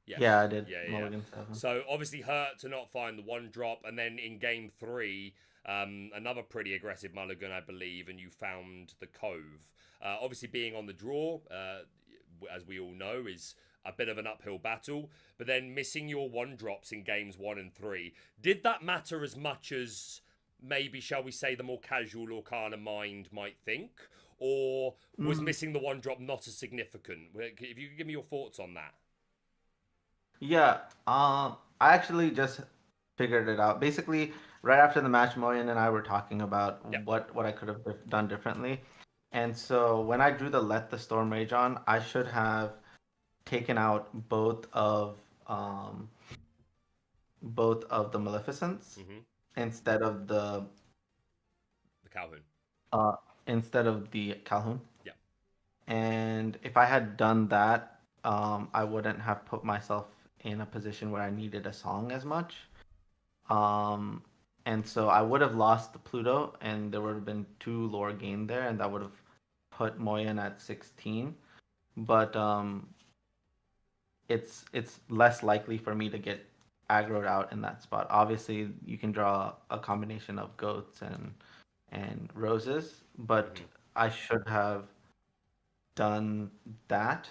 Yeah, I did. Yeah. Mulligan 7. So obviously hurt to not find the 1-drop, and then in game 3, another pretty aggressive mulligan, I believe, and you found the Cove. Obviously being on the draw, as we all know, is a bit of an uphill battle, but then missing your 1-drops in games 1 and 3, did that matter as much as maybe, shall we say, the more casual Lorcana mind might think? Or was missing the 1-drop not as significant? If you could give me your thoughts on that. Yeah, I actually just figured it out. Basically, right after the match, Moyen and I were talking about Yep. what I could have done differently. And so when I drew the Let the Storm Rage on, I should have taken out both of the Maleficents instead of the Calhoun. instead of the Calhoun. Yeah. And if I had done that, I wouldn't have put myself in a position where I needed a song as much. And so I would have lost the Pluto, and there would have been 2 lore gained there, and that would have put Moyen at 16. But it's less likely for me to get aggroed out in that spot. Obviously, you can draw a combination of goats and roses, but I should have done that.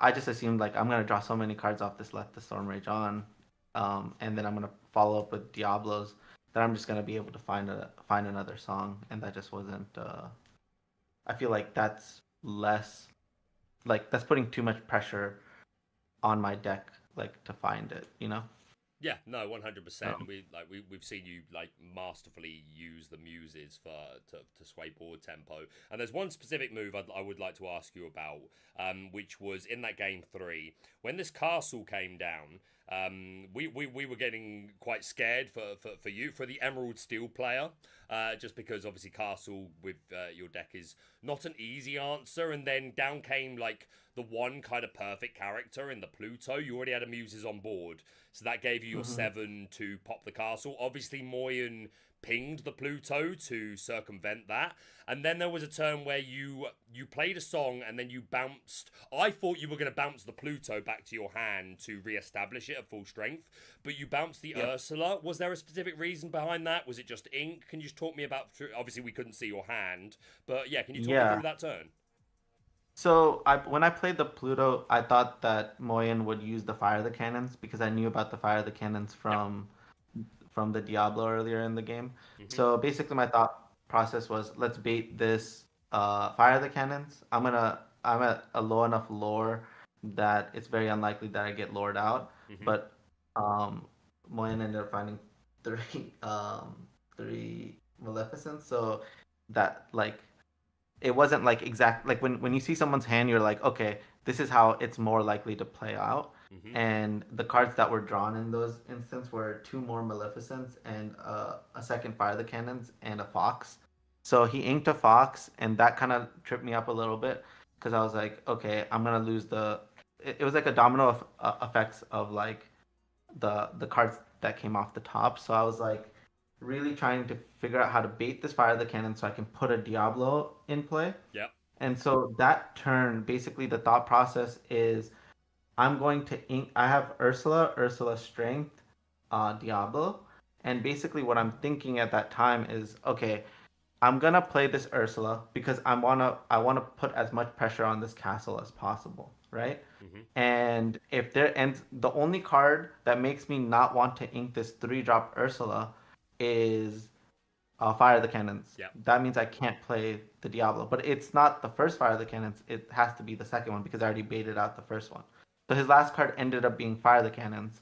I just assumed like I'm gonna draw so many cards off this Let the Storm Rage on, and then I'm gonna follow up with Diablos that I'm just gonna be able to find another song, and that just wasn't. I feel like that's less, like that's putting too much pressure on my deck, like to find it, you know. Yeah, no, 100%. We've seen you like masterfully use the muses to sway board tempo. And there's one specific move I would like to ask you about, which was in that game 3 when this castle came down. We were getting quite scared for you, for the Emerald Steel player, just because obviously castle with your deck is not an easy answer. And then down came like the one kind of perfect character in the Pluto. You already had a muses on board, so that gave you your 7 to pop the castle. Obviously Moyen pinged the Pluto to circumvent that, and then there was a turn where you played a song and then you bounced. I thought you were going to bounce the Pluto back to your hand to re-establish it at full strength, but you bounced the Ursula. Was there a specific reason behind that? Was it just ink? Can you just talk me about, obviously we couldn't see your hand, but yeah, can you talk me through that turn? So when I played the Pluto, I thought that Moyen would use the Fire the Cannons because I knew about the Fire the Cannons from the Diablo earlier in the game. So basically, my thought process was, let's bait this Fire the Cannons. I'm at a low enough lore that it's very unlikely that I get lured out. But Moyen ended up finding 3 Maleficents, so that like it wasn't like exact like when you see someone's hand, you're like, okay, this is how it's more likely to play out. And the cards that were drawn in those instances were 2 more Maleficents and a second Fire the Cannons and a Fox. So he inked a Fox, and that kind of tripped me up a little bit because I was like, okay, I'm gonna lose the. It was like a domino effects of like the cards that came off the top. So I was like really trying to figure out how to bait this Fire the Cannon so I can put a Diablo in play. Yep. And so that turn, basically the thought process is I'm going to ink. I have Ursula Strength, Diablo, and basically what I'm thinking at that time is, okay, I'm gonna play this Ursula because I wanna put as much pressure on this castle as possible, right? And if the only card that makes me not want to ink this 3-drop Ursula is Fire the Cannons. Yeah. That means I can't play the Diablo. But it's not the first Fire the Cannons. It has to be the second one because I already baited out the first one. So his last card ended up being Fire the Cannons,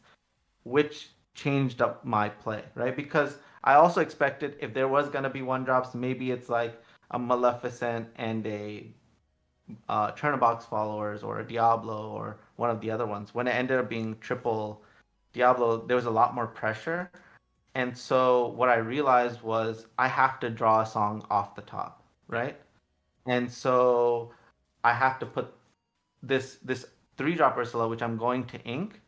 which changed up my play, right? Because I also expected if there was gonna be one drops, maybe it's like a Maleficent and a Chernobog's Followers or a Diablo or one of the other ones. When it ended up being triple Diablo, there was a lot more pressure. And so what I realized was I have to draw a song off the top, right? And so I have to put this 3-drop Ursula, which I'm going to ink,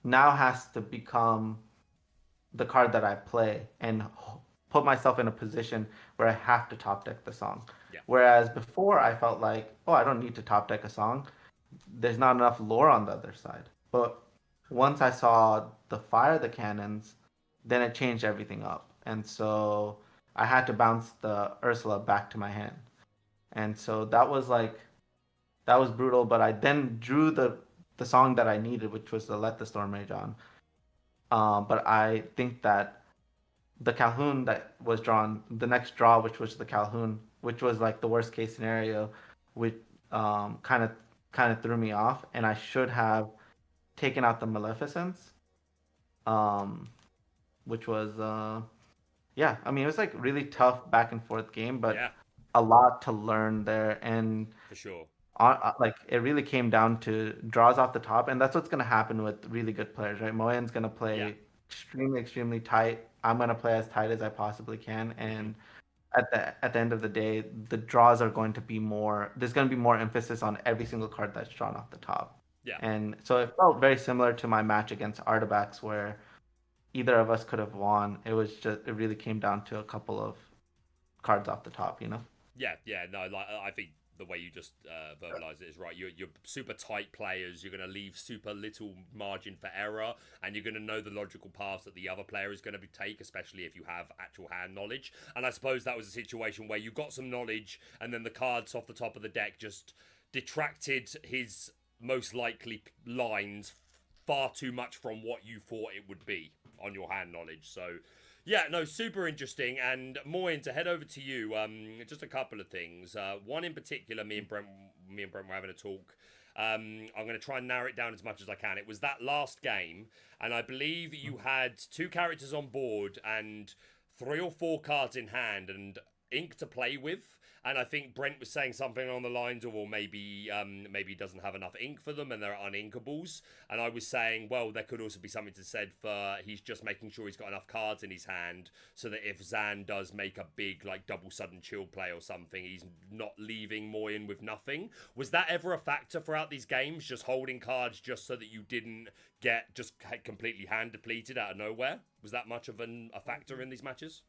now has to become the card that I play and put myself in a position where I have to top deck the song. Yeah. Whereas before I felt like, oh, I don't need to top deck a song. There's not enough lore on the other side. But once I saw the Fire the Cannons, then it changed everything up. And so I had to bounce the Ursula back to my hand. And so that was brutal, but I then drew the song that I needed, which was the Let the Storm Rage On. But I think that the Calhoun that was drawn, the next draw, which was the Calhoun, which was like the worst case scenario, which kind of threw me off, and I should have taken out the Maleficents, which was yeah. I mean, it was like really tough back and forth game, but a lot to learn there, and for sure. Like it really came down to draws off the top, and that's what's going to happen with really good players, right? Moyen's going to play extremely tight. I'm going to play as tight as I possibly can, and at the end of the day, the draws are going to be more. There's going to be more emphasis on every single card that's drawn off the top. Yeah. And so it felt very similar to my match against Artabax, where either of us could have won. It really came down to a couple of cards off the top, you know? Yeah. No, like I think the way you just verbalize it is right. You're super tight players. You're going to leave super little margin for error, and you're going to know the logical paths that the other player is going to take, especially if you have actual hand knowledge. And I suppose that was a situation where you got some knowledge, and then the cards off the top of the deck just detracted his most likely lines far too much from what you thought it would be on your hand knowledge. So yeah, no, super interesting. And Moyen, to head over to you, just a couple of things. One in particular, me and Brent were having a talk. I'm going to try and narrow it down as much as I can. It was that last game, and I believe you had 2 characters on board and 3 or 4 cards in hand and ink to play with. And I think Brent was saying something on the lines of, well, maybe he doesn't have enough ink for them and they're uninkables. And I was saying, well, there could also be something to said for he's just making sure he's got enough cards in his hand so that if Zan does make a big, like, double sudden chill play or something, he's not leaving Moyen with nothing. Was that ever a factor throughout these games, just holding cards just so that you didn't get just completely hand depleted out of nowhere? Was that much of a factor in these matches?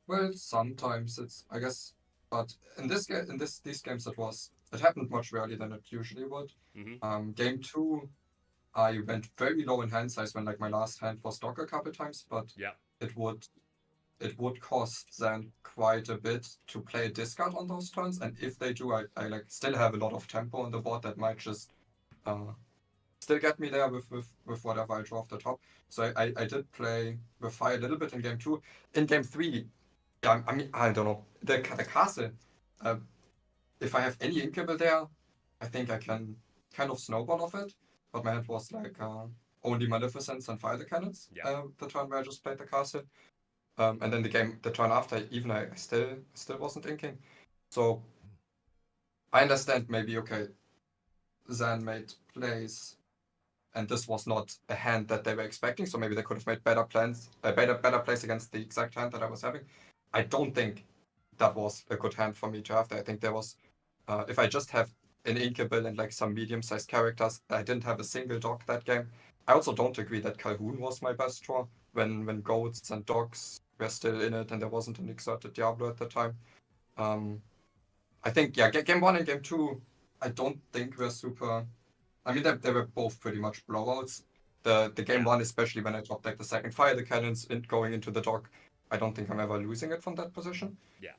Well, sometimes it's, I guess. But in these games, it happened much earlier than it usually would. Mm-hmm. Game 2, I went very low in hand size when like my last hand was Dock a couple times, but it would cost Zan quite a bit to play a discard on those turns, and if they do, I like still have a lot of tempo on the board that might just still get me there with whatever I draw off the top. So I did play with fire a little bit in game 2. In game 3, yeah, I mean, I don't know. The castle, if I have any inkable there, I think I can kind of snowball off it. But my hand was like only Maleficents and Fire the Cannons the turn where I just played the castle. And then the turn after, even I still wasn't inking. So I understand maybe, okay, Zan made plays, and this was not a hand that they were expecting, so maybe they could have made better plays against the exact hand that I was having. I don't think that was a good hand for me to have there. I think there was, if I just have an inkable and like some medium-sized characters, I didn't have a single dog that game. I also don't agree that Calhoun was my best draw when goats and dogs were still in it and there wasn't an exerted Diablo at the time. I think, game 1 and game 2, I don't think were super. I mean, they were both pretty much blowouts. The game 1, especially when I dropped like the second Fire the Cannons going into the dog, I don't think I'm ever losing it from that position. Yeah.